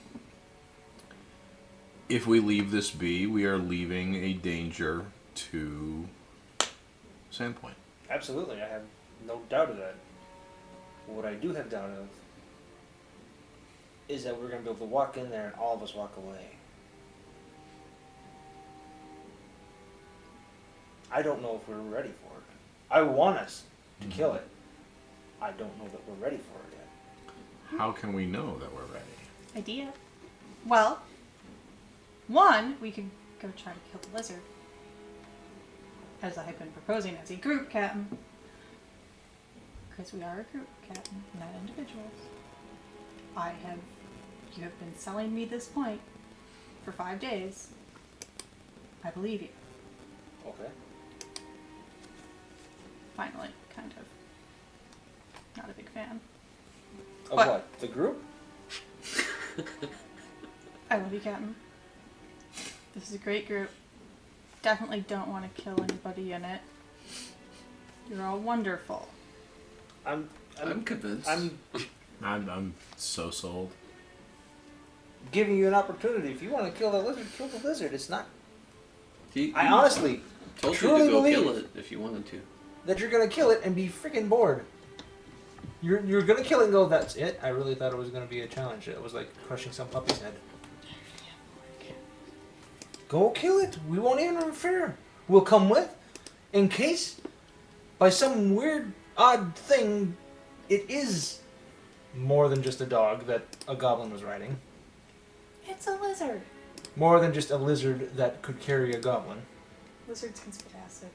Speaker 5: if we leave this be, we are leaving a danger to Sandpoint.
Speaker 2: Absolutely. I have no doubt of that. What I do have doubt of is that we're going to be able to walk in there and all of us walk away. I don't know if we're ready for it. I want us to kill it. I don't know that we're ready for it yet.
Speaker 5: How can we know that we're ready?
Speaker 3: Idea. Well, one, we could go try to kill the lizard. As I have been proposing as a group captain. Because we are a group captain, not individuals. You have been selling me this point for 5 days. I believe you.
Speaker 2: Okay.
Speaker 3: Finally, kind of. Not a big fan.
Speaker 2: Of
Speaker 3: What?
Speaker 2: what? The group?
Speaker 3: I love you, Captain. This is a great group. Definitely don't want to kill anybody in it. You're all wonderful.
Speaker 4: I'm convinced.
Speaker 5: I'm so sold.
Speaker 2: Giving you an opportunity. If you want to kill the lizard, kill the lizard. It's not.
Speaker 4: He
Speaker 2: I honestly
Speaker 4: told you
Speaker 2: truly
Speaker 4: to go
Speaker 2: believe
Speaker 4: kill it if you wanted to.
Speaker 2: that you're gonna kill it and be freaking bored. You're gonna kill it and go, that's it? I really thought it was gonna be a challenge. It was like crushing some puppy's head. Go kill it. We won't interfere. We'll come with, in case, by some weird, odd thing, it is more than just a dog that a goblin was riding.
Speaker 3: It's a lizard.
Speaker 2: More than just a lizard that could carry a goblin.
Speaker 3: Lizards can spit acid.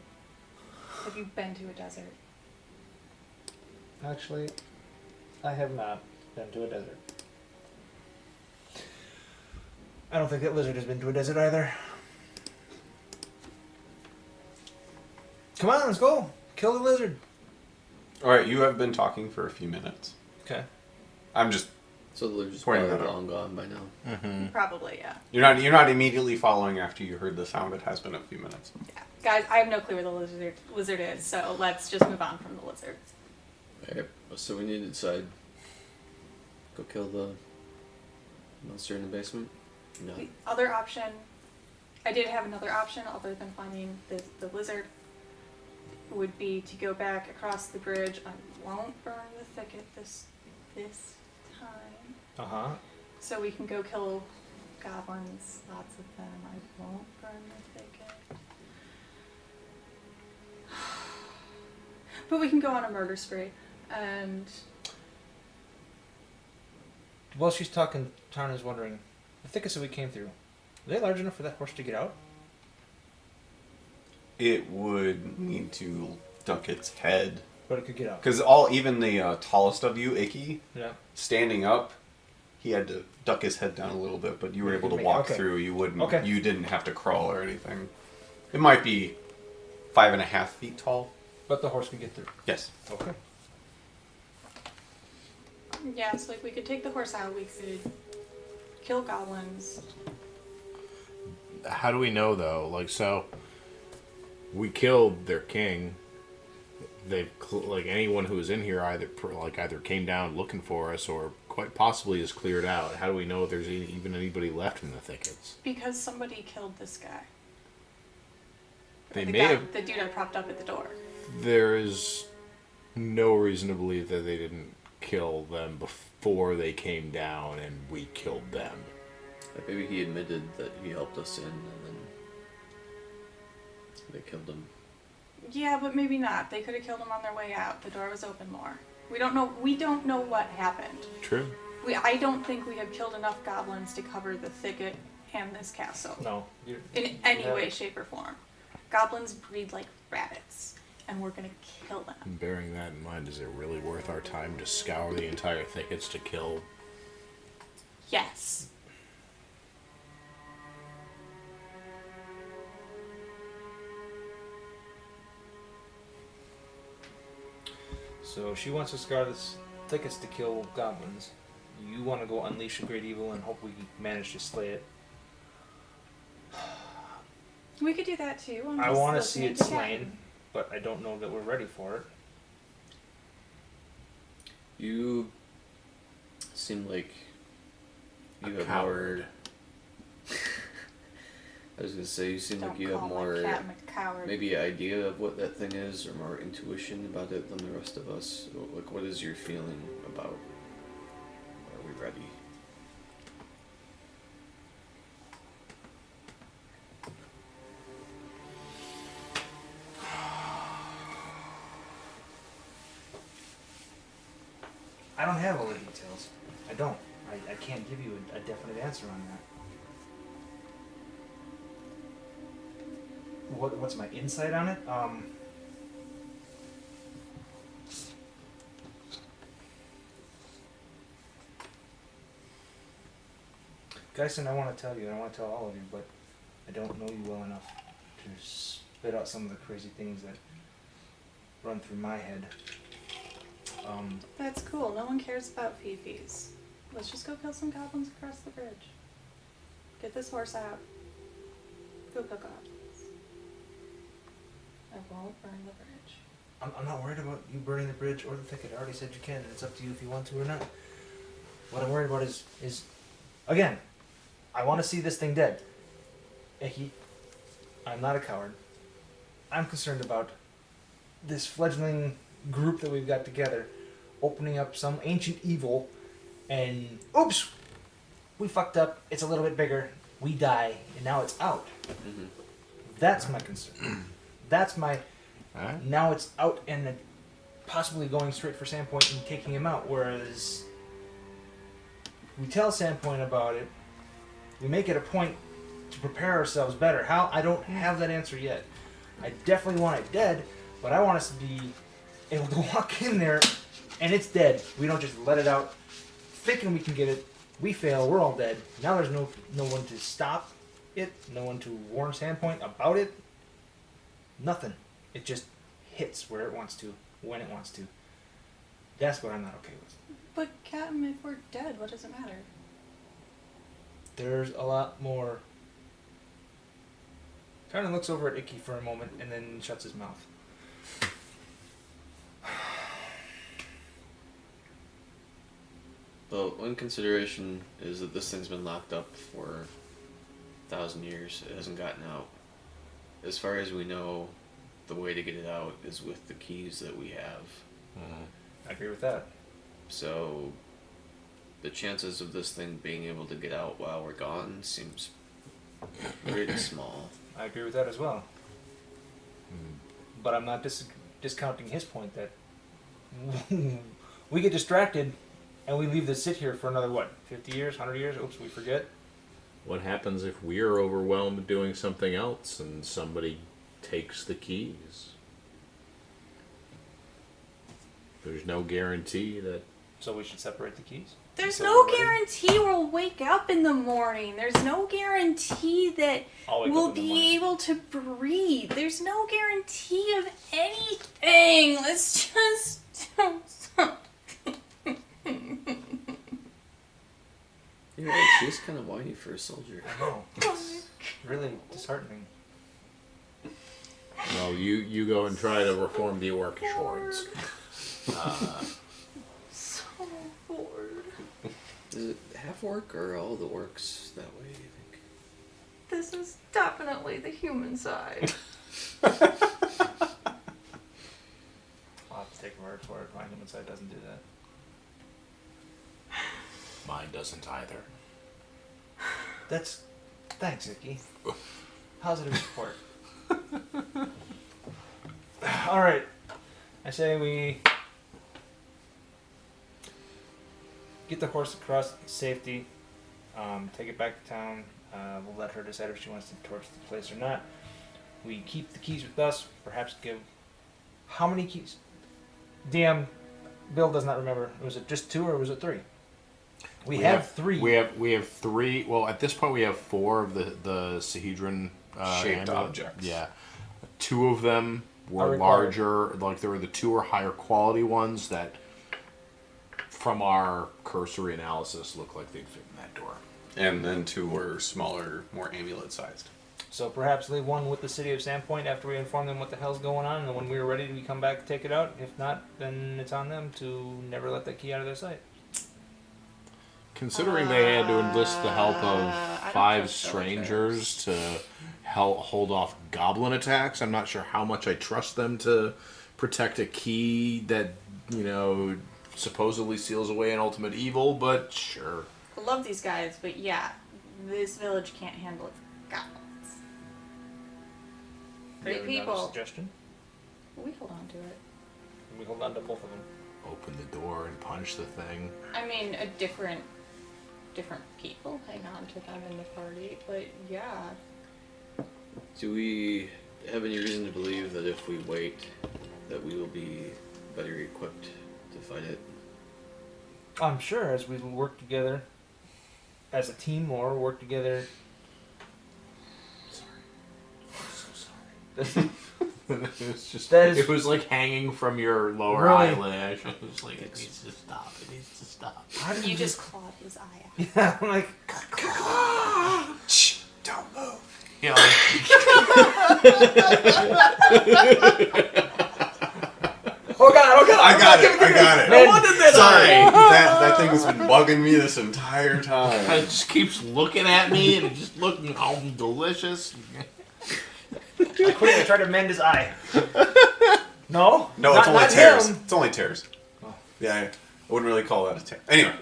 Speaker 3: Have you been to a desert?
Speaker 2: Actually, I have not been to a desert. I don't think that lizard has been to a desert either. Come on, let's go. Kill the lizard.
Speaker 1: All right, you have been talking for a few minutes.
Speaker 2: Okay.
Speaker 1: I'm just
Speaker 4: So they're just
Speaker 1: Pointing
Speaker 4: probably
Speaker 1: that out.
Speaker 4: long gone by now.
Speaker 5: Mm-hmm.
Speaker 3: Probably, yeah.
Speaker 1: you're not immediately following after you heard the sound. It has been a few minutes.
Speaker 3: Yeah. Guys, I have no clue where the lizard is, so let's just move on from the lizard.
Speaker 4: Alright, so we need to decide. Go kill the monster in the basement? No.
Speaker 3: The other option, I did have another option other than finding the lizard, would be to go back across the bridge. I won't burn the thicket this time.
Speaker 2: Uh-huh.
Speaker 3: So we can go kill goblins, lots of them. I won't burn the thicket. But we can go on a murder spree. And
Speaker 2: While she's talking, Tarna's wondering, the thickets that we came through, are they large enough for that horse to get out?
Speaker 1: It would need to duck its head.
Speaker 2: But it could get out.
Speaker 1: Because even the tallest of you, Icky,
Speaker 2: Yeah.
Speaker 1: standing up, he had to duck his head down a little bit, but you were
Speaker 2: You
Speaker 1: able
Speaker 2: could
Speaker 1: to
Speaker 2: make-
Speaker 1: walk
Speaker 2: okay.
Speaker 1: through. You wouldn't.
Speaker 2: Okay.
Speaker 1: You didn't have to crawl or anything. It might be 5.5 feet tall.
Speaker 2: But the horse could get through.
Speaker 1: Yes.
Speaker 2: Okay.
Speaker 3: yeah, so like we could take the horse out, we could kill goblins.
Speaker 5: How do we know though? Like, so we killed their king. They've like anyone who was in here either came down looking for us or quite possibly is cleared out. How do we know if there's even anybody left in the thickets?
Speaker 3: Because somebody killed this guy.
Speaker 5: They
Speaker 3: the
Speaker 5: may
Speaker 3: guy,
Speaker 5: have.
Speaker 3: the dude I propped up at the door.
Speaker 5: There is no reason to believe that they didn't kill them before they came down and we killed them.
Speaker 4: Like maybe he admitted that he helped us in and then they killed him.
Speaker 3: Yeah, but maybe not. They could have killed him on their way out. The door was open more. We don't know. We don't know what happened.
Speaker 5: True.
Speaker 3: I don't think we have killed enough goblins to cover the thicket and this castle
Speaker 2: No.
Speaker 3: in any
Speaker 2: Yeah.
Speaker 3: way, shape, or form. Goblins breed like rabbits, and we're gonna kill them.
Speaker 5: And bearing that in mind, is it really worth our time to scour the entire thickets to kill?
Speaker 3: Yes.
Speaker 2: So she wants to scour this thickets to kill goblins. You want to go unleash a great evil and hope we manage to slay it.
Speaker 3: We could do that too. I'm
Speaker 2: I
Speaker 3: just
Speaker 2: want to see
Speaker 3: listening
Speaker 2: it
Speaker 3: to
Speaker 2: slain,
Speaker 3: Captain.
Speaker 2: but I don't know that we're ready for it.
Speaker 4: You seem like you
Speaker 5: A
Speaker 4: have
Speaker 5: coward.
Speaker 4: more. I was gonna say you seem
Speaker 3: Don't
Speaker 4: like you have
Speaker 3: call
Speaker 4: more
Speaker 3: my Captain a coward.
Speaker 4: maybe idea of what that thing is or more intuition about it than the rest of us. Like what is your feeling about are we ready?
Speaker 2: I don't have all the details. I don't. I can't give you a definite answer on that. What's my insight on it? Geisen, I want to tell you, and I want to tell all of you, but I don't know you well enough to spit out some of the crazy things that run through my head.
Speaker 3: That's cool. No one cares about Fifis. Let's just go kill some goblins across the bridge. Get this horse out. Go kill goblins. I won't burn the bridge.
Speaker 2: I'm not worried about you burning the bridge or the thicket. I already said you can, and it's up to you if you want to or not. What I'm worried about is again, I want to see this thing dead. I'm not a coward. I'm concerned about this fledgling group that we've got together opening up some ancient evil and oops, we fucked up, it's a little bit bigger, we die, and now it's out.
Speaker 4: Mm-hmm.
Speaker 2: That's my concern. That's my
Speaker 5: Alright.
Speaker 2: now it's out and possibly going straight for Sandpoint and taking him out, whereas we tell Sandpoint about it, we make it a point to prepare ourselves better. How? I don't have that answer yet. I definitely want it dead, but I want us to be able to walk in there and it's dead. We don't just let it out thinking we can get it. We fail, we're all dead. Now there's no one to stop it, no one to warn Sandpoint about it. Nothing. It just hits where it wants to, when it wants to. That's what I'm not okay with.
Speaker 3: But Captain, if we're dead, what does it matter?
Speaker 2: There's a lot more. Kind of looks over at Icky for a moment and then shuts his mouth.
Speaker 4: Well, one consideration is that this thing's been locked up for 1,000 years. It hasn't gotten out. As far as we know, the way to get it out is with the keys that we have.
Speaker 2: I agree with that.
Speaker 4: So, the chances of this thing being able to get out while we're gone seems pretty small.
Speaker 2: I agree with that as well. But I'm not discounting his point that we get distracted and we leave this sit here for another, 50 years, 100 years? Oops, we forget.
Speaker 5: What happens if we're overwhelmed doing something else and somebody takes the keys? There's no guarantee that...
Speaker 2: So we should separate the keys?
Speaker 3: There's
Speaker 2: So
Speaker 3: no
Speaker 2: we're ready?
Speaker 3: guarantee we'll wake up in the morning. There's no guarantee that
Speaker 2: I'll wake
Speaker 3: we'll
Speaker 2: up in the
Speaker 3: be
Speaker 2: morning.
Speaker 3: able to breathe. There's no guarantee of anything. Let's just do something.
Speaker 4: You're right, she's kind of whiny for a soldier.
Speaker 2: I know. It's really disheartening.
Speaker 5: Well, you go and try to reform the orc hordes.
Speaker 3: So bored.
Speaker 4: Is it half orc or all the orcs that way, you think?
Speaker 3: This is definitely the human side.
Speaker 2: I'll have to take a word for it. My human side doesn't do that.
Speaker 5: Mine doesn't either.
Speaker 2: That's... Thanks, Icky. Positive support. Alright. I say we... get the horse across to safety. Take it back to town. We'll let her decide if she wants to torch the place or not. We keep the keys with us. Perhaps give... How many keys? DM, Bill does not remember. Was it just 2 or was it 3? We have 3.
Speaker 5: We have 3. Well, at this point, we have 4 of the Sahedron
Speaker 1: Shaped
Speaker 5: amulet.
Speaker 1: objects.
Speaker 5: Yeah, 2 of them
Speaker 2: Are
Speaker 5: were
Speaker 2: required.
Speaker 5: larger. Like there were the 2 or higher quality ones that, from our cursory analysis, look like they'd fit in that door.
Speaker 1: And then 2 were smaller, more amulet-sized.
Speaker 2: So perhaps leave one with the city of Sandpoint after we inform them what the hell's going on, and when we're ready, we come back and take it out. If not, then it's on them to never let that key out of their sight.
Speaker 5: Considering they had to enlist the help
Speaker 3: I
Speaker 5: of
Speaker 3: don't
Speaker 5: 5
Speaker 3: trust
Speaker 5: strangers to hold off goblin attacks, I'm not sure how much I trust them to protect a key that, supposedly seals away an ultimate evil, but sure.
Speaker 3: I love these guys, but yeah, this village can't handle goblins.
Speaker 2: You
Speaker 3: Great
Speaker 2: have another
Speaker 3: people.
Speaker 2: suggestion?
Speaker 3: We hold on to it.
Speaker 2: We hold on to both of them.
Speaker 5: open the door and punch the thing.
Speaker 3: I mean, a different people hang on to them in the party, but yeah.
Speaker 4: Do we have any reason to believe that if we wait, that we will be better equipped to fight it?
Speaker 2: I'm sure as we work together as a team or work together. Sorry.
Speaker 5: It's just
Speaker 2: That is-
Speaker 5: it was like hanging from your lower
Speaker 2: Really?
Speaker 5: eyelash. It was like it needs to stop. It needs to stop.
Speaker 2: How did
Speaker 3: You just clawed his eye out.
Speaker 2: Yeah, I'm like,
Speaker 1: Shh, don't move.
Speaker 5: You know,
Speaker 2: oh god,
Speaker 1: I got it.
Speaker 2: Man,
Speaker 1: Sorry, that thing has been bugging me this entire time.
Speaker 5: it just keeps looking at me and just looking all delicious.
Speaker 2: I quickly tried to mend his eye. No?
Speaker 1: No,
Speaker 2: not,
Speaker 1: it's only
Speaker 2: not
Speaker 1: tears.
Speaker 2: him.
Speaker 1: It's only tears.
Speaker 2: Oh.
Speaker 1: Yeah, I wouldn't really call that a tear. Anyway.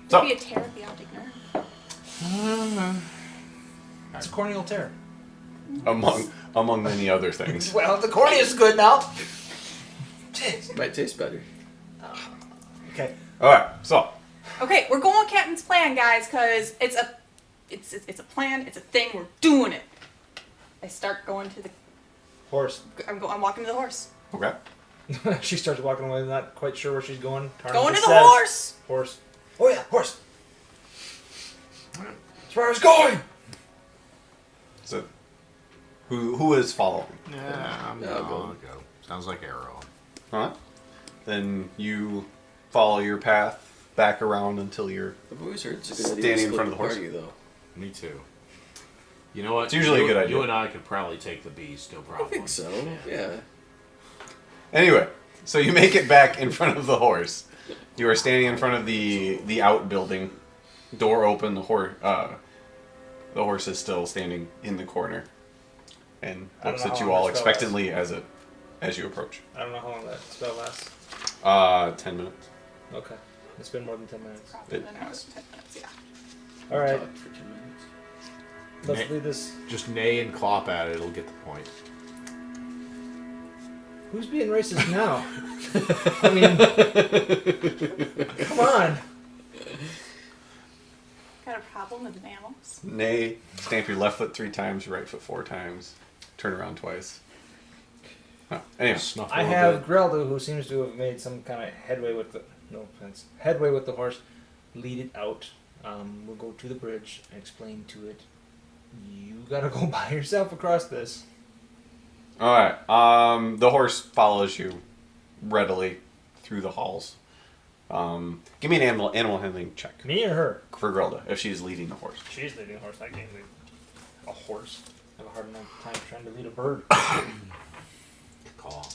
Speaker 1: So,
Speaker 3: Maybe a tear of the optic nerve.
Speaker 2: It's a corneal tear.
Speaker 1: among many other things.
Speaker 2: Well, the cornea is good now.
Speaker 4: Might taste better.
Speaker 2: Okay.
Speaker 1: All right. So,
Speaker 3: Okay, we're going with Captain's plan, guys, because it's a plan, it's a thing, we're doing it. I start going to the.
Speaker 2: Horse.
Speaker 3: I'm walking to the horse.
Speaker 1: okay.
Speaker 2: She starts walking away, not quite sure where she's going. Tarn
Speaker 3: Going to
Speaker 2: just
Speaker 3: the
Speaker 2: says,
Speaker 3: horse.
Speaker 2: Horse. Oh yeah, horse. That's where I was going.
Speaker 1: So, who is following?
Speaker 5: Yeah, I'm
Speaker 4: I'll
Speaker 5: gonna go. Sounds like Arrow.
Speaker 1: All right. Then you follow your path back around until you're.
Speaker 4: I've always heard it's a good
Speaker 1: Standing
Speaker 4: idea to
Speaker 1: in
Speaker 4: split
Speaker 1: front of the horse.
Speaker 4: party, though.
Speaker 5: Me too. You know what?
Speaker 1: It's usually a good idea.
Speaker 5: You and I could probably take the beast, no problem.
Speaker 4: I think so. Yeah.
Speaker 1: Anyway, so you make it back in front of the horse. You are standing in front of the outbuilding. Door open. The horse is still standing in the corner, and
Speaker 2: I don't
Speaker 1: looks
Speaker 2: know
Speaker 1: at
Speaker 2: how
Speaker 1: you
Speaker 2: long
Speaker 1: all
Speaker 2: the spell
Speaker 1: expectantly as you approach.
Speaker 2: I don't know how long that spell lasts.
Speaker 1: 10 minutes.
Speaker 2: Okay. It's been more than 10 minutes.
Speaker 3: Probably
Speaker 1: It
Speaker 3: the
Speaker 1: has.
Speaker 3: 10 minutes, yeah.
Speaker 2: Alright,
Speaker 4: Talk for 10 minutes.
Speaker 2: let's leave this.
Speaker 5: Just neigh and clop at it. It'll get the point.
Speaker 2: Who's being racist now? I mean, come on.
Speaker 3: Got a problem with mammals?
Speaker 1: Nay. Stamp your left foot 3 times, your right foot 4 times. Turn around twice. Oh, anyway.
Speaker 5: Snuff a
Speaker 2: I
Speaker 5: little
Speaker 2: have
Speaker 5: bit.
Speaker 2: Grelda, who seems to have made some kind of headway with the headway with the horse. Lead it out. We'll go to the bridge and explain to it. You gotta go by yourself across this.
Speaker 1: All right. The horse follows you readily through the halls. Give me an animal handling check
Speaker 2: Me or her?
Speaker 1: for Grilda if she's leading the horse.
Speaker 2: She's leading a horse. I can't lead a horse. I have a hard enough time trying to lead a bird.
Speaker 5: Call.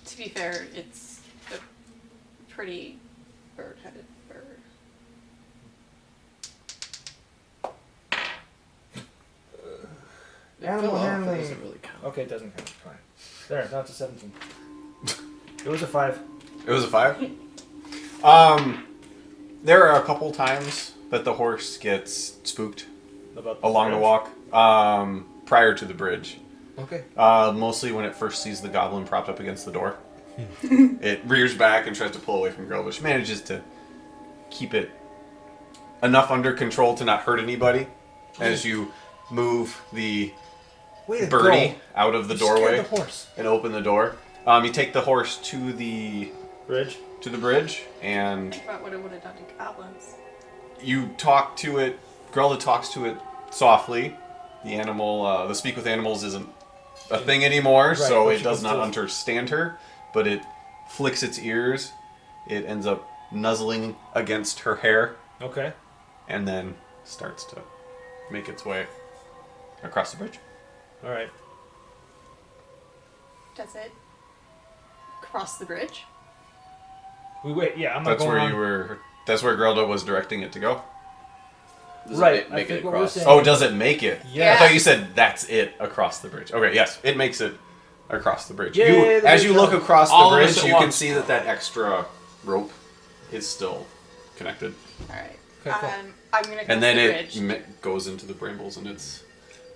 Speaker 3: To be fair, it's a pretty bird-headed bird.
Speaker 4: It
Speaker 2: Animal
Speaker 4: fell off,
Speaker 2: handling.
Speaker 4: That doesn't really count.
Speaker 2: Okay, it doesn't count. Fine. There, now it's a 17. It was a 5.
Speaker 1: It was a 5. There are a couple times that the horse gets spooked
Speaker 2: About
Speaker 1: along the
Speaker 2: bridge.
Speaker 1: walk. Prior to the bridge.
Speaker 2: Okay.
Speaker 1: Mostly when it first sees the goblin propped up against the door. It rears back and tries to pull away from Girl, but she manages to keep it enough under control to not hurt anybody as you move the
Speaker 2: Way to
Speaker 1: birdie
Speaker 2: go.
Speaker 1: out of the
Speaker 2: You
Speaker 1: doorway
Speaker 2: scared the horse.
Speaker 1: and open the door. You take the horse to the
Speaker 2: Bridge.
Speaker 1: bridge and
Speaker 3: Think about what it would have done to goblins.
Speaker 1: you talk to it. Grelda talks to it softly. The animal, the speak with animals isn't a thing anymore,
Speaker 2: Right,
Speaker 1: so
Speaker 2: but
Speaker 1: it
Speaker 2: she
Speaker 1: does
Speaker 2: can
Speaker 1: not
Speaker 2: still-
Speaker 1: understand her. But it flicks its ears. It ends up nuzzling against her hair,
Speaker 2: Okay.
Speaker 1: and then starts to make its way across the bridge.
Speaker 2: All right.
Speaker 3: Does it cross the bridge?
Speaker 2: We wait. Yeah, I'm not
Speaker 1: That's
Speaker 2: going
Speaker 1: where
Speaker 2: on.
Speaker 1: you were. That's where Grelda was directing it to go.
Speaker 4: Does
Speaker 2: Right,
Speaker 4: it
Speaker 2: I
Speaker 4: make
Speaker 2: think
Speaker 4: it
Speaker 2: what we're
Speaker 4: across?
Speaker 2: saying-
Speaker 1: Oh, does it make it?
Speaker 2: Yeah.
Speaker 1: I thought you said that's it across the bridge. Okay, yes, it makes it across the bridge.
Speaker 2: Yay, the
Speaker 1: As
Speaker 2: bridge
Speaker 1: you look
Speaker 2: jump.
Speaker 1: across
Speaker 5: All
Speaker 1: the
Speaker 5: of
Speaker 1: bridge,
Speaker 5: us at
Speaker 1: you can
Speaker 5: once.
Speaker 1: see that extra rope is still connected.
Speaker 3: All right.
Speaker 2: Okay, cool.
Speaker 3: I'm gonna cross
Speaker 1: And then
Speaker 3: the
Speaker 1: it
Speaker 3: bridge.
Speaker 1: goes into the brambles, and it's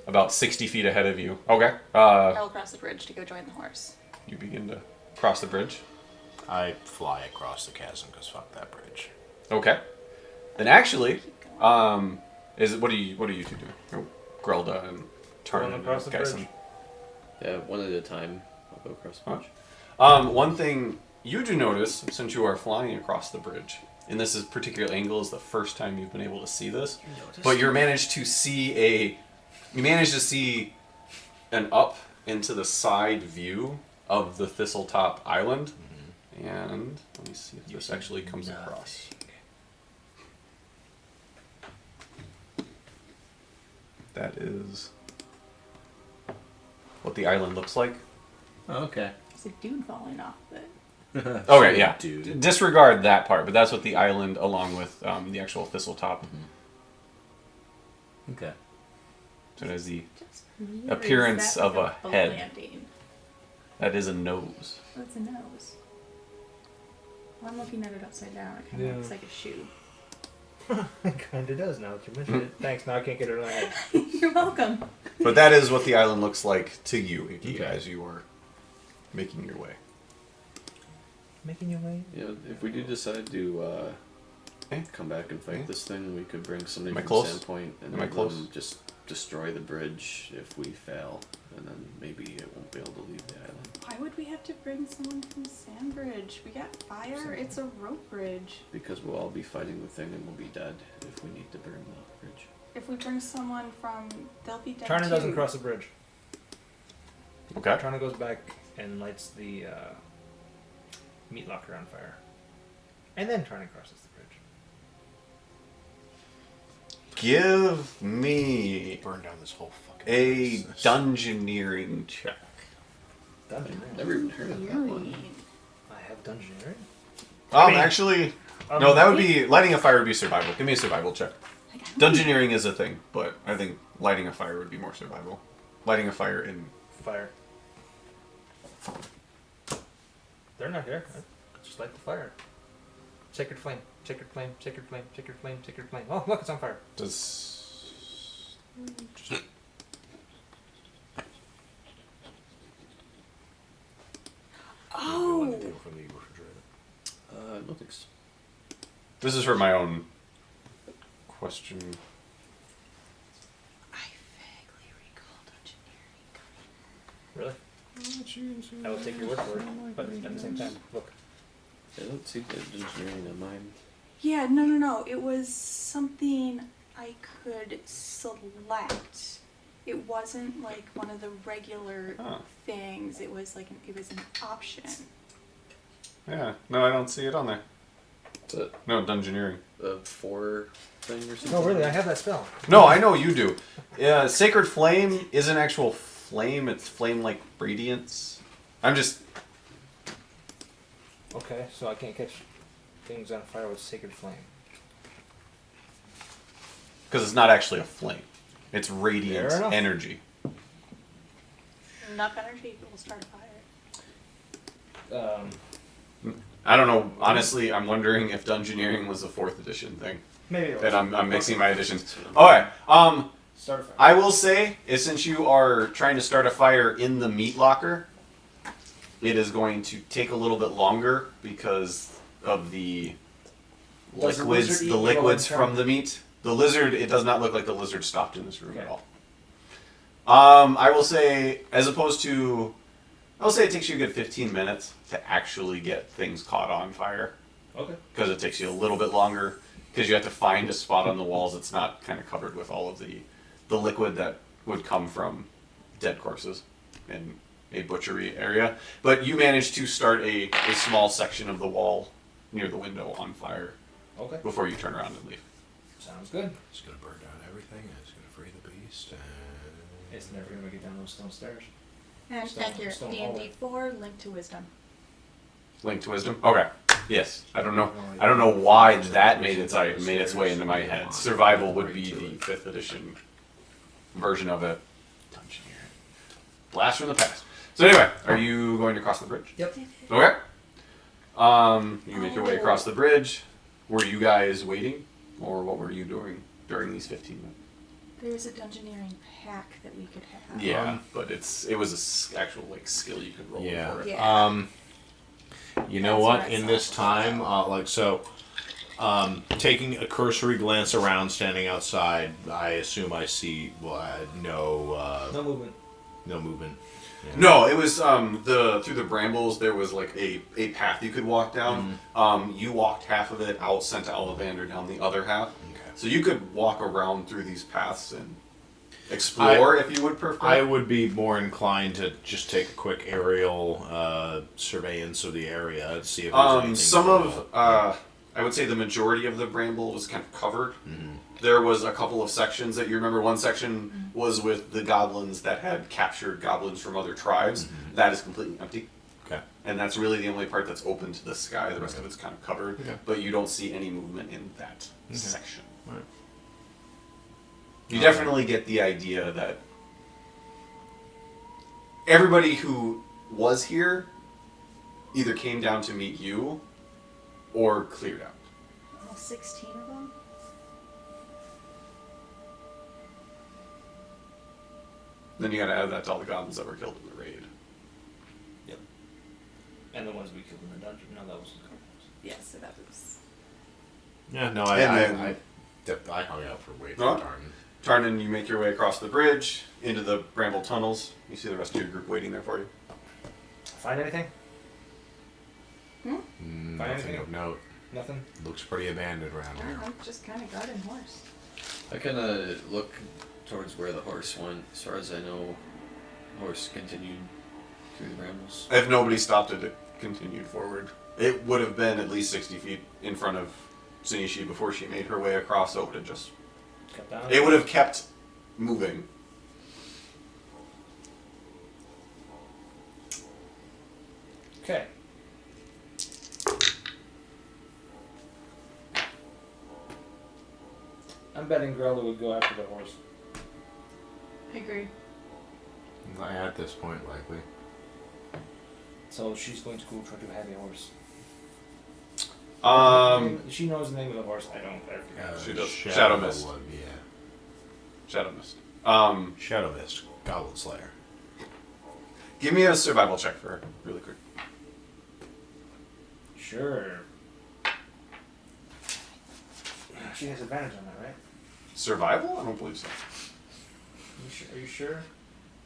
Speaker 1: about 60 feet ahead of you. Okay.
Speaker 3: I will cross the bridge to go join the horse.
Speaker 1: You begin to cross the bridge.
Speaker 5: I fly across the chasm because fuck that bridge.
Speaker 1: Okay. Then actually, what are you two doing? Oh, Grelda and Tarn and
Speaker 2: across the
Speaker 1: Geisen.
Speaker 2: bridge.
Speaker 4: Yeah, one at a time. I'll go across the bridge.
Speaker 1: One thing you do notice, since you are flying across the bridge, and this is particular angle is the first time you've been able to see this, but you managed to see an up into the side view of the Thistletop Island, and let me see if this actually comes across. That is what the island looks like.
Speaker 5: Okay.
Speaker 3: It's a dude falling off, but
Speaker 1: Okay, yeah.
Speaker 5: Dude.
Speaker 1: Disregard that part, but that's what the island, along with the actual Thistletop.
Speaker 5: Okay.
Speaker 1: So it has the
Speaker 3: just weird.
Speaker 1: appearance
Speaker 3: Is that
Speaker 1: of
Speaker 3: like
Speaker 1: a
Speaker 3: boat
Speaker 1: head.
Speaker 3: landing?
Speaker 1: That is a nose.
Speaker 3: What's a nose? Well, I'm looking at it upside down. It kind of
Speaker 2: Yeah.
Speaker 3: looks like a shoe.
Speaker 2: It kind of does now that you mention it. Thanks. Now I can't get it in my head.
Speaker 3: You're welcome.
Speaker 1: But that is what the island looks like to you, Iki,
Speaker 5: Okay.
Speaker 1: as you are making your way.
Speaker 2: Making your way.
Speaker 4: Yeah, if we do decide to
Speaker 1: Okay.
Speaker 4: come back and fight
Speaker 1: Okay.
Speaker 4: this thing, we could bring somebody
Speaker 1: Am I
Speaker 4: from
Speaker 1: close?
Speaker 4: Sandpoint and
Speaker 1: Am I
Speaker 4: have
Speaker 1: close?
Speaker 4: them just destroy the bridge if we fail, and then maybe it won't be able to leave the island.
Speaker 3: Why would we have to bring someone from Sandbridge? We got fire. It's a rope bridge.
Speaker 4: Because we'll all be fighting the thing and we'll be dead if we need to burn the bridge.
Speaker 3: If we bring someone from, they'll be dead
Speaker 2: Tarna
Speaker 3: too.
Speaker 2: doesn't cross the bridge.
Speaker 1: Okay.
Speaker 2: Tarna goes back and lights the meat locker on fire. And then Tarna crosses the bridge.
Speaker 1: Give me
Speaker 5: Burn down this whole fucking
Speaker 1: a
Speaker 5: business.
Speaker 1: dungeoneering check.
Speaker 2: Dungeoneering.
Speaker 4: Never even heard of that one.
Speaker 2: I have dungeoneering.
Speaker 1: Actually, no, that would be lighting a fire would be survival. Give me a survival check. Dungeoneering is a thing, but I think lighting a fire would be more survival. Lighting a fire in
Speaker 2: Fire. They're not here. Just light the fire. Sacred flame. Sacred flame. Sacred flame. Sacred flame. Sacred flame. Oh, look, it's on fire.
Speaker 1: does.
Speaker 3: Oh,
Speaker 5: From the refrigerator.
Speaker 4: No thanks.
Speaker 1: This is for my own question.
Speaker 3: I vaguely recall dungeoneering.
Speaker 2: Really? I will take your word for it. But at the same time, look.
Speaker 4: I don't see the engineering on mine.
Speaker 3: Yeah, no. It was something I could select. It wasn't like one of the regular
Speaker 1: Oh.
Speaker 3: things. It was like it was an option.
Speaker 1: Yeah, no, I don't see it on there.
Speaker 4: Is it
Speaker 1: No, dungeoneering.
Speaker 4: a 4 thing or something?
Speaker 2: No, really, I have that spell.
Speaker 1: No, I know you do. Yeah, Sacred Flame is an actual flame. It's flame-like radiance. I'm just...
Speaker 2: Okay, so I can't catch things on fire with sacred flame.
Speaker 1: Because it's not actually a flame. It's radiant
Speaker 2: Fair enough.
Speaker 1: energy.
Speaker 3: Enough energy will start a fire.
Speaker 1: I don't know. Honestly, I'm wondering if Dungeoneering was a 4th edition thing.
Speaker 2: Maybe it
Speaker 1: That
Speaker 2: was.
Speaker 1: I'm mixing my editions. Okay.
Speaker 2: Start a fire.
Speaker 1: I will say, is since you are trying to start a fire in the meat locker, it is going to take a little bit longer because of the
Speaker 2: Was the
Speaker 1: liquids,
Speaker 2: lizard
Speaker 1: the
Speaker 2: eating
Speaker 1: liquids
Speaker 2: while I'm
Speaker 1: from the meat. The lizard, it does not look like the lizard stopped in this room at
Speaker 2: Okay.
Speaker 1: all. I will say, as opposed to, I'll say it takes you a good 15 minutes to actually get things caught on fire.
Speaker 2: Okay.
Speaker 1: Because it takes you a little bit longer, because you have to find a spot on the walls that's not kind of covered with all of the liquid that would come from dead corpses in a butchery area. But you managed to start a small section of the wall near the window on fire
Speaker 2: Okay.
Speaker 1: before you turn around and leave.
Speaker 2: Sounds good.
Speaker 5: It's gonna burn down everything, and it's gonna free the beast, and...
Speaker 2: It's never gonna make it down those stone stairs.
Speaker 3: And
Speaker 2: Stone-
Speaker 3: accurate.
Speaker 2: stone
Speaker 3: D&D
Speaker 2: hallway.
Speaker 3: 4, link to wisdom.
Speaker 1: Link to wisdom. Okay. Yes. I don't know why that made its way into my head. Survival would be the 5th edition version of it. Dungeoneering. Blast from the past. So anyway, are you going to cross the bridge?
Speaker 2: Yep.
Speaker 1: Okay. You make your way across the bridge. Were you guys waiting, or what were you doing during these 15 minutes?
Speaker 3: There's a dungeoneering pack that we could have.
Speaker 1: Yeah, but it was a actual like skill you could roll
Speaker 5: Yeah.
Speaker 1: for it.
Speaker 3: Yeah.
Speaker 5: You know
Speaker 3: That's
Speaker 5: what?
Speaker 3: what I
Speaker 5: In
Speaker 3: saw.
Speaker 5: this time, taking a cursory glance around, standing outside, I assume I see no
Speaker 2: movement.
Speaker 5: no movement. Yeah.
Speaker 1: No, it was through the brambles. There was like a path you could walk down. You walked half of it out, sent Ollivander down the other half.
Speaker 5: Okay.
Speaker 1: So you could walk around through these paths and explore if you would prefer.
Speaker 5: I would be more inclined to just take a quick aerial surveillance of the area and see if there's anything.
Speaker 1: Some of I would say the majority of the bramble was kind of covered. There was a couple of sections that you remember. One section was with the goblins that had captured goblins from other tribes. That is completely empty.
Speaker 5: Okay.
Speaker 1: And that's really the only part that's open to the sky. The rest of it's kind of covered.
Speaker 5: Okay.
Speaker 1: But you don't see any movement in that section.
Speaker 5: Right.
Speaker 1: You definitely get the idea that everybody who was here either came down to meet you or cleared out.
Speaker 3: All 16 of them?
Speaker 1: Then you gotta add that to all the goblins that were killed in the raid.
Speaker 2: And the ones we killed in the dungeon. No, that was the goblins.
Speaker 3: Yes, so that was.
Speaker 5: Yeah, no,
Speaker 1: And
Speaker 5: I hung out for way too
Speaker 1: Huh?
Speaker 5: darn.
Speaker 1: Tarnan, you make your way across the bridge into the bramble tunnels. You see the rest of your group waiting there for you.
Speaker 2: Find anything?
Speaker 5: Nothing
Speaker 2: anything?
Speaker 5: of note.
Speaker 2: Nothing.
Speaker 5: Looks pretty abandoned around here.
Speaker 3: I'm just kind of guarding horse.
Speaker 4: I kind of look towards where the horse went. As far as I know, the horse continued through the brambles.
Speaker 1: If nobody stopped it, it continued forward. It would have been at least 60 feet in front of Sunishi before she made her way across. So it would have just.
Speaker 2: Cut down.
Speaker 1: It would have kept moving.
Speaker 2: Okay. I'm betting Grella would go after the horse.
Speaker 3: I agree.
Speaker 5: At this point, likely.
Speaker 2: So she's going to go try to have a horse. She knows the name of the horse. I don't.
Speaker 1: She does. Shadow Mist.
Speaker 5: Yeah.
Speaker 1: Shadow Mist.
Speaker 5: Shadow Mist. Goblin Slayer.
Speaker 1: Give me a survival check for her, really quick.
Speaker 2: Sure. She has advantage on that, right?
Speaker 1: Survival? I don't believe so.
Speaker 2: Are you sure?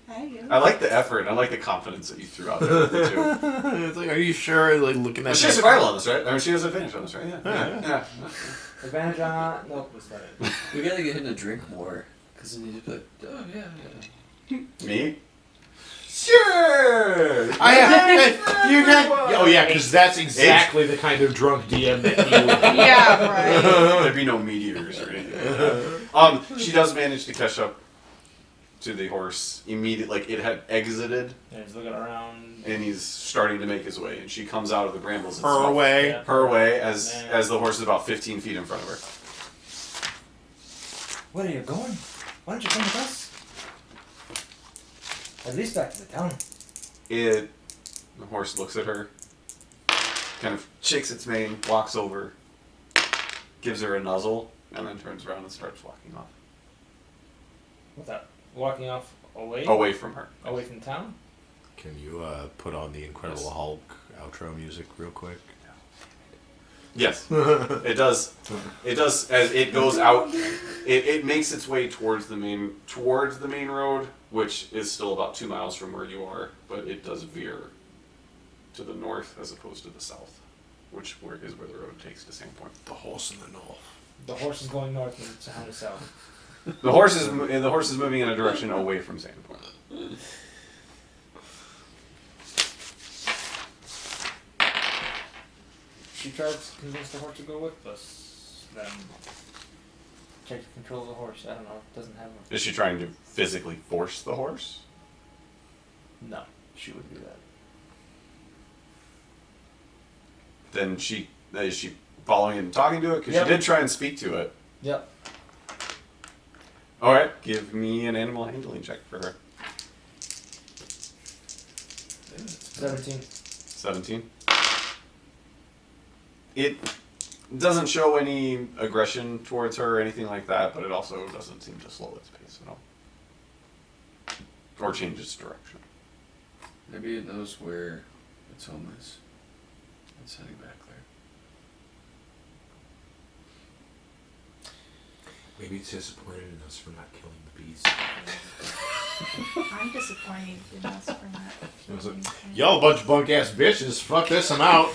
Speaker 3: I do.
Speaker 1: I like the effort. I like the confidence that you threw out there with the two.
Speaker 5: It's like, are you sure? Like looking at.
Speaker 1: She has survival on this, right? I mean, she has advantage on this, right? Yeah.
Speaker 2: Advantage on. Nope, was that it?
Speaker 4: We gotta get him to drink more, because then he'd be like, oh yeah.
Speaker 1: Me? Sure.
Speaker 5: Oh yeah, because that's exactly the kind of drunk DM that he would be.
Speaker 3: Yeah, right.
Speaker 1: There'd be no meteors or anything. She does manage to catch up to the horse immediately. Like it had exited,
Speaker 2: Yeah, he's looking around.
Speaker 1: and he's starting to make his way. And she comes out of the brambles. It's
Speaker 5: Her
Speaker 1: about-
Speaker 5: way.
Speaker 2: Yeah.
Speaker 1: Her way as the horse is about 15 feet in front of her.
Speaker 2: Where are you going? Why don't you come with us? At least back to the town.
Speaker 1: The horse looks at her, kind of shakes its mane, walks over, gives her a nuzzle, and then turns around and starts walking off.
Speaker 2: What's that? Walking off away?
Speaker 1: Away from her.
Speaker 2: Away from town?
Speaker 5: Can you put on the Incredible Hulk outro music real quick?
Speaker 1: Yes, it does. It does as it goes out. It makes its way towards the main road, which is still about 2 miles from where you are, but it does veer to the north as opposed to the south, which is where the road takes to Sandpoint.
Speaker 5: The horse in the north.
Speaker 2: The horse is going north and it's on the south.
Speaker 1: The horse is moving in a direction away from Sandpoint.
Speaker 2: She tries to convince the horse to go with us. Then take control of the horse. I don't know. It doesn't have a...
Speaker 1: Is she trying to physically force the horse?
Speaker 2: No, she wouldn't do that.
Speaker 1: Then is she following it and talking to it? Because
Speaker 2: Yep.
Speaker 1: she did try and speak to it.
Speaker 2: Yep.
Speaker 1: All right, give me an animal handling check for her.
Speaker 2: 17.
Speaker 1: 17. It doesn't show any aggression towards her or anything like that, but it also doesn't seem to slow its pace at all. Or change its direction.
Speaker 4: Maybe it knows where its home is. It's heading back there.
Speaker 8: Maybe it's disappointed in us for not killing the bees.
Speaker 3: I'm disappointed in us for not.
Speaker 5: Y'all a bunch of bunk ass bitches. Fuck this, I'm out.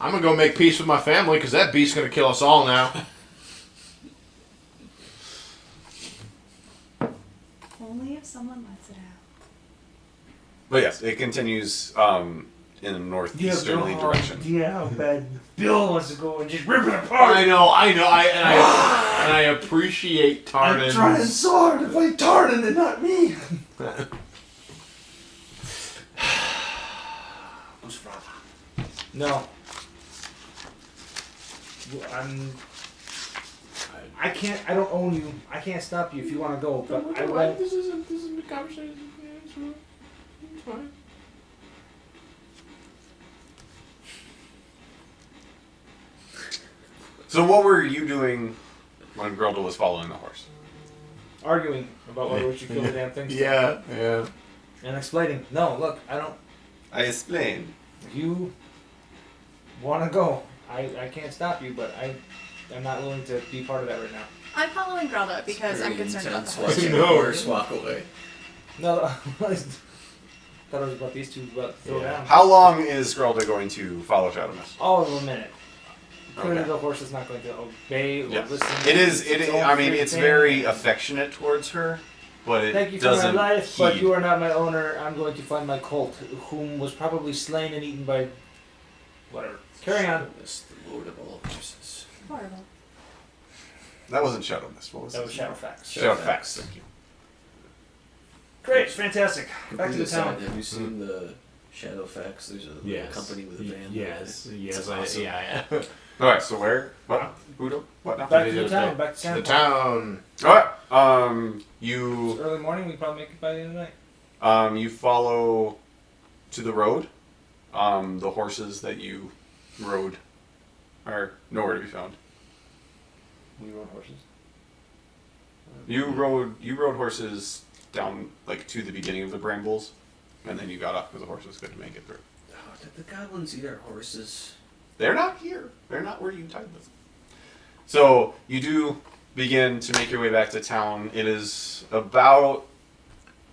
Speaker 5: I'm gonna go make peace with my family because that beast's gonna kill us all now.
Speaker 3: Only if someone lets it out.
Speaker 1: But yes, it continues in a northeasterly direction.
Speaker 2: Yeah, bad. Bill wants to go and just rip it apart.
Speaker 5: I know, and I appreciate Tarnan.
Speaker 2: I'm trying so hard to play Tarnan and not me. No. I can't. I don't own you. I can't stop you if you want to go. But I won't.
Speaker 5: This isn't a conversation. It's fine.
Speaker 1: So what were you doing when Grilda was following the horse?
Speaker 2: Arguing about whether we should kill the damn thing.
Speaker 5: Yeah.
Speaker 2: And explaining. No, look, I don't.
Speaker 1: I explained.
Speaker 2: If you want to go, I can't stop you, but I'm not willing to be part of that right now.
Speaker 3: I'm following Grelda because I'm concerned about the horse.
Speaker 4: Watching the horse walk away.
Speaker 2: No, I thought it was about these two about to throw down.
Speaker 1: How long is Grilda going to follow Shadow Mist?
Speaker 2: All of a minute. Clearly
Speaker 1: Okay.
Speaker 2: the horse is not going to obey or
Speaker 1: Yes.
Speaker 2: listen.
Speaker 1: It is.
Speaker 2: Its own
Speaker 1: I mean,
Speaker 2: free
Speaker 1: it's
Speaker 2: thing.
Speaker 1: very affectionate towards her, but it
Speaker 2: Thank you for my
Speaker 1: doesn't
Speaker 2: life, but
Speaker 1: heed.
Speaker 2: you are not my owner. I'm going to find my colt, whom was probably slain and eaten by whatever. Carry on.
Speaker 4: This the Lord of all horses.
Speaker 3: Horrible.
Speaker 1: That wasn't Shadow Mist. What was
Speaker 2: That
Speaker 1: it?
Speaker 2: was Shadowfax.
Speaker 1: Shadowfax. Thank you.
Speaker 2: Great, fantastic. Back to
Speaker 4: Completely
Speaker 2: the town.
Speaker 4: aside, have you seen the Shadowfax? There's a little company with a van.
Speaker 8: Yes.
Speaker 4: It's awesome.
Speaker 8: Yeah.
Speaker 1: All right. So where? What? Udo? What now?
Speaker 2: Back to the town. Back to
Speaker 5: The
Speaker 2: town.
Speaker 5: town.
Speaker 1: All right.
Speaker 2: It's
Speaker 1: You
Speaker 2: early morning. We can probably make it by the end of the night.
Speaker 1: you follow to the road. The horses that you rode are nowhere to be found.
Speaker 2: We rode horses.
Speaker 1: You rode horses down like to the beginning of the brambles, and then you got off because the horses couldn't make it through.
Speaker 4: Oh, did the goblins eat our horses?
Speaker 1: They're not here. They're not where you tied them. So you do begin to make your way back to town. It is about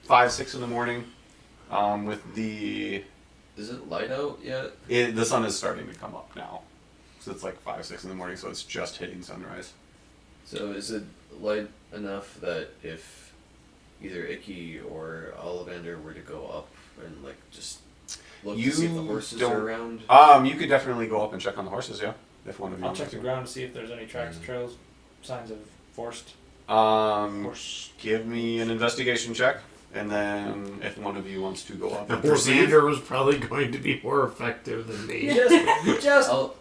Speaker 1: 5, 6 in the morning. With the
Speaker 4: Is it light out yet?
Speaker 1: the sun is starting to come up now, so it's like 5, 6 in the morning. So it's just hitting sunrise.
Speaker 4: So is it light enough that if either Icky or Ollivander were to go up and like just look
Speaker 1: You
Speaker 4: to see if the horses
Speaker 1: don't-
Speaker 4: are around?
Speaker 1: You could definitely go up and check on the horses. Yeah, if one of you.
Speaker 2: I'll
Speaker 1: wants
Speaker 2: check the
Speaker 1: to.
Speaker 2: ground to see if there's any tracks, trails, signs of forced horse.
Speaker 1: Give me an investigation check, and then if one of you wants to go up and perceive.
Speaker 8: Xander was probably going to be more effective than me.
Speaker 2: Just
Speaker 4: I'll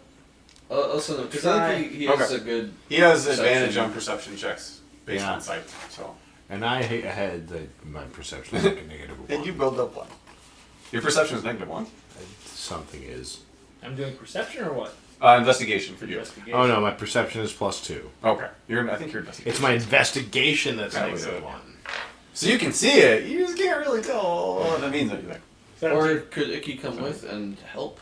Speaker 4: also because I think he has
Speaker 1: Okay.
Speaker 4: a good.
Speaker 1: He has
Speaker 4: Perception.
Speaker 1: advantage on perception checks based
Speaker 5: Yeah.
Speaker 1: on sight. So,
Speaker 5: And I had my perception is like a negative
Speaker 1: and
Speaker 5: one.
Speaker 1: you build up one. Your perception is -1.
Speaker 5: Something is.
Speaker 2: I'm doing perception or what?
Speaker 1: Investigation for you.
Speaker 2: Investigation.
Speaker 5: Oh no, my perception is +2.
Speaker 1: Okay, I think you're investigation.
Speaker 5: It's my investigation that's
Speaker 1: That was
Speaker 5: negative
Speaker 1: it.
Speaker 5: 1.
Speaker 1: So you can see it. You just can't really tell what that means anything.
Speaker 4: Or could Icky come with and help?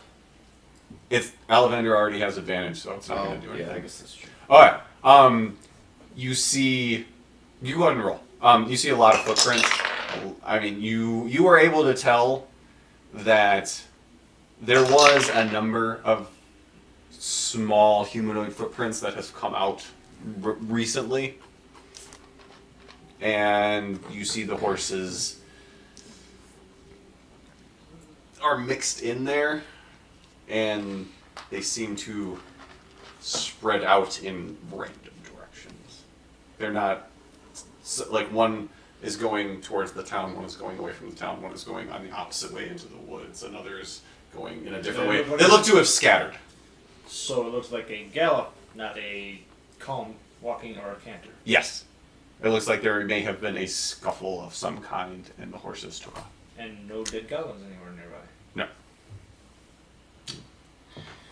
Speaker 1: If Ollivander already has advantage, so it's not going to do
Speaker 4: yeah,
Speaker 1: anything.
Speaker 4: I guess that's true.
Speaker 1: All right. You see. You go ahead and roll. You see a lot of footprints. I mean, you were able to tell that there was a number of small humanoid footprints that has come out recently, and you see the horses are mixed in there, and they seem to spread out in random directions. They're not like one is going towards the town, one is going away from the town, one is going on the opposite way into the woods, another is going in a different way. They look to have scattered.
Speaker 2: So it looks like a gallop, not a calm walking or a canter.
Speaker 1: Yes. It looks like there may have been a scuffle of some kind and the horses took off.
Speaker 2: And no dead goblins anywhere nearby.
Speaker 1: No.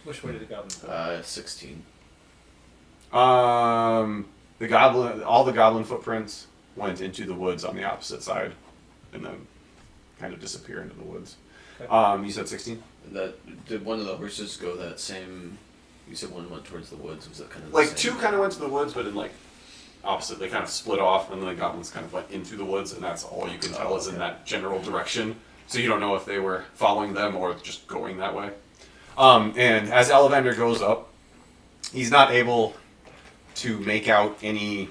Speaker 2: Which way did the goblins go?
Speaker 4: 16.
Speaker 1: All the goblin footprints went into the woods on the opposite side, and then kind of disappear into the woods.
Speaker 2: Okay.
Speaker 1: You said 16?
Speaker 4: Did one of the horses go that same? You said one went towards the woods. Was that kind of the
Speaker 1: Like,
Speaker 4: same?
Speaker 1: 2 kind of went to the woods, but in, like, opposite. They kind of split off, and then the goblins kind of went into the woods, and that's all you can tell is in that general direction. So you don't know if they were following them or just going that way. And as Ollivander goes up, he's not able to make out any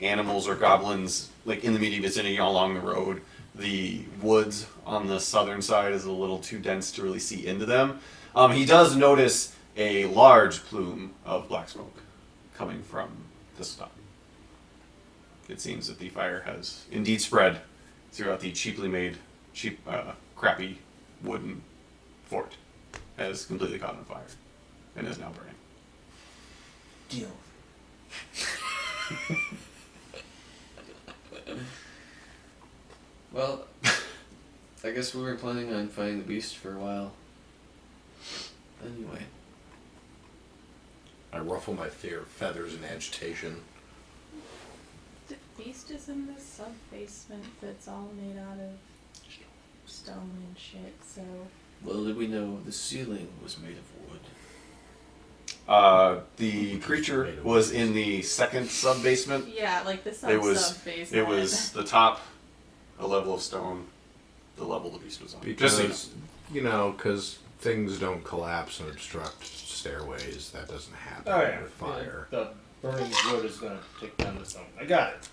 Speaker 1: animals or goblins like in the immediate vicinity along the road. The woods on the southern side is a little too dense to really see into them. He does notice a large plume of black smoke coming from this top. It seems that the fire has indeed spread throughout the cheaply made, crappy wooden fort. Has completely caught on fire and is now burning.
Speaker 2: Deal.
Speaker 4: Well, I guess we were planning on fighting the beast for a while. Anyway.
Speaker 5: I ruffle my feathers in agitation.
Speaker 3: The beast is in the sub basement that's all made out of stone and shit, so.
Speaker 4: Little did we know the ceiling was made of wood.
Speaker 1: The creature was in the second sub basement.
Speaker 3: Yeah, like the
Speaker 1: It was
Speaker 3: sub basement.
Speaker 1: it was the top, a level of stone, the level the beast was on. Just so you know.
Speaker 5: Because, because things don't collapse and obstruct stairways. That doesn't happen
Speaker 2: Oh yeah.
Speaker 5: with fire.
Speaker 2: The burning wood is gonna take down the stone. I got it.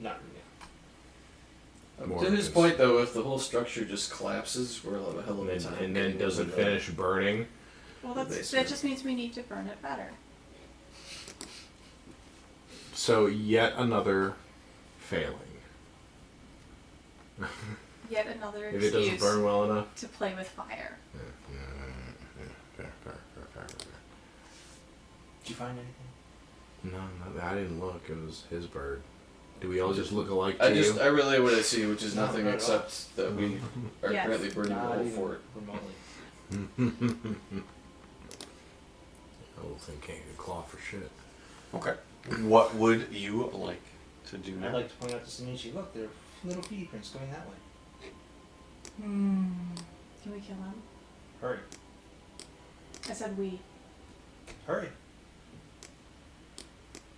Speaker 2: Not really.
Speaker 5: More
Speaker 4: To his
Speaker 5: because-
Speaker 4: point, though, if the whole structure just collapses, we're a hell of a time.
Speaker 5: And then does it finish burning?
Speaker 3: Well,
Speaker 4: the
Speaker 3: that
Speaker 4: basement.
Speaker 3: just means we need to burn it better.
Speaker 5: So yet another failing.
Speaker 3: Yet another
Speaker 5: If it doesn't
Speaker 3: excuse
Speaker 5: burn well enough.
Speaker 3: to play with fire.
Speaker 5: Fair.
Speaker 2: Did you find anything?
Speaker 5: No, I didn't look. It was his bird. Do we all just look alike to
Speaker 4: I
Speaker 5: you?
Speaker 4: really what I see, which is
Speaker 2: No,
Speaker 4: nothing
Speaker 2: not at all.
Speaker 4: except that we are
Speaker 3: Yes.
Speaker 4: currently burning the
Speaker 2: Not
Speaker 4: whole
Speaker 2: even
Speaker 4: fort.
Speaker 2: remotely.
Speaker 5: That little thing can't get claw for shit.
Speaker 1: Okay. What would you like to do
Speaker 2: I'd
Speaker 1: now?
Speaker 2: like to point out to Sinichi, look, there are little feet prints going that way.
Speaker 3: Can we kill him?
Speaker 2: Hurry.
Speaker 3: I said we.
Speaker 2: Hurry.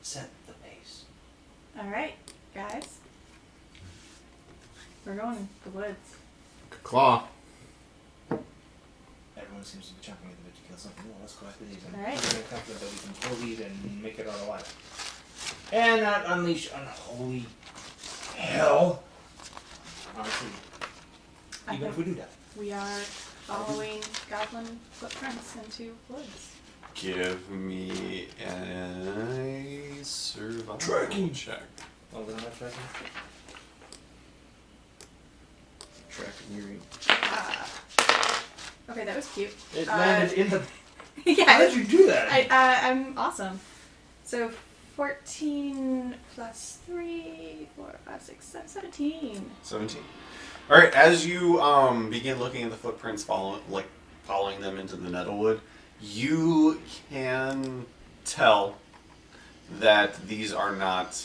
Speaker 2: Set the pace.
Speaker 3: Alright, guys. We're going in the woods.
Speaker 5: Claw.
Speaker 2: Everyone seems to be chomping at the bit to kill something. Well, let's go after these. I'm
Speaker 3: Alright.
Speaker 2: very confident that we can kill these and make it out alive. And not unleash unholy hell. Honestly,
Speaker 3: I
Speaker 2: even if
Speaker 3: think
Speaker 2: we do that.
Speaker 3: we are following goblin footprints into woods.
Speaker 1: Give me a survival
Speaker 2: Tracking.
Speaker 1: check.
Speaker 2: Oh, we're not tracking?
Speaker 4: Track and hearing.
Speaker 3: Okay, that was cute.
Speaker 2: It landed in the... How
Speaker 3: Yeah,
Speaker 2: did you do that?
Speaker 3: I'm awesome. So 14 plus 3, 4, 5, 6, 7, 17.
Speaker 1: 17. All right. As you begin looking at the footprints, following them into the nettlewood, you can tell that these are not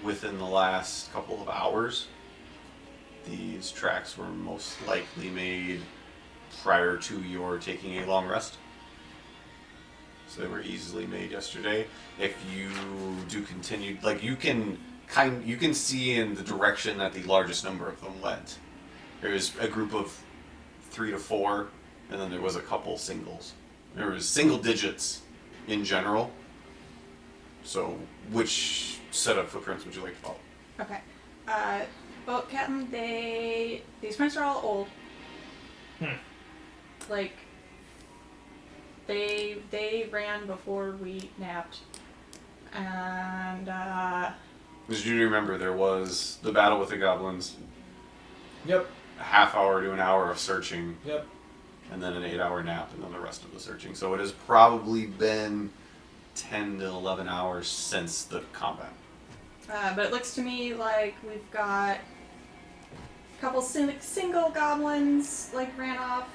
Speaker 1: within the last couple of hours. These tracks were most likely made prior to your taking a long rest. So they were easily made yesterday. If you do continue, you can see in the direction that the largest number of them went. There was a group of 3 to 4, and then there was a couple singles. There was single digits in general. So, which set of footprints would you like to follow?
Speaker 3: Okay. Well, Captain, these prints are all old. Like, they ran before we napped. And,
Speaker 1: As you remember, there was the battle with the goblins,
Speaker 2: Yep.
Speaker 1: a half hour to an hour of searching,
Speaker 2: Yep.
Speaker 1: and then an 8-hour nap, and then the rest of the searching. So it has probably been 10 to 11 hours since the combat.
Speaker 3: but it looks to me like we've got a couple single goblins, ran off,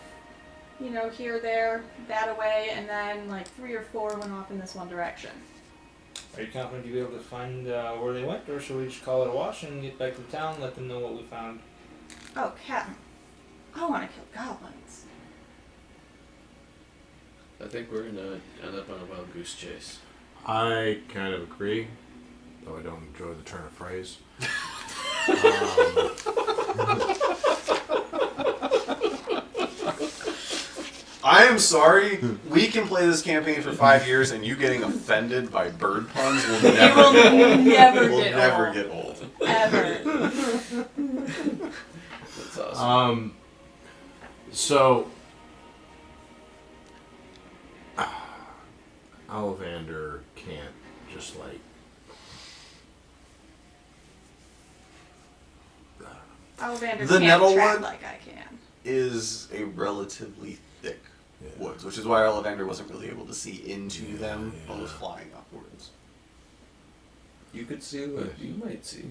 Speaker 3: here, there, that away, and then, 3 or 4 went off in this one direction.
Speaker 2: Are you confident you'll be able to find where they went, or should we just call it a wash and get back to town, let them know what we found?
Speaker 3: Oh, Captain. I want to kill goblins.
Speaker 4: I think we're gonna end up on a wild goose chase.
Speaker 8: I kind of agree, though I don't enjoy the turn of phrase.
Speaker 1: I am sorry. We can play this campaign for 5 years, and you getting offended by bird puns will
Speaker 3: It
Speaker 1: never
Speaker 3: will
Speaker 1: get old.
Speaker 3: never
Speaker 1: Will
Speaker 3: get
Speaker 1: never
Speaker 3: old.
Speaker 1: get old.
Speaker 3: Ever.
Speaker 4: That's awesome.
Speaker 8: So Ollivander can't just like
Speaker 3: Ollivander
Speaker 1: The
Speaker 3: can't
Speaker 1: Nettlewood?
Speaker 3: trap like I can.
Speaker 1: Is a relatively thick
Speaker 8: Yeah.
Speaker 1: woods, which is why Ollivander wasn't really able to see into them but was flying upwards.
Speaker 4: You could see what you might see.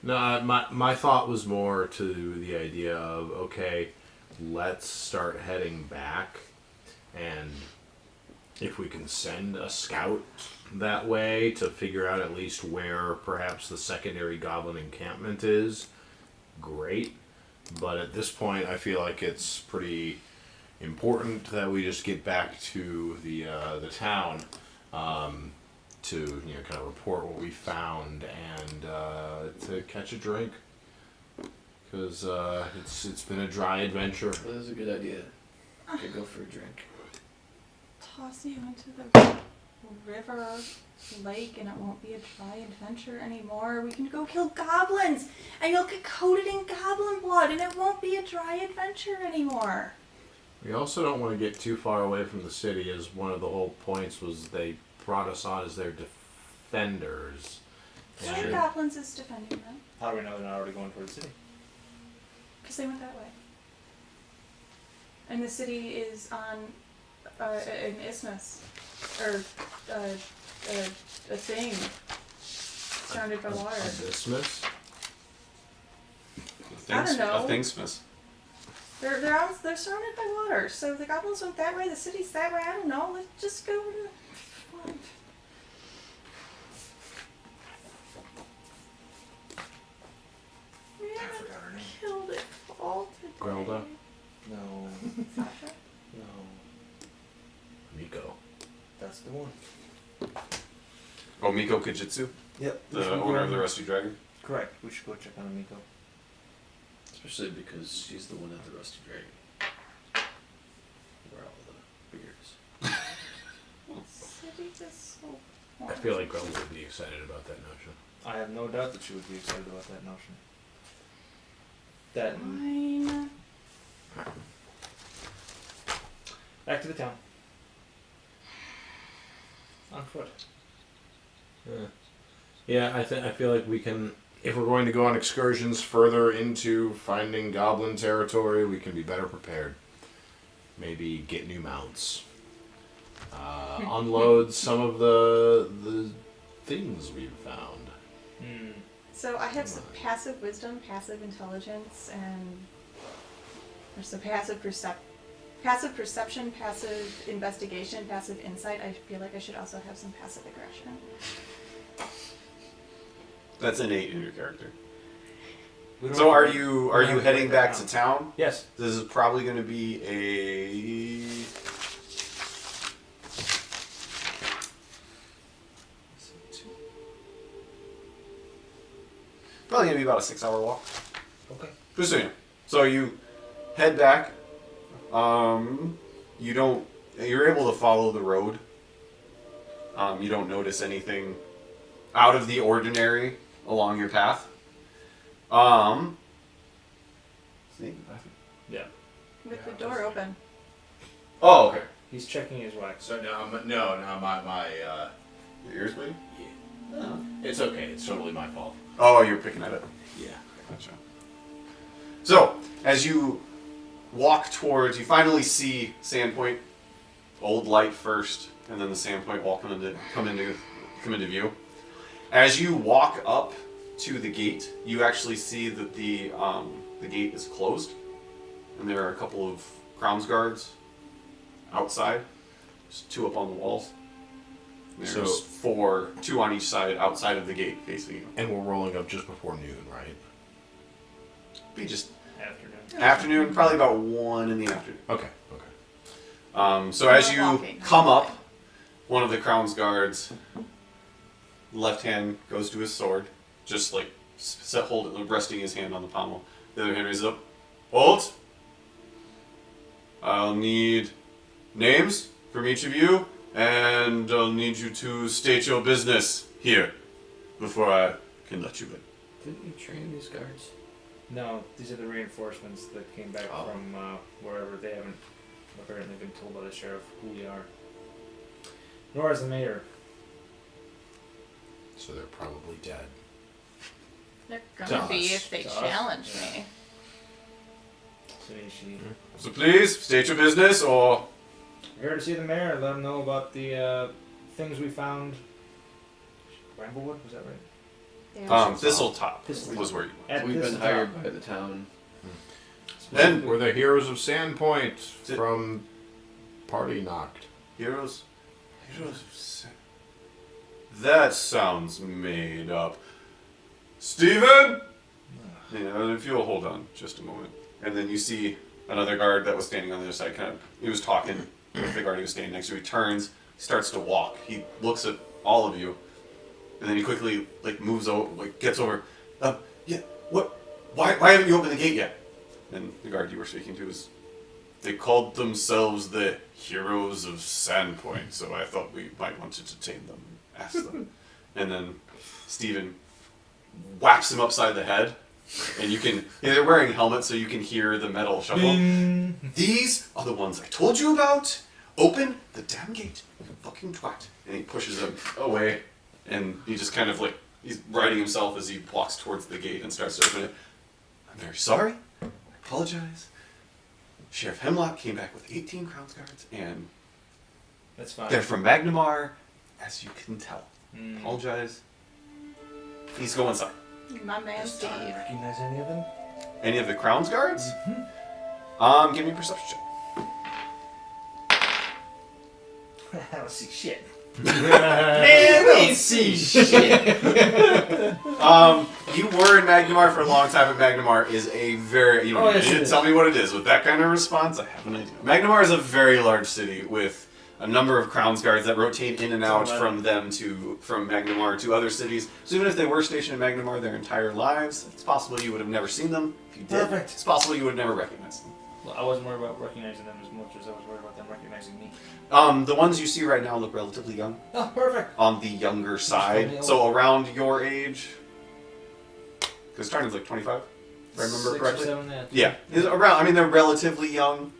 Speaker 8: No, my thought was more to the idea of, okay, let's start heading back, and if we can send a scout that way to figure out at least where perhaps the secondary goblin encampment is, great. But at this point, I feel like it's pretty important that we just get back to the town, to kind of report what we found and to catch a drink, because it's been a dry adventure.
Speaker 4: That is a good idea. Could go for a drink.
Speaker 3: Toss you into the river, lake, and it won't be a dry adventure anymore. We can go kill goblins, and you'll get coated in goblin blood, and it won't be a dry adventure anymore.
Speaker 8: We also don't want to get too far away from the city, as one of the whole points was they brought us on as their defenders.
Speaker 3: One of the goblins is defending them,
Speaker 2: How do we know they're not already going toward the city?
Speaker 3: because they went that way. And the city is on an isthmus, or a thing surrounded by water.
Speaker 8: A dismiss?
Speaker 3: I don't know.
Speaker 1: A thingsmith.
Speaker 3: They're surrounded by water, so the goblins went that way, the city's that way. I don't know. Let's just go. We haven't
Speaker 2: forgot her name.
Speaker 3: killed it all today.
Speaker 8: Grelda?
Speaker 2: No,
Speaker 3: Sasha?
Speaker 2: no,
Speaker 8: Miko.
Speaker 2: that's the one.
Speaker 1: Oh, Miko Kajitsu,
Speaker 2: Yep.
Speaker 1: the owner of the Rusty Dragon.
Speaker 2: Correct. We should go check on Miko.
Speaker 4: Especially because she's the one at the Rusty Dragon. Where all the beers.
Speaker 3: City is so
Speaker 8: I feel like Grelda would be excited about that notion.
Speaker 2: I have no doubt that she would be excited about that notion. That and
Speaker 3: fine.
Speaker 2: back to the town. On foot.
Speaker 8: Yeah, I feel like we can, if we're going to go on excursions further into finding goblin territory, we can be better prepared. Maybe get new mounts. Unload some of the things we've found.
Speaker 2: Hmm.
Speaker 3: So I have some passive wisdom, passive intelligence, and there's some passive perception, passive investigation, passive insight. I feel like I should also have some passive aggression.
Speaker 1: That's innate in your character.
Speaker 2: We don't
Speaker 1: So
Speaker 2: have
Speaker 1: are
Speaker 2: to-
Speaker 1: you
Speaker 2: we don't have to
Speaker 1: heading
Speaker 2: write that
Speaker 1: back
Speaker 2: down.
Speaker 1: to town?
Speaker 2: Yes.
Speaker 1: This is probably going to be a probably going to be about a 6-hour walk.
Speaker 2: Okay.
Speaker 1: Just so you know. So you head back. You're able to follow the road. You don't notice anything out of the ordinary along your path.
Speaker 2: Yeah.
Speaker 3: With the door open.
Speaker 1: Oh, okay.
Speaker 2: He's checking his wax.
Speaker 5: So my
Speaker 1: Your ears bleeding?
Speaker 5: it's okay. It's totally my fault.
Speaker 1: Oh, you're picking at it.
Speaker 5: Yeah.
Speaker 1: Gotcha. So, as you walk towards, you finally see Sandpoint. Old light first, and then the Sandpoint wall come into view. As you walk up to the gate, you actually see that the gate is closed, and there are a couple of Crowns guards outside, just 2 up on the walls. There's
Speaker 5: So-
Speaker 1: two on each side, outside of the gate, facing you.
Speaker 5: And we're rolling up just before noon, right?
Speaker 1: Be just
Speaker 2: Afternoon.
Speaker 1: afternoon, probably about 1 in the afternoon.
Speaker 5: Okay. Okay.
Speaker 1: So as
Speaker 3: We're
Speaker 1: you
Speaker 3: walking.
Speaker 1: come up, one of the crown's guards, left hand goes to his sword, just like resting his hand on the pommel. The other hand raises up. Halt! I'll need names from each of you, and I'll need you to state your business here before I can let you in.
Speaker 4: Didn't you train these guards?
Speaker 2: No, these are the reinforcements that came back
Speaker 4: Oh.
Speaker 2: from wherever. They haven't apparently been told by the sheriff who we are. Nor is the mayor.
Speaker 5: So they're probably dead.
Speaker 9: They're gonna be
Speaker 2: Does.
Speaker 9: if they
Speaker 2: Does.
Speaker 9: challenge
Speaker 2: Yeah.
Speaker 9: me.
Speaker 2: Sinishi.
Speaker 1: So please, state your business, or
Speaker 2: We're here to see the mayor and let him know about the things we found. Bramblewood, was that right?
Speaker 1: Thistletop
Speaker 2: Thistletop.
Speaker 1: was where you went.
Speaker 2: At
Speaker 4: We've been
Speaker 2: Thistletop.
Speaker 4: hired by the town.
Speaker 1: Then
Speaker 5: We're the heroes of Sandpoint
Speaker 1: Did-
Speaker 5: from Party Knocked.
Speaker 1: Heroes of Sin. That sounds made up. Steven! Yeah, if you'll hold on just a moment. And then you see another guard that was standing on the other side, he was talking with the guard he was standing next to. He turns, he starts to walk. He looks at all of you, and then he quickly moves over, gets over. Yeah, what? Why haven't you opened the gate yet? And the guard you were speaking to is, they called themselves the Heroes of Sandpoint, so I thought we might want to detain them and ask them. And then Steven whaps him upside the head, and they're wearing helmets so you can hear the metal shuffle. These are the ones I told you about. Open the damn gate, you fucking twat. And he pushes him away, and he just he's righting himself as he walks towards the gate and starts to open it. I'm very sorry. I apologize. Sheriff Hemlock came back with 18 Crown's guards, and
Speaker 2: That's fine.
Speaker 1: they're from Magnamar, as you can tell.
Speaker 2: Mm.
Speaker 1: Apologize. Please go inside.
Speaker 9: My man
Speaker 2: Do you
Speaker 9: Steve.
Speaker 2: recognize any of them?
Speaker 1: Any of the Crown's guards? Give me a perception check.
Speaker 2: I don't see shit.
Speaker 1: Man, we see shit. You were in Magnamar for a long time, and Magnamar is a very... You
Speaker 2: Oh, yes,
Speaker 1: didn't
Speaker 2: it is.
Speaker 1: tell me what it is. With that kind of response, I have an idea. Magnamar is a very large city with a number of Crown's guards that rotate in and out from Magnamar to other cities. So even if they were stationed in Magnamar their entire lives, it's possible you would have never seen them. If you did,
Speaker 2: Perfect.
Speaker 1: it's possible you would never recognize them.
Speaker 2: Well, I wasn't worried about recognizing them as much as I was worried about them recognizing me.
Speaker 1: The ones you see right now look relatively young.
Speaker 2: Oh, perfect.
Speaker 1: On the younger
Speaker 2: totally
Speaker 1: side.
Speaker 2: old.
Speaker 1: So around your age. Because Tarnin's like 25, if I remember
Speaker 2: 6
Speaker 1: correctly.
Speaker 2: or 7,
Speaker 1: Yeah. They're relatively young.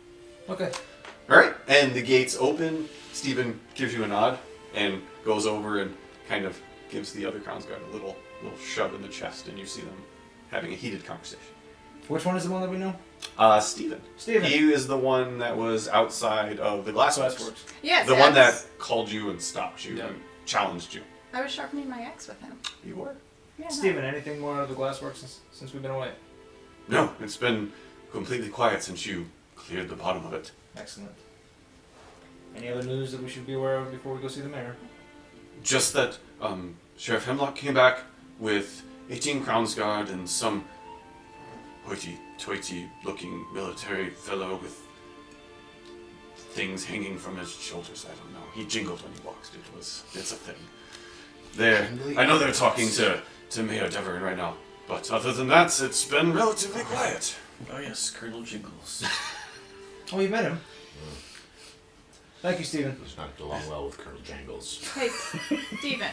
Speaker 2: Okay.
Speaker 1: Alright, and the gates open. Steven gives you a nod and goes over and kind of gives the other Crown's Guard a little shove in the chest, and you see them having a heated conversation.
Speaker 2: Which one is the one that we know?
Speaker 1: Steven.
Speaker 2: Steven.
Speaker 1: He is the one that was outside of the Glassworks.
Speaker 2: Glassworks.
Speaker 9: Yes,
Speaker 1: The one
Speaker 9: yes.
Speaker 1: that called you and stopped you
Speaker 2: Yeah.
Speaker 1: and challenged you.
Speaker 9: I was sharpening my axe with him.
Speaker 1: You were?
Speaker 9: Yeah, no.
Speaker 2: Steven, anything more out of the Glassworks since we've been away?
Speaker 1: No, it's been completely quiet since you cleared the bottom of it.
Speaker 2: Excellent. Any other news that we should be aware of before we go see the mayor?
Speaker 1: Just that Sheriff Hemlock came back with 18 Crown's Guard and some hoity-toity looking military fellow with things hanging from his shoulders. I don't know. He jingled when he walked. It's a thing. I know they're talking to Mayor Deverin right now, but other than that, it's been relatively quiet.
Speaker 4: Oh yes, Colonel Jingles.
Speaker 2: Oh, you met him. Thank you, Steven.
Speaker 5: Does not get along well with Colonel Jangles.
Speaker 9: Hey, Steven,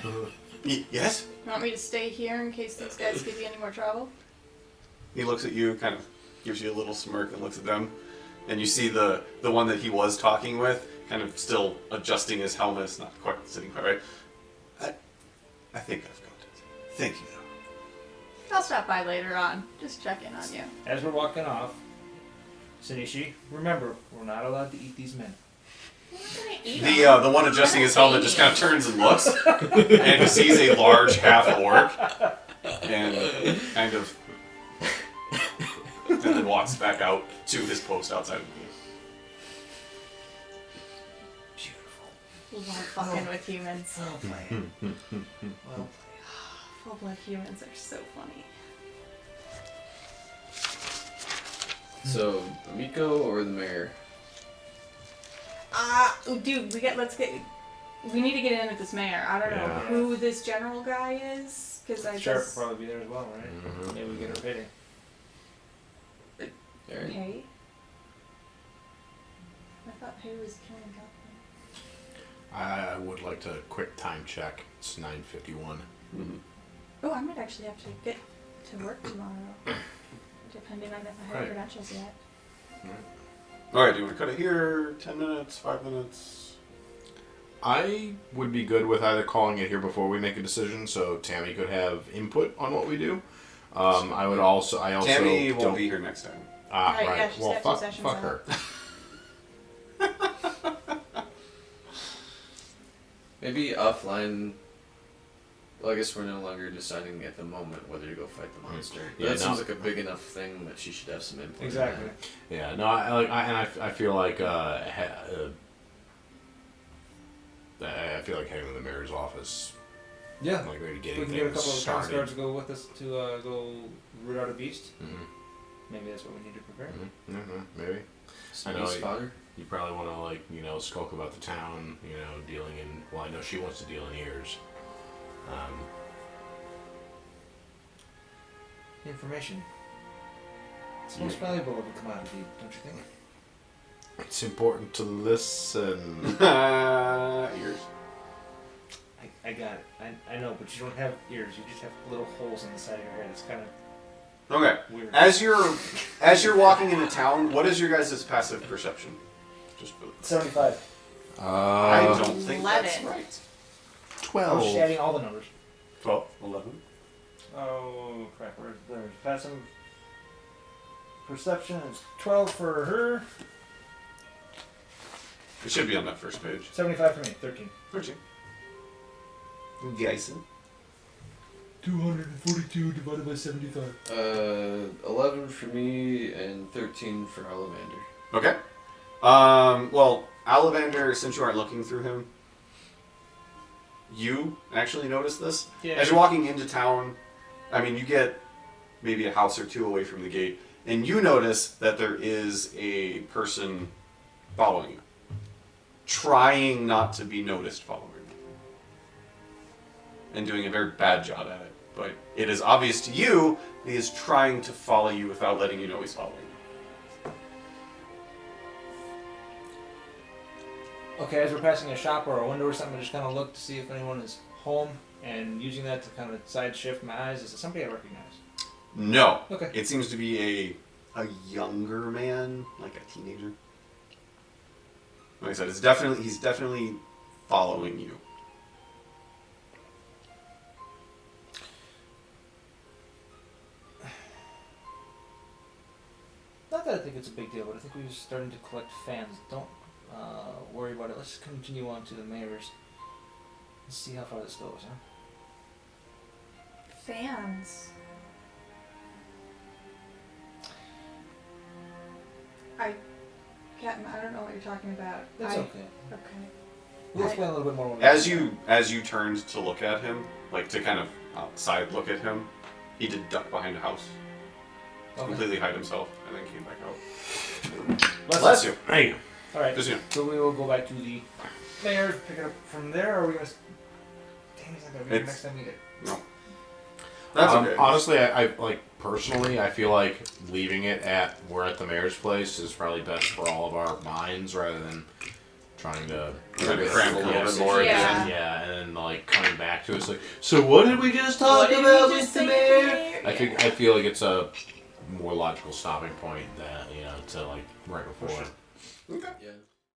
Speaker 1: Yes?
Speaker 9: you want me to stay here in case these guys give you any more trouble?
Speaker 1: He looks at you, kind of gives you a little smirk and looks at them. And you see the one that he was talking with, kind of still adjusting his helmet. It's not quite sitting quite right. I think I've got it. Thank you, though.
Speaker 9: I'll stop by later on. Just check in on you.
Speaker 2: As we're walking off, Sinishi, remember, we're not allowed to eat these men.
Speaker 9: I'm not gonna eat 'em.
Speaker 1: The one adjusting his helmet just kind of turns and looks, and he sees a large half orc, and kind of, and then walks back out to his post outside of the gate.
Speaker 2: Beautiful.
Speaker 9: Love fucking with humans.
Speaker 2: Well played. Well
Speaker 9: Full-blood humans are so funny.
Speaker 4: So, Miko or the mayor?
Speaker 9: Dude, we need to get in with this mayor. I don't know
Speaker 8: Yeah.
Speaker 9: who this general guy is, because I
Speaker 2: played. Sheriff
Speaker 9: just
Speaker 2: will probably be there as well, right?
Speaker 8: Mhm.
Speaker 2: Maybe we get her bidding.
Speaker 4: Alright.
Speaker 9: Pay. I thought Pay was killing Goblin.
Speaker 5: I would like to quick time check. It's 9:51.
Speaker 1: Mhm.
Speaker 9: Oh, I might actually have to get to work tomorrow, depending on if I have
Speaker 5: Right.
Speaker 9: credentials yet.
Speaker 1: All right, do you want to cut it here? 10 minutes, 5 minutes?
Speaker 5: I would be good with either calling it here before we make a decision, so Tammy could have input on what we do. I also
Speaker 1: Tammy
Speaker 5: don't.
Speaker 1: won't be here next time.
Speaker 5: Ah,
Speaker 9: Right,
Speaker 5: right.
Speaker 9: yeah, she's
Speaker 5: Well,
Speaker 9: got 2
Speaker 5: fuck,
Speaker 9: sessions
Speaker 5: fuck
Speaker 9: out.
Speaker 5: her.
Speaker 4: Maybe offline. Well, I guess we're no longer deciding at the moment whether to go fight the monster. But
Speaker 5: Yeah,
Speaker 4: that seems
Speaker 5: no.
Speaker 4: like a big enough thing that she should have some input. in
Speaker 2: Exactly.
Speaker 5: Yeah, no, I feel like I feel like heading to the mayor's office,
Speaker 2: Yeah.
Speaker 5: like maybe
Speaker 2: We
Speaker 5: getting
Speaker 2: can get a
Speaker 5: things
Speaker 2: couple of town
Speaker 5: started.
Speaker 2: guards to go with us to go root out a beast.
Speaker 5: Mhm.
Speaker 2: Maybe that's what we need to prepare.
Speaker 5: Maybe.
Speaker 4: that. Some
Speaker 5: I know
Speaker 4: beast fodder.
Speaker 5: You probably want to skulk about the town, dealing in. Well, I know she wants to deal in ears.
Speaker 2: Information. It's the most valuable of a commodity, don't you think?
Speaker 5: It's important to listen.
Speaker 1: Ears.
Speaker 2: I got it. I know, but you don't have ears. You just have little holes in the side of your head. It's kind of
Speaker 1: Okay.
Speaker 2: weird.
Speaker 1: As you're walking into town, what is your guys' passive perception? Just for
Speaker 2: 75.
Speaker 1: I don't think that's
Speaker 9: 11.
Speaker 1: right.
Speaker 5: 12.
Speaker 2: I'm just adding all the numbers.
Speaker 1: 12, 11.
Speaker 2: Oh crap! There's passive perception is 12 for her.
Speaker 1: It should be on that first page.
Speaker 2: 75 for me. 13.
Speaker 1: 13. Geisen.
Speaker 2: 242 divided by 75.
Speaker 4: 11 for me and 13 for Ollivander.
Speaker 1: Okay. Well, Ollivander, since you aren't looking through him, you actually notice this.
Speaker 2: Yeah.
Speaker 1: As you're walking into town, I mean, you get maybe a house or two away from the gate, and you notice that there is a person following you. Trying not to be noticed following you. And doing a very bad job at it. But it is obvious to you that he is trying to follow you without letting you know he's following you.
Speaker 2: Okay, as we're passing a shop or a window or something, I just kind of look to see if anyone is home and using that to kind of side shift my eyes. Is it somebody I recognize?
Speaker 1: No.
Speaker 2: Okay.
Speaker 1: It seems to be a younger man, like a teenager. Like I said, he's definitely following you.
Speaker 2: Not that I think it's a big deal, but I think we're starting to collect fans. Don't worry about it. Let's just continue on to the mayor's. Let's see how far this goes, huh?
Speaker 9: Fans. Captain, I don't know what you're talking about.
Speaker 2: That's okay.
Speaker 9: Okay.
Speaker 2: We'll explain a little bit more when we
Speaker 1: As you turned to look at him, like to kind of side look at him, he did duck behind a house, completely hide himself, and then came back out. Bless you.
Speaker 5: Hey.
Speaker 2: All right.
Speaker 1: Bless you.
Speaker 2: So we will go back to the mayor, pick it up from there, or are we gonna? Damn, he's not gonna be here next time we get.
Speaker 1: No. That's okay.
Speaker 5: Honestly, I like personally, I feel like leaving it at we're at the mayor's place is probably best for all of our minds rather than trying to
Speaker 1: Cram a little bit more.
Speaker 9: Yeah.
Speaker 5: Yeah, and then like coming back to us like, so what did we just talk
Speaker 9: What did we
Speaker 5: about
Speaker 9: just
Speaker 5: with the
Speaker 9: say
Speaker 5: mayor?
Speaker 9: there?
Speaker 5: I feel like it's a more logical stopping point that to like right before.
Speaker 1: Okay.
Speaker 4: Yeah.